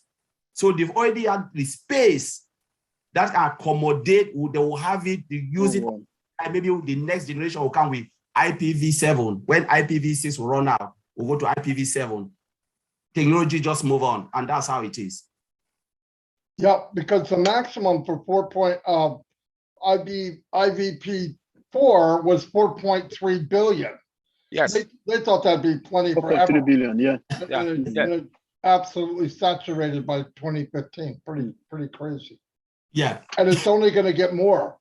So they've already had the space that can accommodate. They will have it, they use it, and maybe the next generation will come with IPv7. When IPv6 will run out, we'll go to IPv7. Technology just move on, and that's how it is. Yeah, because the maximum for IVP4 was 4.3 billion. Yes. They thought that'd be plenty forever. 3 billion, yeah. And it absolutely saturated by 2015. Pretty crazy. Yeah. And it's only going to get more.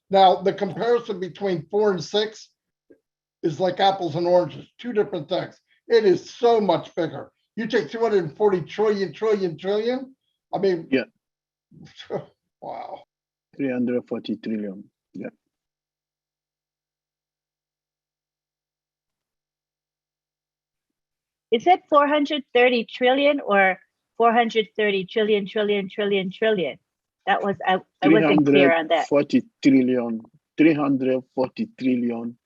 Now, the comparison between 4 and 6 is like apples and oranges, 2 different things. It is so much bigger. You take 240 trillion. I mean, yeah. Wow. 340 trillion. Yeah. Is it 430 trillion or 430 trillion? That was, I wasn't clear on that. 340 trillion, 340 trillion.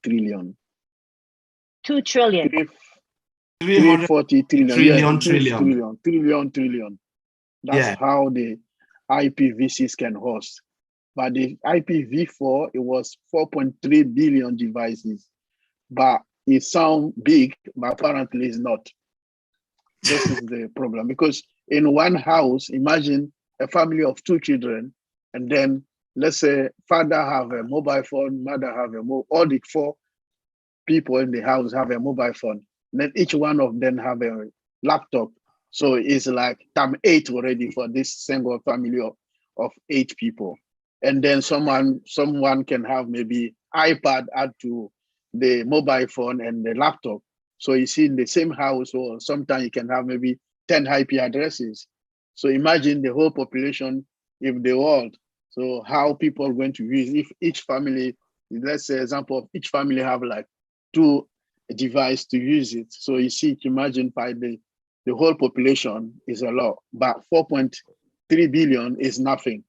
2 trillion. 340 trillion. Trillion. That's how the IPv6 can host. But the IPv4, it was 4.3 billion devices. but it sounds big, but apparently it's not. This is the problem, because in one house, imagine a family of 2 children, and then let's say father have a mobile phone, mother have all the 4 people in the house have a mobile phone. Then each one of them have a laptop. So it's like time 8 already for this single family of 8 people. And then someone can have maybe iPad add to the mobile phone and the laptop. So you see in the same house, or sometimes you can have maybe 10 IP addresses. So imagine the whole population in the world. So how people are going to use, if each family, let's say example of each family have like 2 devices to use it. So you see, imagine by the whole population is a lot, but 4.3 billion is nothing.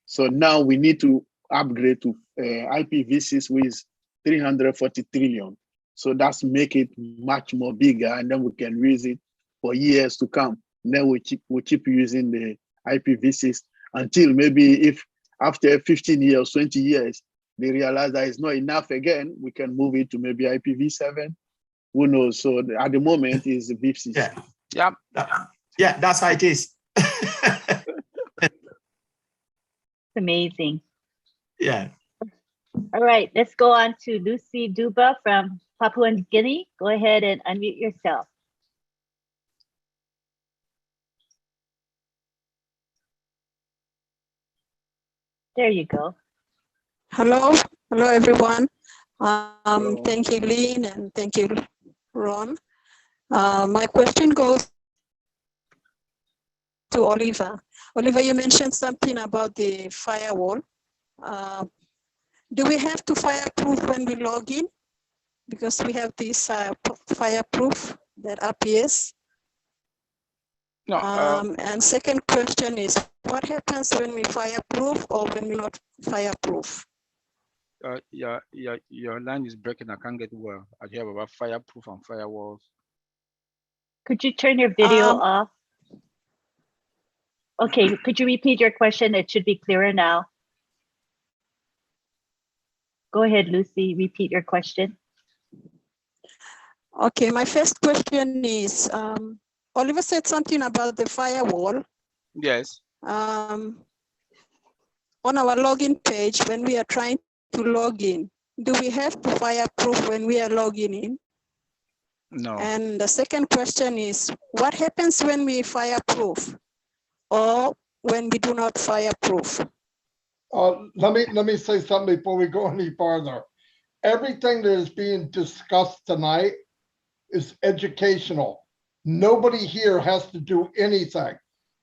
So now we need to upgrade to IPv6 with 340 trillion. So that's make it much more bigger, and then we can use it for years to come. And then we keep using the IPv6 until maybe if after 15 years, 20 years, they realize that it's not enough again, we can move it to maybe IPv7. Who knows? So at the moment is V6. Yeah. Yeah, that's how it is. Amazing. Yeah. All right, let's go on to Lucy Duba from Papua New Guinea. Go ahead and unmute yourself. There you go. Hello everyone. Thank you, Lynn, and thank you, Ron. My question goes to Oliver. Oliver, you mentioned something about the firewall. Do we have to fireproof when we log in? Because we have this fireproof that appears. No, and second question is, what happens when we fireproof or when we not fireproof? your line is breaking. I can't get well. I hear about fireproof and firewalls. Could you turn your video off? Okay, could you repeat your question? It should be clearer now. Go ahead, Lucy, repeat your question. Okay, my first question is, Oliver said something about the firewall. Yes. On our login page, when we are trying to log in, do we have to fireproof when we are logging in? No. And the second question is, what happens when we fireproof or when we do not fireproof? Let me say something before we go any farther. Everything that is being discussed tonight is educational. Nobody here has to do anything.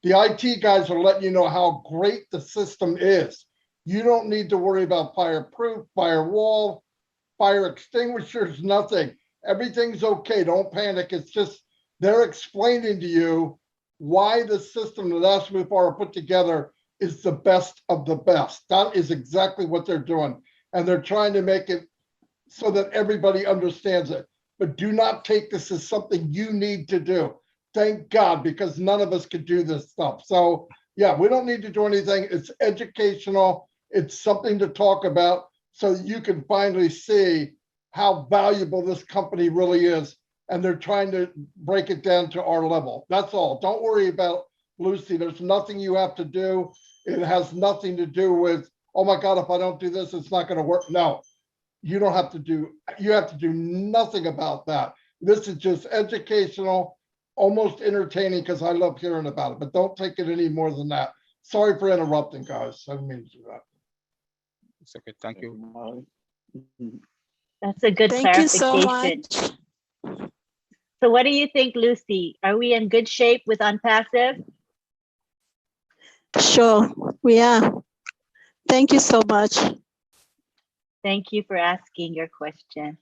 The IT guys are letting you know how great the system is. You don't need to worry about fireproof, firewall, fire extinguishers, nothing. Everything's okay. Don't panic. It's just they're explaining to you why the system that Ashmufar put together is the best of the best. That is exactly what they're doing. And they're trying to make it so that everybody understands it. But do not take this as something you need to do. Thank God, because none of us could do this stuff. So yeah, we don't need to do anything. It's educational. It's something to talk about so that you can finally see how valuable this company really is. And they're trying to break it down to our level. That's all. Don't worry about Lucy. There's nothing you have to do. It has nothing to do with, oh my God, if I don't do this, it's not going to work. No, you don't have to do, you have to do nothing about that. This is just educational, almost entertaining because I love hearing about it, but don't take it any more than that. Sorry for interrupting, guys. I didn't mean to do that. It's okay. Thank you. That's a good Thank you clarification. so much. So what do you think, Lucy? Are we in good shape with Onpassive? Sure, we are. Thank you so much. Thank you for asking your question.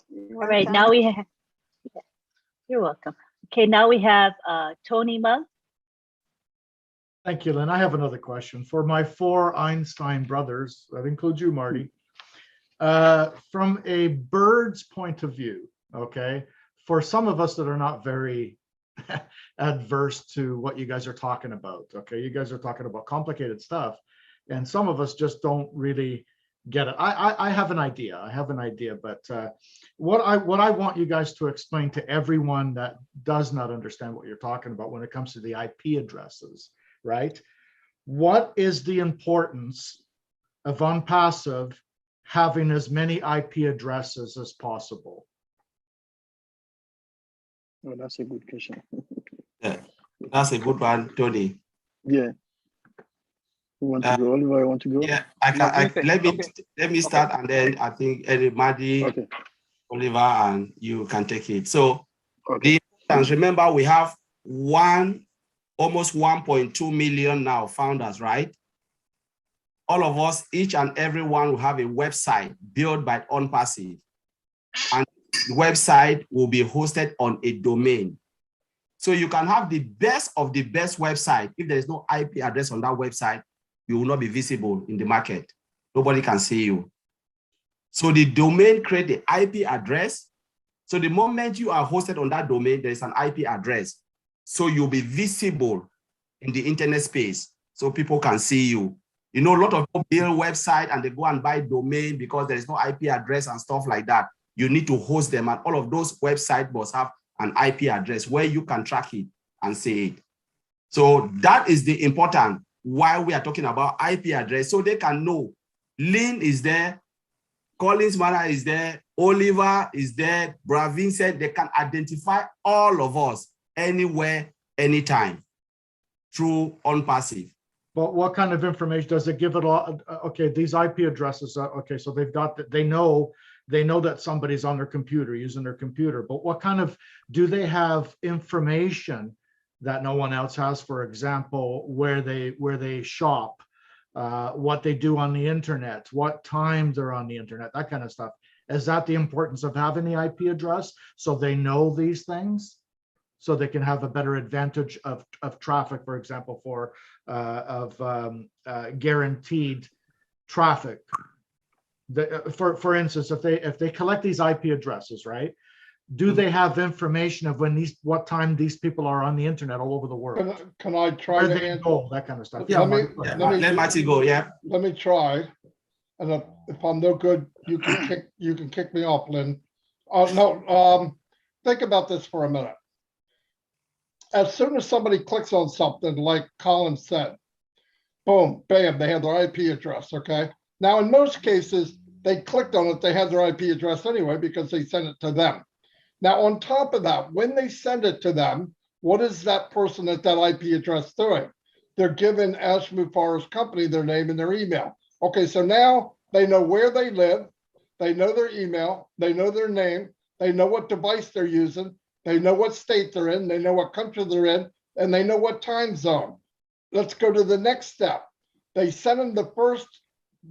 You're All right, welcome. now we have, you're welcome. Okay, now we have Tony Monk. Thank you, Lynn. I have another question. For my 4 Einstein brothers, that includes you, Marty, from a bird's point of view, okay, for some of us that are not very adverse to what you guys are talking about, okay, you guys are talking about complicated stuff, and some of us just don't really get it. I have an idea. I have an idea, but what I want you guys to explain to everyone that does not understand what you're talking about when it comes to the IP addresses, right? What is the importance of Onpassive having as many IP addresses as possible? Oh, that's a good question. Yeah, that's a good one, Tony. Yeah. You want to go, Oliver? You want to go? Yeah, let me start, and then I think everybody, Oliver, and you can take it. So remember, we have almost 1.2 million now founders, right? All of us, each and every one will have a website built by Onpassive, and the website will be hosted on a domain. So you can have the best of the best website. If there is no IP address on that website, you will not be visible in the market. Nobody can see you. So the domain creates the IP address. So the moment you are hosted on that domain, there is an IP address. So you'll be visible in the internet space so people can see you. You know, a lot of people build website and they go and buy domain because there is no IP address and stuff like that. You need to host them, and all of those websites must have an IP address where you can track it and see it. So that is the important why we are talking about IP address, so they can know Lynn is there, Collins Mara is there, Oliver is there, Brad Vincent. They can identify all of us anywhere, anytime through Onpassive. But what kind of information does it give it all? Okay, these IP addresses, okay, so they've got that, they know that somebody's on their computer, using their computer, but what kind of, do they have information that no one else has? For example, where they shop, what they do on the internet, what time they're on the internet, that kind of stuff. Is that the importance of having the IP address, so they know these things, so they can have a better advantage of traffic, for example, guaranteed traffic? For instance, if they collect these IP addresses, right? Do they have information of what time these people are on the internet all over the world? Can I try to answer that kind of stuff? Yeah, let Marty go. Yeah. Let me try, and if I'm no good, you can kick me off, Lynn. Think about this for a minute. As soon as somebody clicks on something, like Colin said, boom, bam, they have their IP address. Okay. Now, in most cases, they clicked on it, they had their IP address anyway because they sent it to them. Now, on top of that, when they send it to them, what is that person at that IP address doing? They're giving Ashmu Forest Company their name and their email. Okay, so now they know where they live, they know their email, they know their name, they know what device they're using, they know what state they're in, they know what country they're in, and they know what time zone. Let's go to the next step. They send them the first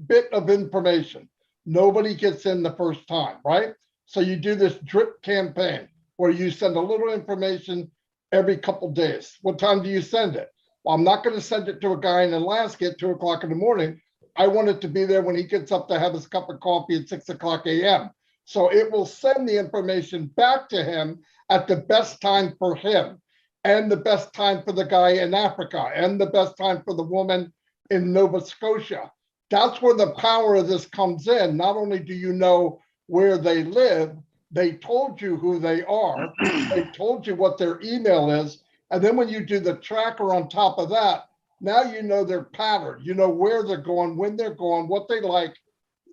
bit of information. Nobody gets in the first time, right? So you do this drip campaign where you send a little information every couple days. What time do you send it? Well, I'm not going to send it to a guy in Alaska at 2 o'clock in the morning. I want it to be there when he gets up to have his cup of coffee at 6 o'clock a.m. So it will send the information back to him at the best time for him, and the best time for the guy in Africa, and the best time for the woman in Nova Scotia. That's where the power of this comes in. Not only do you know where they live, they told you who they are, they told you what their email is, and then when you do the tracker on top of that, now you know their pattern, you know where they're going, when they're going, what they like,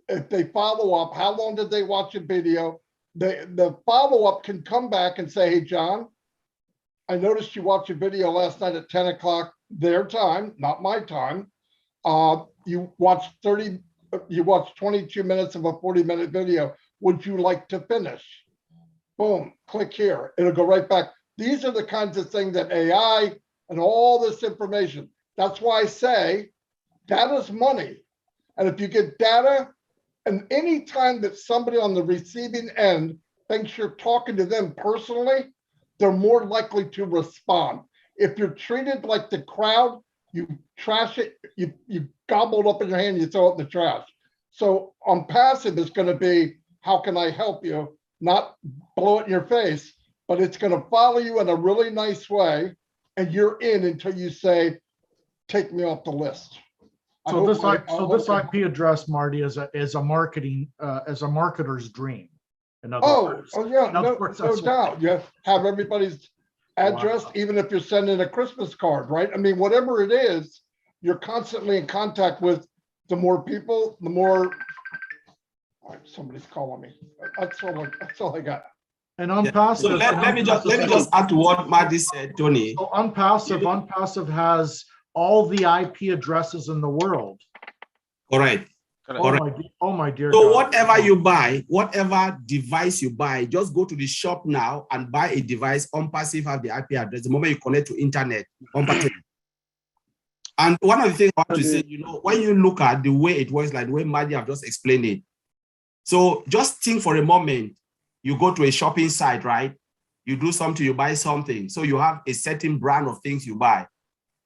if they follow up, how long did they watch a video. The follow-up can come back and say, hey, John, I noticed you watched a video last night at 10 o'clock their time, not my time. You watched 22 minutes of a 40-minute video. Would you like to finish? Boom, click here. It'll go right back. These are the kinds of things that AI and all this information. That's why I say data's money. And if you get data, and any time that somebody on the receiving end thinks you're talking to them personally, they're more likely to respond. If you're treated like the crowd, you trash it, you gobble it up in your hand, you throw it in the trash. So Onpassive is going to be, how can I help you? Not blow it in your face, but it's going to follow you in a really nice way, and you're in until you say, take me off the list. So hope this my- IP, so this IP address, Marty, is a marketing as a marketer's dream. In other words. Yeah, In other no, words, no that's what- doubt. You have everybody's address, Wow. even if you're sending a Christmas card, right? I mean, whatever it is, you're constantly in contact with the more people, the more. All right, somebody's calling me. That's all I got. And Yeah. Onpassive. So let me just add to what Marty said, Tony. So Onpassive has all the IP addresses in the world. Correct. Oh my dear So God. whatever you buy, whatever device you buy, just go to the shop now and buy a device. Onpassive have the IP address. The moment you connect to internet, Onpassive. And one of the things I want to say, when you look at the way it works, like the way Marty have just explained it. So just think for a moment, you go to a shopping site, right? You do something, you buy something. So you have a certain brand of things you buy.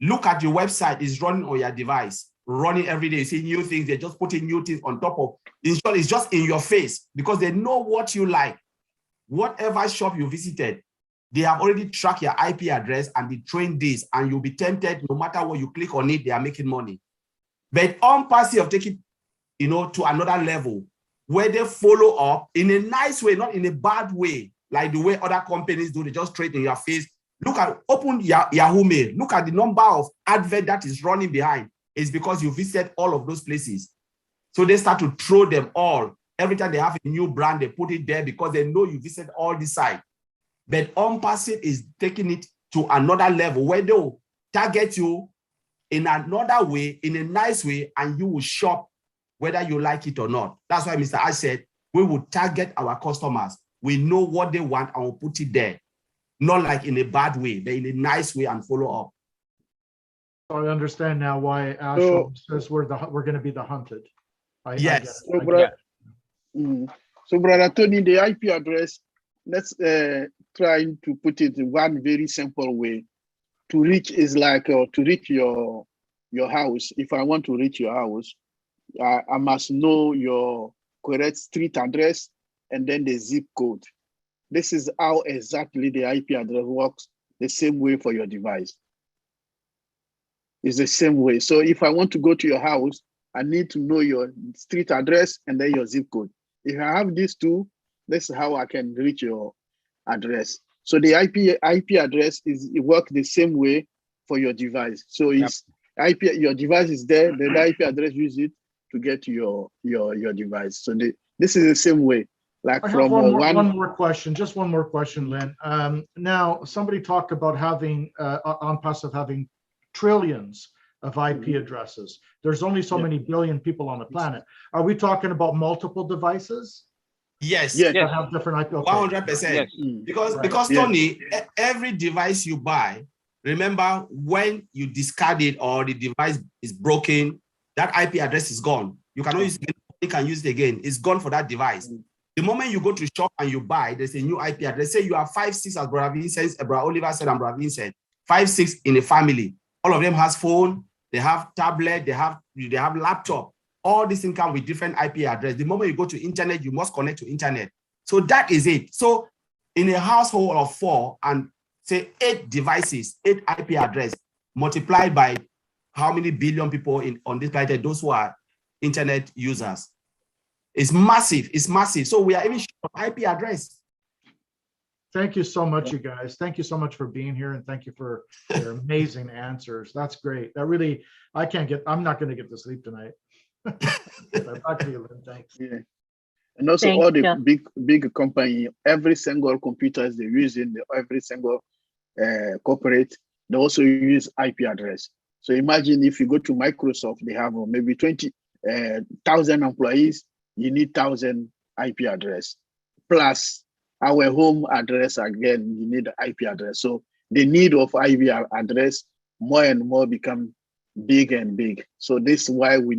Look at your website, it's running on your device, running every day. You see new things, they're just putting new things on top of. In short, it's just in your face because they know what you like. Whatever shop you visited, they have already tracked your IP address and they train this, and you'll be tempted no matter what you click on it, they are making money. But Onpassive take it, to another level where they follow up in a nice way, not in a bad way, like the way other companies do. They just trade in your face. Open Yahoo Mail. Look at the number of advert that is running behind. It's because you visited all of those places. So they start to throw them all. Every time they have a new brand, they put it there because they know you visit all the sites. But Onpassive is taking it to another level where they'll target you in another way, in a nice way, and you will shop whether you like it or not. That's why Mr. Ash said, we will target our customers. We know what they want and we'll put it there. Not like in a bad way, but in a nice way and follow up. So I understand now why Ashel says we're going to be the hunted. Yes. So, Brother Tony, the IP address, let's try to put it in one very simple way. To reach is like to reach your house. If I want to reach your house, I must know your correct street address and then the zip code. This is how exactly the IP address works, the same way for your device. It's the same way. So if I want to go to your house, I need to know your street address and then your zip code. If I have these two, this is how I can reach your address. So the IP address it works the same way for your device. So it's your device is there, the IP address use it to get to your device. So this is the same way. Like I from have one more question, just one more question, Lynn. Now, somebody talked about having Onpassive having trillions of IP addresses. There's only so many billion people on the planet. Are we talking about multiple devices? Yes. That have different IP. 100%. Because Tony, every device you buy, remember when you discard it or the device is broken, that IP address is gone. You cannot use it again. You can use it again. It's gone for that device. The moment you go to shop and you buy, there's a new IP address. Say you have 5, 6, as Brother Vincent, Brother Oliver said, and Brother Vincent, 5, 6 in a family. All of them has phone, they have tablet, they have laptop. All these things come with different IP address. The moment you go to internet, you must connect to internet. So that is it. So in a household of 4 and say 8 devices, 8 IP address multiplied by how many billion people on this planet, those who are internet users. It's massive. It's massive. So we are even short of IP address. Thank you so much, you guys. Thank you so much for being here, and thank you for your amazing answers. That's great. That really, I'm not going to get to sleep tonight. Back to you, Lynn. Thanks. Yeah. And also all the big company, every single computers they're using, every single corporate, they also use IP address. So imagine if you go to Microsoft, they have maybe 20,000 employees, you need 1,000 IP address. Plus our home address, again, you need the IP address. So the need of IP address more and more become big and big. So this is why we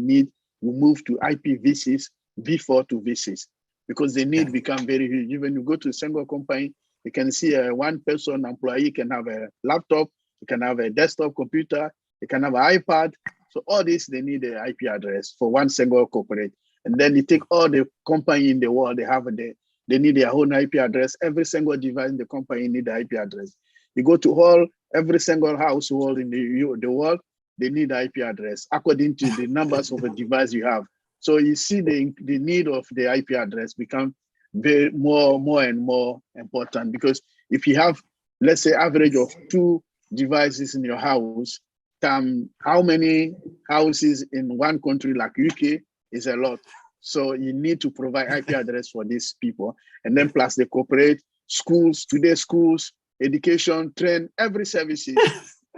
move to IPv6 V4 to V6, because the need become very huge. Even you go to a single company, you can see a one person employee can have a laptop, you can have a desktop computer, you can have an iPad. So all this, they need an IP address for one single corporate. And then you take all the company in the world, they need their own IP address. Every single device in the company need the IP address. You go to every single household in the world, they need IP address according to the numbers of a device you have. So you see the need of the IP address become more and more important, because if you have, let's say, average of 2 devices in your house, how many houses in one country like UK is a lot. So you need to provide IP address for these people. And then plus the corporate schools, today schools, education, train, every services,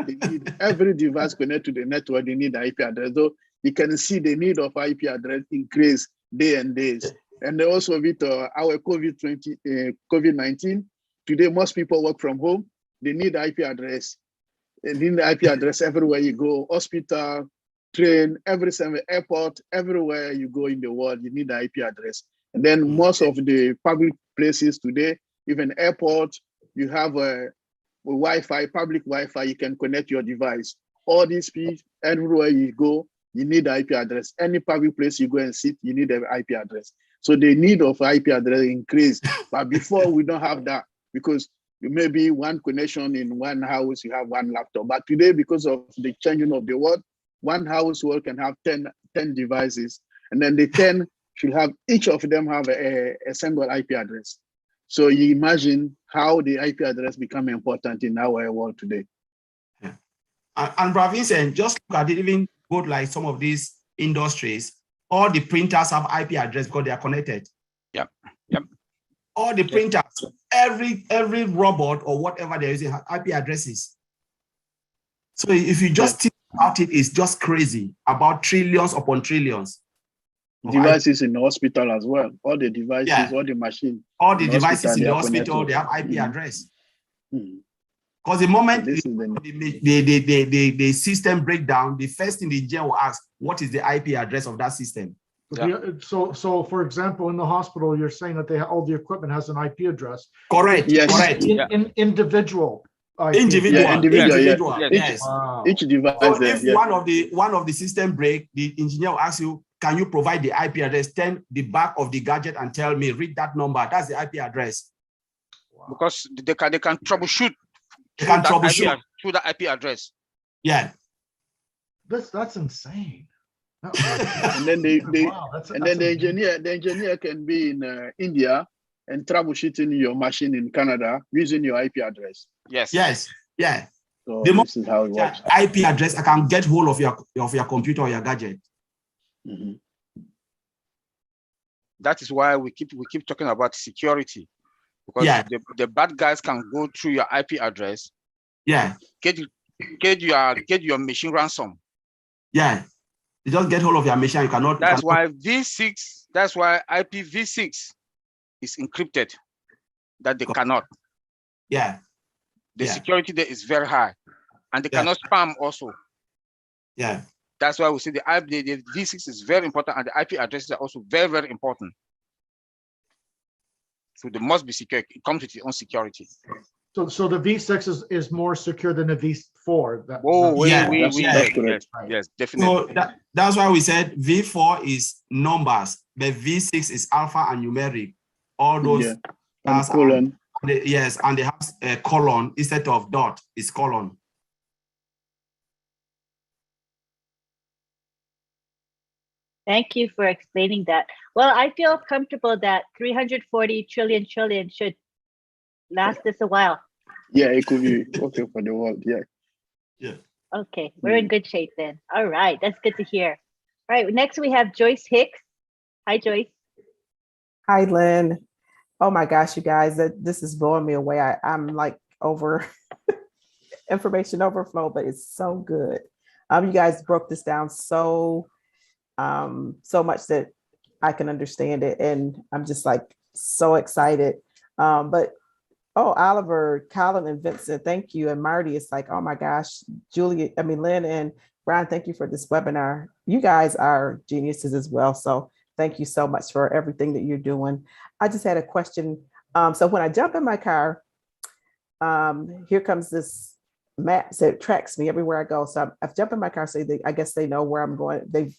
they need every device connected to the network, they need IP address. So you can see the need of IP address increase day and days. And then also with our COVID-19, today most people work from home, they need IP address. They need the IP address everywhere you go, hospital, train, every airport, everywhere you go in the world, you need the IP address. And then most of the public places today, even airport, you have a Wi-Fi, public Wi-Fi, you can connect your device. All these people, everywhere you go, you need the IP address. Any public place you go and sit, you need an IP address. So the need of IP address increased. But before, we don't have that, because maybe one connection in one house, you have one laptop. But today, because of the changing of the world, one household can have 10 devices, and then the 10 should have, each of them have a single IP address. So you imagine how the IP address become important in our world today. Yeah. And Brother Vincent, just look at it, even go to like some of these industries, all the printers have IP address because they are connected. Yep. Yep. All the printers, every robot or whatever they're using have IP addresses. So if you just think about it, it's just crazy, about trillions upon trillions. Devices in the hospital as well. All the devices, all the machines. All the devices in the hospital, they have IP address. Because the moment the system breakdown, the first thing the engineer will ask, what is the IP address of that system? So for example, in the hospital, you're saying that all the equipment has an IP address. Correct. Yes. Correct. Individual. Individual. Yes. Wow. Each device. So if one of the system break, the engineer will ask you, can you provide the IP address? Turn the back of the gadget and tell me, read that number. That's the IP address. Wow. Because they can troubleshoot. Through the IP address. Yeah. That's insane. And then the engineer can be in India and troubleshooting your machine in Canada using your IP address. Yes. Yes. Yeah. So this is how it works. IP address, I can get hold of your computer or your gadget. Mm-hmm. That is why we keep talking about security, because the bad guys can go through your IP address. Yeah. Get your machine ransom. Yeah. You just get hold of your machine. You cannot. That's why V6. That's why IPv6 is encrypted. That they cannot. Yeah. The security there is very high, and they cannot spam also. Yeah. That's why we say the V6 is very important, and the IP addresses are also very, very important. So they must be secure. It comes with its own security. So the V6 is more secure than the V4. Yes, definitely. So that's why we said V4 is numbers, but V6 is alpha and numeric. All those and colon. And they have a colon instead of dot. It's colon. Thank you for explaining that. Well, I feel comfortable that 340 trillion should last us a while. Yeah, it could be okay for the world. Yeah. Yeah. Okay, we're in good shape then. All right, that's good to hear. All right, next we have Joyce Hicks. Hi, Joyce. Hi, Lynn. Oh my gosh, you guys, this is blowing me away. I'm like over information overflow, but it's so good. You guys broke this down so much that I can understand it, and I'm just like so excited. But Oliver, Colin, and Vincent, thank you, and Marty. It's like, oh my gosh, Lynn and Brian, thank you for this webinar. You guys are geniuses as well, so thank you so much for everything that you're doing. I just had a question. So when I jump in my car, here comes this map that tracks me everywhere I go. So I've jumped in my car, so I guess they know where I'm going. They've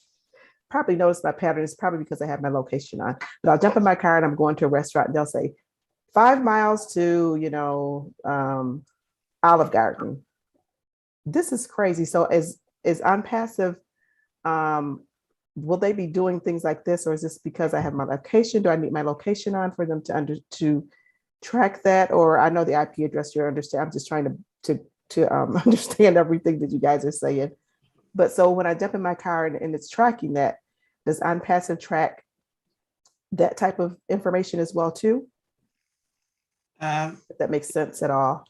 probably noticed my pattern. It's probably because I have my location on. But I'll jump in my car and I'm going to a restaurant, and they'll say 5 miles to Olive Garden. This is crazy. So is Onpassive, will they be doing things like this, or is this because I have my location? Do I need my location on for them to track that? Or I know the IP address you understand. I'm just trying to understand everything that you guys are saying. But so when I jump in my car and it's tracking that, does Onpassive track that type of information as well too? If that makes sense at all.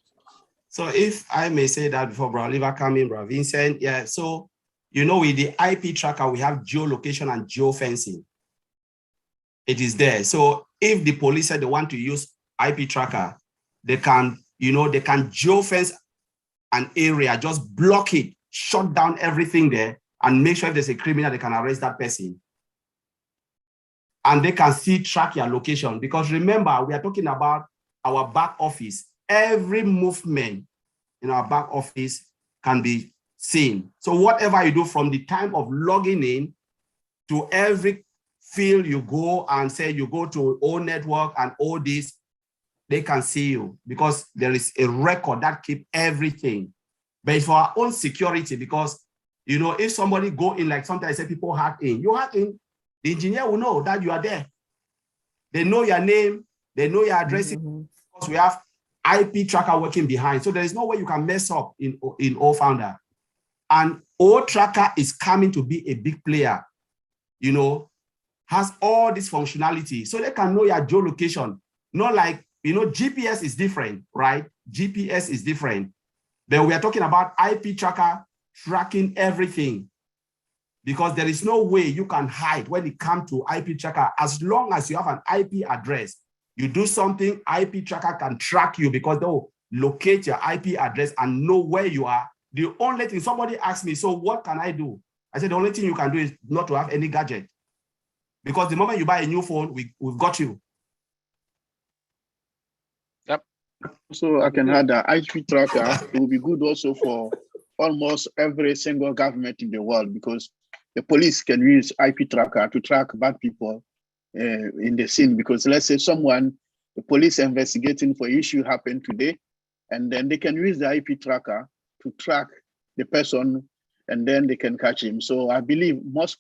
So if I may say that before Bro Oliver come in, Bro Vincent, yeah. So with the IP tracker, we have geolocation and geofencing. It is there. So if the police said they want to use IP tracker, they can, they can geofence an area, just block it, shut down everything there, and make sure if there's a criminal, they can arrest that person. And they can still track your location. Because remember, we are talking about our back office. Every movement in our back office can be seen. So whatever you do from the time of logging in to every field you go and say you go to all network and all this, they can see you because there is a record that keep everything. But it's for our own security because, if somebody go in, like sometimes I say people hack in, you hack in, the engineer will know that you are there. They know your name, they know your address, because we have IP tracker working behind. So there is no way you can mess up in O-Founder. And O-Tracker is coming to be a big player, has all this functionality. So they can know your geolocation. Not like, GPS is different, right? GPS is different. But we are talking about IP tracker tracking everything because there is no way you can hide when it comes to IP tracker. As long as you have an IP address, you do something, IP tracker can track you because they'll locate your IP address and know where you are. The only thing, somebody asked me, so what can I do? I said, the only thing you can do is not to have any gadget. Because the moment you buy a new phone, we've got you. Yep. So I can add that IP tracker will be good also for almost every single government in the world because the police can use IP tracker to track bad people in the scene. Because let's say the police investigating for issue happened today, and then they can use the IP tracker to track the person, and then they can catch him. So I believe most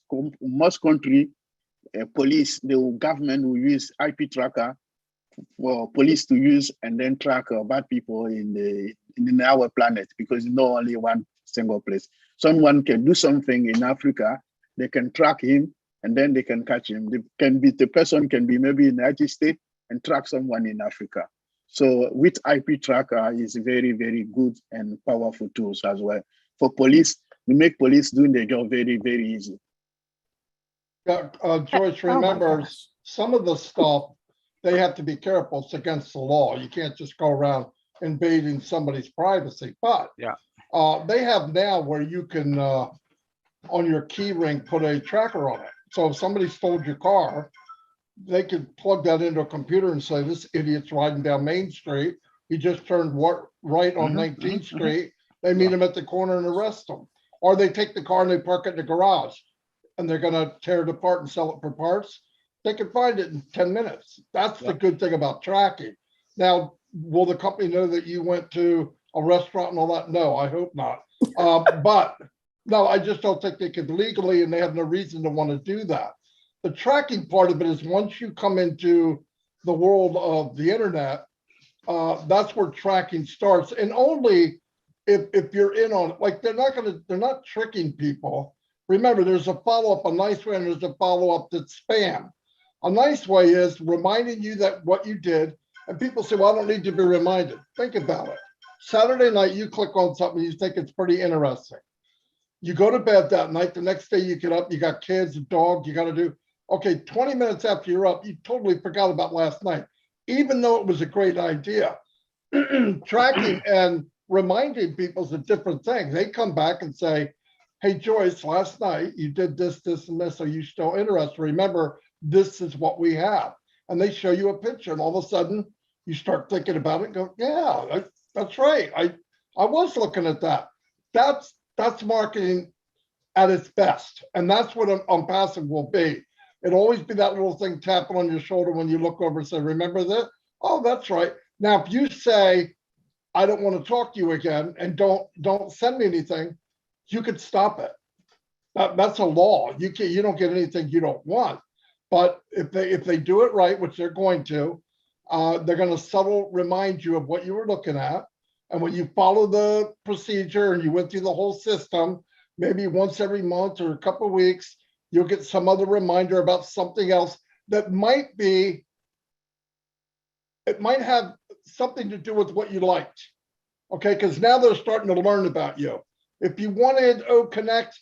country police, the government will use IP tracker for police to use and then track bad people in our planet because it's not only one single place. Someone can do something in Africa, they can track him and then they can catch him. The person can be maybe in the United States and track someone in Africa. So with IP tracker is very, very good and powerful tools as well. For police, we make police doing their job very, very easy. Joyce, remember, some of the stuff, they have to be careful. It's against the law. You can't just go around invading somebody's privacy. But they have now where you can, on your key ring, put a tracker on it. So if somebody stole your car, they could plug that into a computer and say, this idiot's riding down Main Street. He just turned right on 19th Street. They meet him at the corner and arrest him. Or they take the car and they park it in the garage and they're going to tear it apart and sell it for parts. They can find it in 10 minutes. That's the good thing about tracking. Now, will the company know that you went to a restaurant and all that? No, I hope not. But no, I just don't think they could legally, and they have no reason to want to do that. The tracking part of it is once you come into the world of the internet, that's where tracking starts. And only if you're in on it, like they're not tricking people. Remember, there's a follow-up, a nice way, and there's a follow-up that's spam. A nice way is reminding you that what you did, and people say, well, I don't need to be reminded. Think about it. Saturday night, you click on something you think it's pretty interesting. You go to bed that night, the next day you get up, you got kids, a dog, you got to do, okay, 20 minutes after you're up, you totally forgot about last night, even though it was a great idea. Tracking and reminding people is a different thing. They come back and say, hey, Joyce, last night you did this, this, and this. Are you still interested? Remember, this is what we have. And they show you a picture and all of a sudden you start thinking about it and go, yeah, that's right. I was looking at that. That's marketing at its best. And that's what Onpassive will be. It'll always be that little thing tapping on your shoulder when you look over and say, remember that? Oh, that's right. Now, if you say, I don't want to talk to you again and don't send me anything, you could stop it. That's a law. You don't get anything you don't want. But if they do it right, which they're going to, they're going to subtle remind you of what you were looking at. And when you follow the procedure and you went through the whole system, maybe once every month or a couple of weeks, you'll get some other reminder about something else that might have something to do with what you liked. Okay, because now they're starting to learn about you. If you wanted Connect,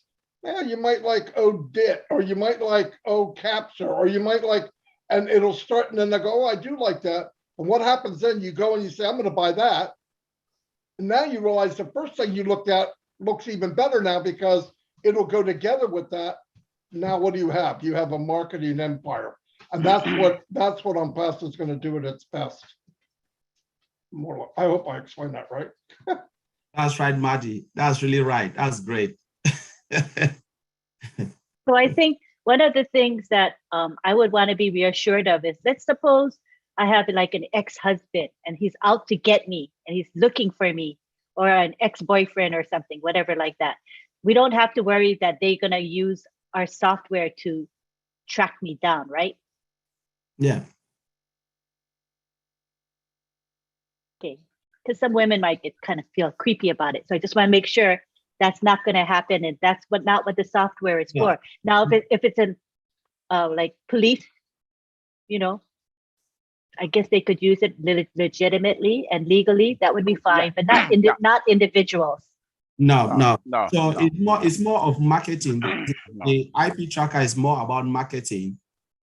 you might like DIT, or you might like Capture, or you might like, and it'll start, and then they go, I do like that. And what happens then? You go and you say, I'm going to buy that. And now you realize the first thing you looked at looks even better now because it'll go together with that. Now, what do you have? You have a marketing empire. And that's what Onpassive is going to do at its best. I hope I explained that right. That's right, Marty. That's really right. That's great. So I think one of the things that I would want to be reassured of is, let's suppose I have like an ex-husband and he's out to get me and he's looking for me, or an ex-boyfriend or something, whatever like that. We don't have to worry that they're going to use our software to track me down, right? Yeah. Okay. Because some women might get kind of feel creepy about it. So I just want to make sure that's not going to happen, and that's not what the software is for. Now, if it's an like police, I guess they could use it legitimately and legally. That would be fine, but not individuals. No. So it's more of marketing. The IP tracker is more about marketing.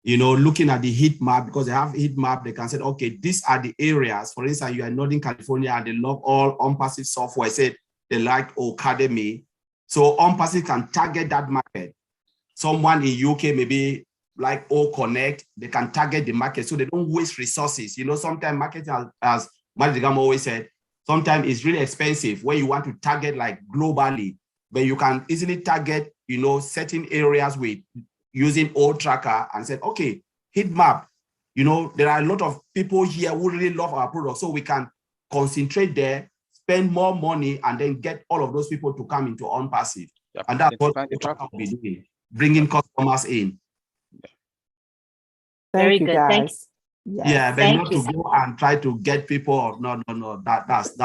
Looking at the heat map, because they have heat map, they can say, okay, these are the areas. For instance, you are in Northern California and they love all Onpassive software. Said they like Academy. So Onpassive can target that market. Someone in UK maybe like Connect, they can target the market so they don't waste resources. Sometimes marketing, as Madhigam always said, sometimes it's really expensive when you want to target like globally, but you can easily target, certain areas with using old tracker and said, okay, heat map, there are a lot of people here who really love our product. So we can concentrate there, spend more money, and then get all of those people to come into Onpassive. Yep. And that's what the tracker will be doing, bringing customers in. Thank you, guys. Yeah, but not to go and try to get people. No. That's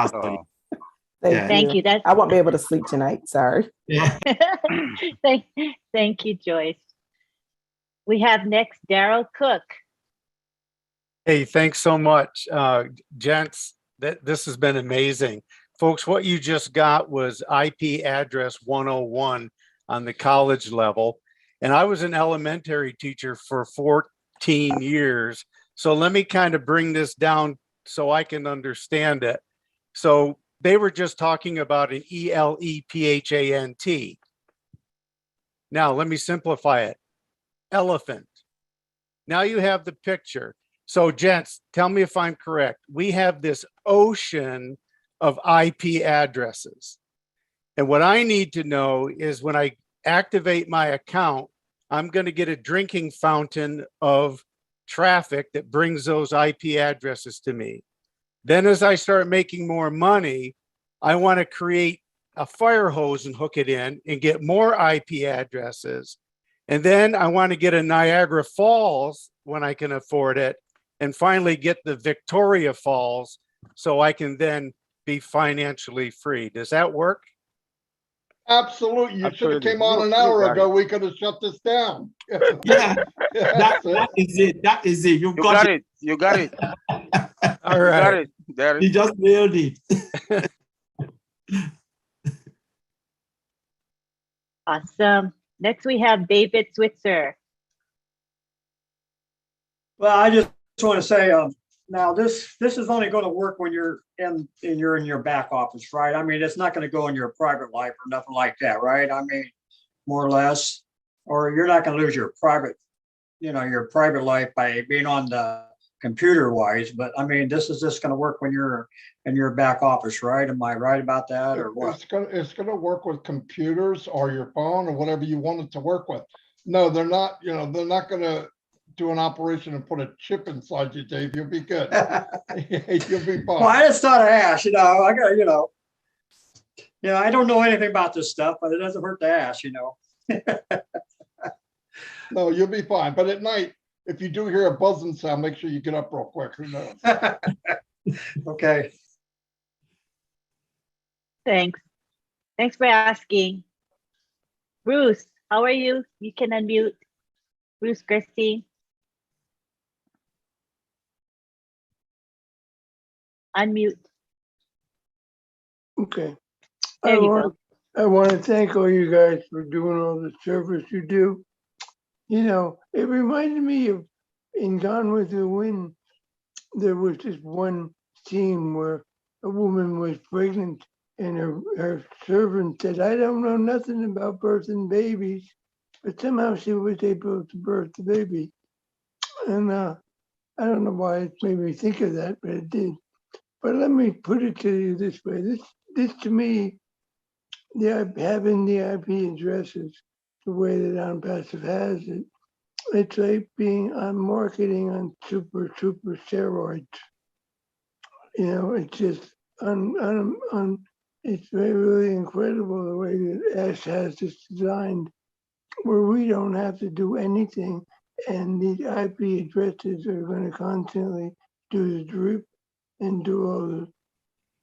Thank you. I won't be able to sleep tonight. Sorry. Yeah. Thank you, Joyce. We have next Daryl Cook. Hey, thanks so much, gents. This has been amazing, folks. What you just got was IP address 101 on the college level, and I was an elementary teacher for 14 years. So let me kind of bring this down so I can understand it. So they were just talking about an ELEPHANT. Now let me simplify it. Elephant. Now you have the picture. So gents, tell me if I'm correct. We have this ocean of IP addresses. And what I need to know is when I activate my account, I'm going to get a drinking fountain of traffic that brings those IP addresses to me. Then as I start making more money, I want to create a fire hose and hook it in and get more IP addresses. And then I want to get a Niagara Falls when I can afford it, and finally get the Victoria Falls so I can then be financially free. Does that work? Absolutely. You should have came on an hour ago. We could have shut this down. Yeah, that is it. That is it. You got it. You got it. All right. You got it. You just nailed it. Awesome. Next, we have David Switzer. Well, I just want to say, now this is only going to work when you're in your back office, right? I mean, it's not going to go in your private life or nothing like that, right? I mean, more or less, or you're not going to lose your private life by being on the computer wise. But I mean, this is just going to work when you're in your back office, right? Am I right about that, or what? It's gonna work with computers or your phone or whatever you want it to work with. No, they're not. They're not gonna do an operation and put a chip inside you, Dave. You'll be good. You'll be fine. Well, I just thought I'd ask. I got Yeah, I don't know anything about this stuff, but it doesn't hurt to ask, you know. No, you'll be fine. But at night, if you do hear a buzzing sound, make sure you get up real quick. Who knows? Okay. Thanks. Thanks for asking. Bruce, how are you? You can unmute. Bruce Christie. Unmute. Okay. There you go. I want to thank all you guys for doing all the service you do. You know, it reminded me of in Gone with the Wind, there was this one scene where a woman was pregnant and her servant said, I don't know nothing about birthing babies, but somehow she was able to birth the baby. And I don't know why it made me think of that, but it did. But let me put it to you this way. This to me, having the IP addresses the way that Onpassive has it, it's like being on marketing on super steroids. You know, it's just it's really incredible the way that Ash has this designed, where we don't have to do anything, and these IP addresses are going to constantly do the drip and do all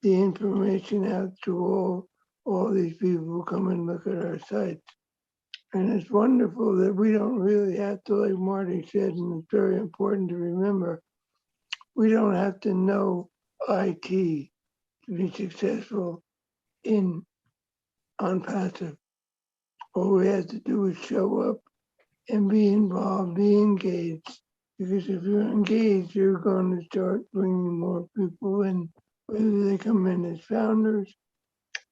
the information out to all these people who come and look at our sites. And it's wonderful that we don't really have to, like Marty said, and it's very important to remember, we don't have to know IT to be successful in Onpassive. All we have to do is show up and be involved, be engaged. Because if you're engaged, you're going to start bringing more people in, whether they come in as founders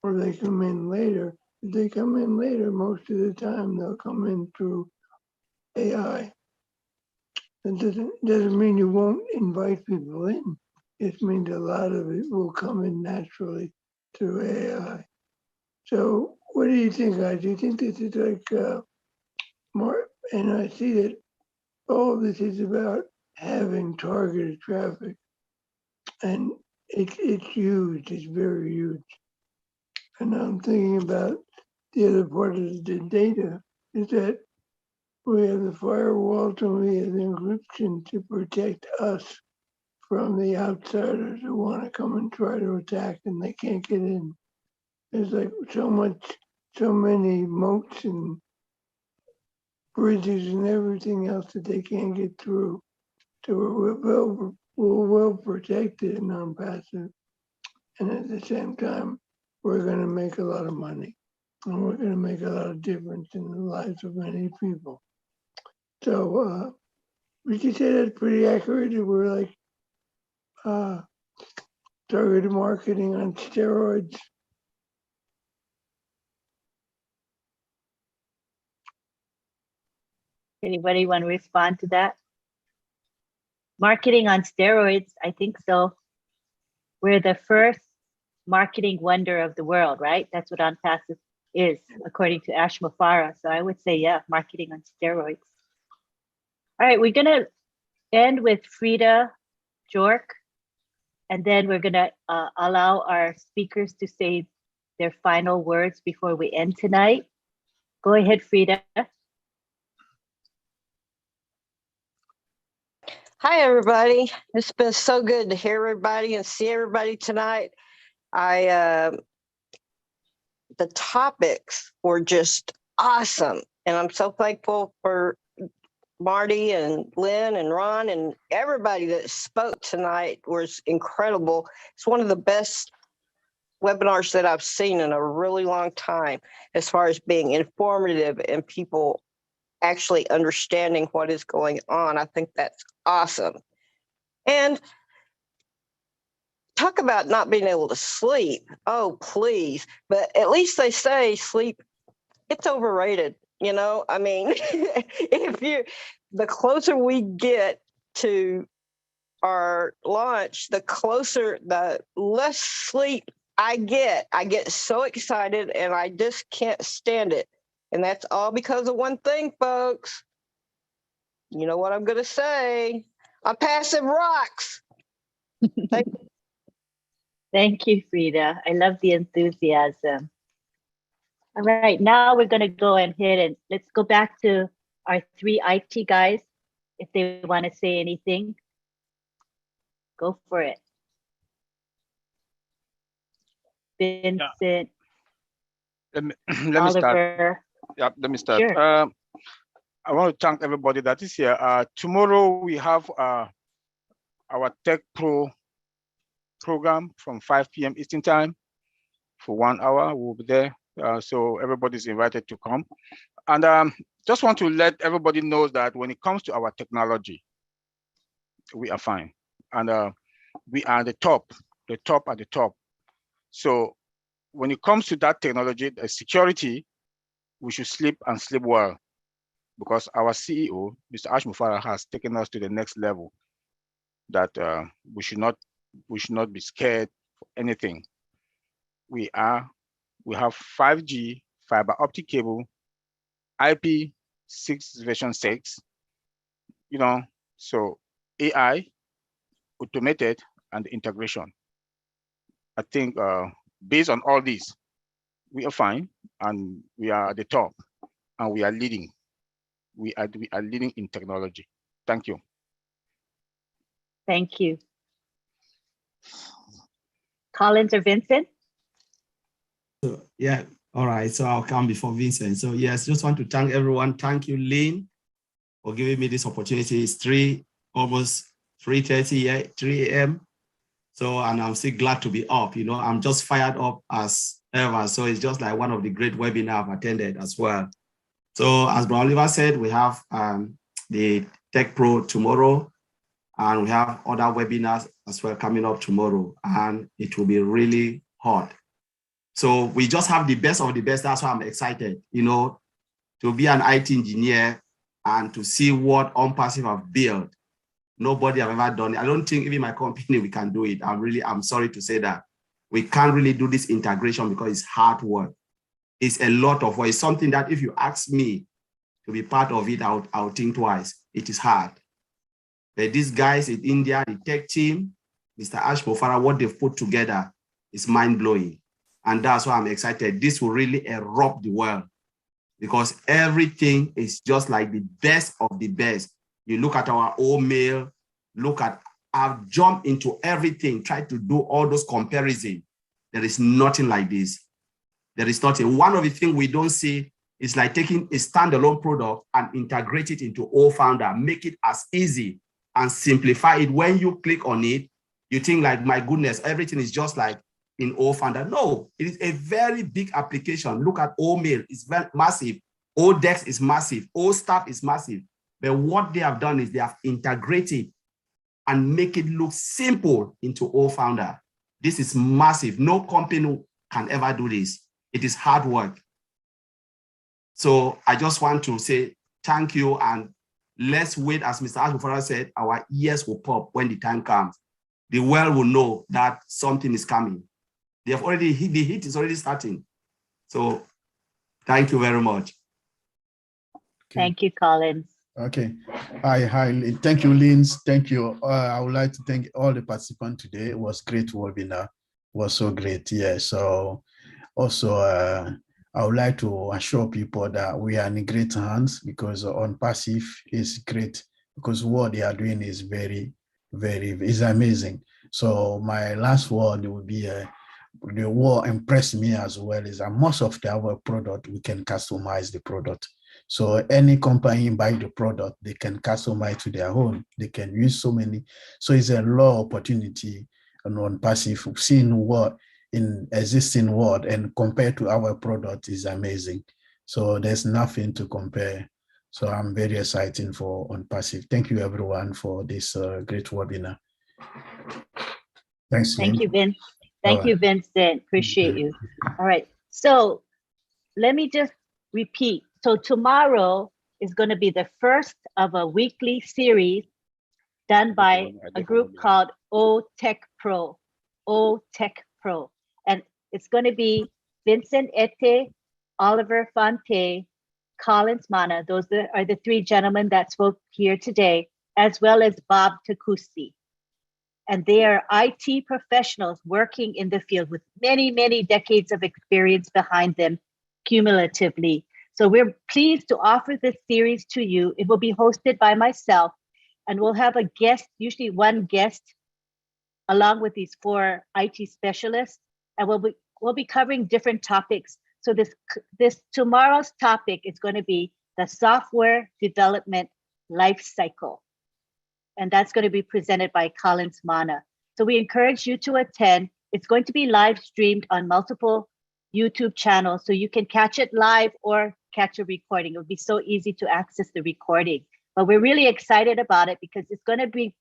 or they come in later. If they come in later, most of the time they'll come in through AI. That doesn't mean you won't invite people in. It means a lot of it will come in naturally through AI. So what do you think, guys? Do you think this is like more? And I see that all of this is about having targeted traffic, and it's huge. It's very huge. And I'm thinking about the other part of the data is that we have the firewalls and we have the encryption to protect us from the outsiders who want to come and try to attack and they can't get in. There's like so many moats and bridges and everything else that they can't get through. So we're well protected and Onpassive. And at the same time, we're going to make a lot of money. And we're going to make a lot of difference in the lives of many people. So would you say that's pretty accurate? We're like targeted marketing on steroids. Anybody want to respond to that? Marketing on steroids, I think so. We're the first marketing wonder of the world, right? That's what Onpassive is, according to Ash Mufara. So I would say, yeah, marketing on steroids. All right, we're gonna end with Frida Jork, and then we're gonna allow our speakers to say their final words before we end tonight. Go ahead, Frida. Hi, everybody. It's been so good to hear everybody and see everybody tonight. The topics were just awesome. And I'm so thankful for Marty and Lynn and Ron and everybody that spoke tonight was incredible. It's one of the best webinars that I've seen in a really long time, as far as being informative and people actually understanding what is going on. I think that's awesome. And talk about not being able to sleep. Oh, please. But at least they say sleep, it's overrated. You know, I mean, the closer we get to our launch, the less sleep I get. I get so excited and I just can't stand it. And that's all because of one thing, folks. You know what I'm going to say. Onpassive rocks. Thank you, Frida. I love the enthusiasm. All right, now we're gonna go ahead and let's go back to our three IT guys. If they want to say anything, go for it. Vincent, Let me, let me start. Oliver. Yeah, let me start. Sure. I want to thank everybody that is here. Tomorrow we have our Tech Pro program from 5 p.m. Eastern Time for 1 hour. We'll be there. So everybody's invited to come. And just want to let everybody know that when it comes to our technology, we are fine. And we are the top at the top. So when it comes to that technology, the security, we should sleep and sleep well, because our CEO, Mr. Ash Mufara, has taken us to the next level, that we should not be scared for anything. We have 5G fiber optic cable, IP6 version 6, so AI, automated, and integration. I think based on all these, we are fine, and we are at the top, and we are leading. We are leading in technology. Thank you. Thank you. Collins or Vincent? So, yeah, all right. So I'll come before Vincent. So yes, just want to thank everyone. Thank you, Lynn, for giving me this opportunity. It's almost 3:30, 3 a.m. So, and I'm still glad to be up. I'm just fired up as ever. So it's just like one of the great webinars I've attended as well. So as Brother Oliver said, we have the Tech Pro tomorrow, and we have other webinars as well coming up tomorrow, and it will be really hot. So we just have the best of the best. That's why I'm excited, to be an IT engineer and to see what Onpassive have built. Nobody have ever done it. I don't think even my company, we can do it. I'm sorry to say that. We can't really do this integration because it's hard work. It's a lot of work. It's something that if you ask me to be part of it, I'll think twice. It is hard. But these guys in India, the tech team, Mr. Ash Mofara, what they've put together is mind-blowing. And that's why I'm excited. This will really erupt the world, because everything is just like the best of the best. You look at our old mail, I've jumped into everything, tried to do all those comparisons. There is nothing like this. There is nothing. One of the things we don't see is like taking a standalone product and integrate it into Allfounder, make it as easy and simplify it. When you click on it, you think like, my goodness, everything is just like in Allfounder. No, it is a very big application. Look at Mail, it's very massive. Dex is massive. Staff is massive. But what they have done is they have integrated and make it look simple into Allfounder. This is massive. No company can ever do this. It is hard work. So I just want to say thank you, and let's wait. As Mr. Ashbufara said, our ears will pop when the time comes. The world will know that something is coming. They have already hit, the heat is already starting. So thank you very much. Thank you, Collins. Okay. Hi. Thank you, Lynn. Thank you. I would like to thank all the participants today. It was great webinar. It was so great. Yeah. So also, I would like to assure people that we are in great hands, because Onpassive is great, because what they are doing is very, is amazing. So my last word would be, the what impressed me as well is that most of our product, we can customize the product. So any company buy the product, they can customize to their own. They can use so many. So it's a lot of opportunity on Onpassive. Seeing what in existing world and compared to our product is amazing. So there's nothing to compare. So I'm very excited for Onpassive. Thank you everyone for this great webinar. Thanks. Thank you, Vince. Thank you, Vincent. Appreciate you. All right. So let me just repeat. So tomorrow is going to be the first of a weekly series done by a group called Tech Pro. Tech Pro. And it's going to be Vincent Ete, Oliver Fonte, Collins Mana. Those are the three gentlemen that spoke here today, as well as Bob Takusi. And they are IT professionals working in the field with many, many decades of experience behind them, cumulatively. So we're pleased to offer this series to you. It will be hosted by myself, and we'll have a guest, usually one guest, along with these 4 IT specialists, and we'll be covering different topics. So this tomorrow's topic is going to be the software development life cycle, and that's going to be presented by Collins Mana. So we encourage you to attend. It's going to be live streamed on multiple YouTube channels, so you can catch it live or catch a recording. It would be so easy to access the recording. But we're really excited about it because it's going to be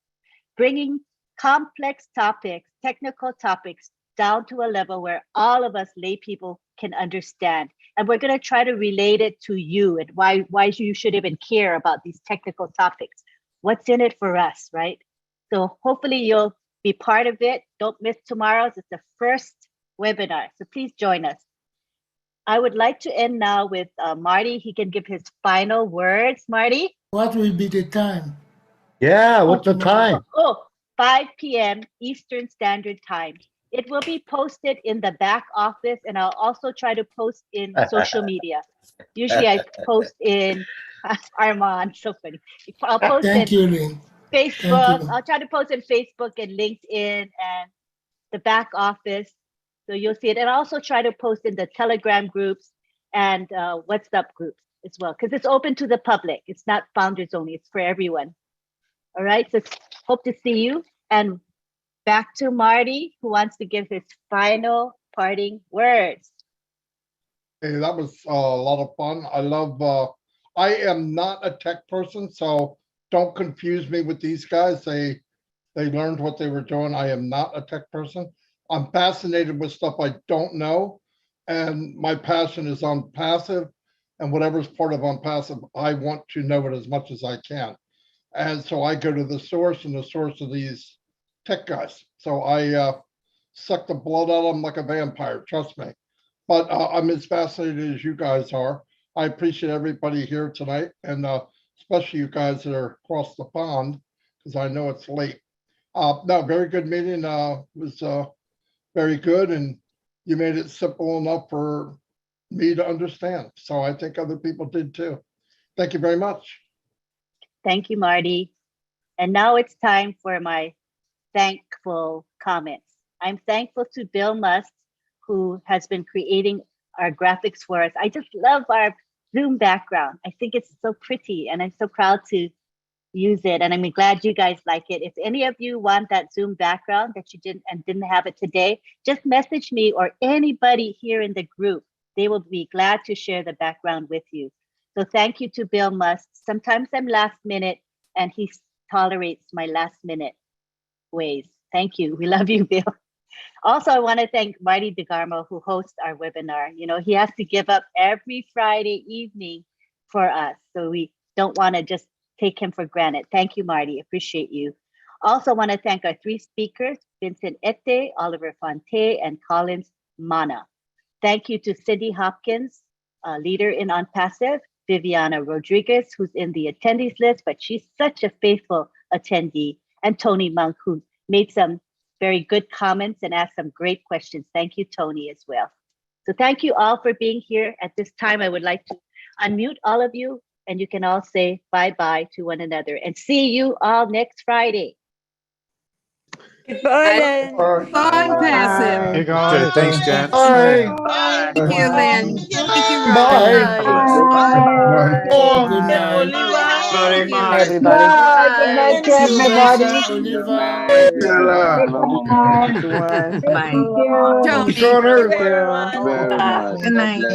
bringing complex topics, technical topics, down to a level where all of us lay people can understand. And we're going to try to relate it to you and why you should even care about these technical topics. What's in it for us, right? So hopefully you'll be part of it. Don't miss tomorrow's. It's the first webinar, so please join us. I would like to end now with Marty. He can give his final words. Marty? What will be the time? Yeah, what's the time? 5 p.m. Eastern Standard Time. It will be posted in the back office, and I'll also try to post in social media. Usually I post in Armand, so funny. I'll post Thank in you, Lynn. Facebook. I'll try to post in Facebook and LinkedIn and the back office. So you'll see it. And I'll also try to post in the Telegram groups and WhatsApp groups as well, because it's open to the public. It's not founders only, it's for everyone. All right, so hope to see you. And back to Marty, who wants to give his final parting words. Hey, that was a lot of fun. I am not a tech person, so don't confuse me with these guys. They learned what they were doing. I am not a tech person. I'm fascinated with stuff I don't know, and my passion is Onpassive, and whatever's part of Onpassive, I want to know it as much as I can. And so I go to the source, and the source of these tech guys. So I suck the blood out of them like a vampire, trust me. But I'm as fascinated as you guys are. I appreciate everybody here tonight, and especially you guys that are across the pond, because I know it's late. No, very good meeting. Was very good, and you made it simple enough for me to understand. So I think other people did too. Thank you very much. Thank you, Marty. And now it's time for my thankful comments. I'm thankful to Bill Must, who has been creating our graphics for us. I just love our Zoom background. I think it's so pretty, and I'm so proud to use it. And I'm glad you guys like it. If any of you want that Zoom background that you didn't have it today, just message me or anybody here in the group. They will be glad to share the background with you. So thank you to Bill Must. Sometimes I'm last minute, and he tolerates my last minute ways. Thank you. We love you, Bill. Also, I want to thank Marty DeGarmo, who hosts our webinar. You know, he has to give up every Friday evening for us. So we don't want to just take him for granted. Thank you, Marty. Appreciate you. Also want to thank our 3 speakers, Vincent Ette, Oliver Fonte, and Collins Mana. Thank you to Cindy Hopkins, leader in Onpassive, Viviana Rodriguez, who's in the attendees list, but she's such a faithful attendee, and Tony Monk, who made some very good comments and asked some great questions. Thank you, Tony, as well. So thank you all for being here. At this time, I would like to unmute all of you, and you can all say bye-bye to one another, and see you all next Friday. Goodbye, then. Onpassive. Hey, guys. Thanks, Jen. Thank you, Lynn. Thank you, Ron. Good night. Very much. Everybody. Good night to See you, everybody. Lisa, Oliver. Everyone. Thank Tony. you. Good night. Good night to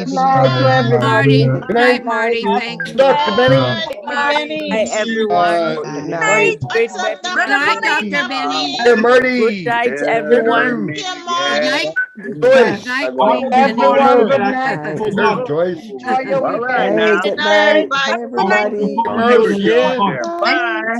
everybody. Marty. Good night, Marty. Thank you. Dr. Benny. Marty. Hi, everyone. Good What night. a great webinar. Good night, Dr. Benny. Hey, Marty. Good night, everyone. Good night. Joyce. Good night, Queen Benny. Everyone, good night. There's Joyce. Enjoy your weekend. Hey, good night. Hi, everybody. Marty, yeah. Bye.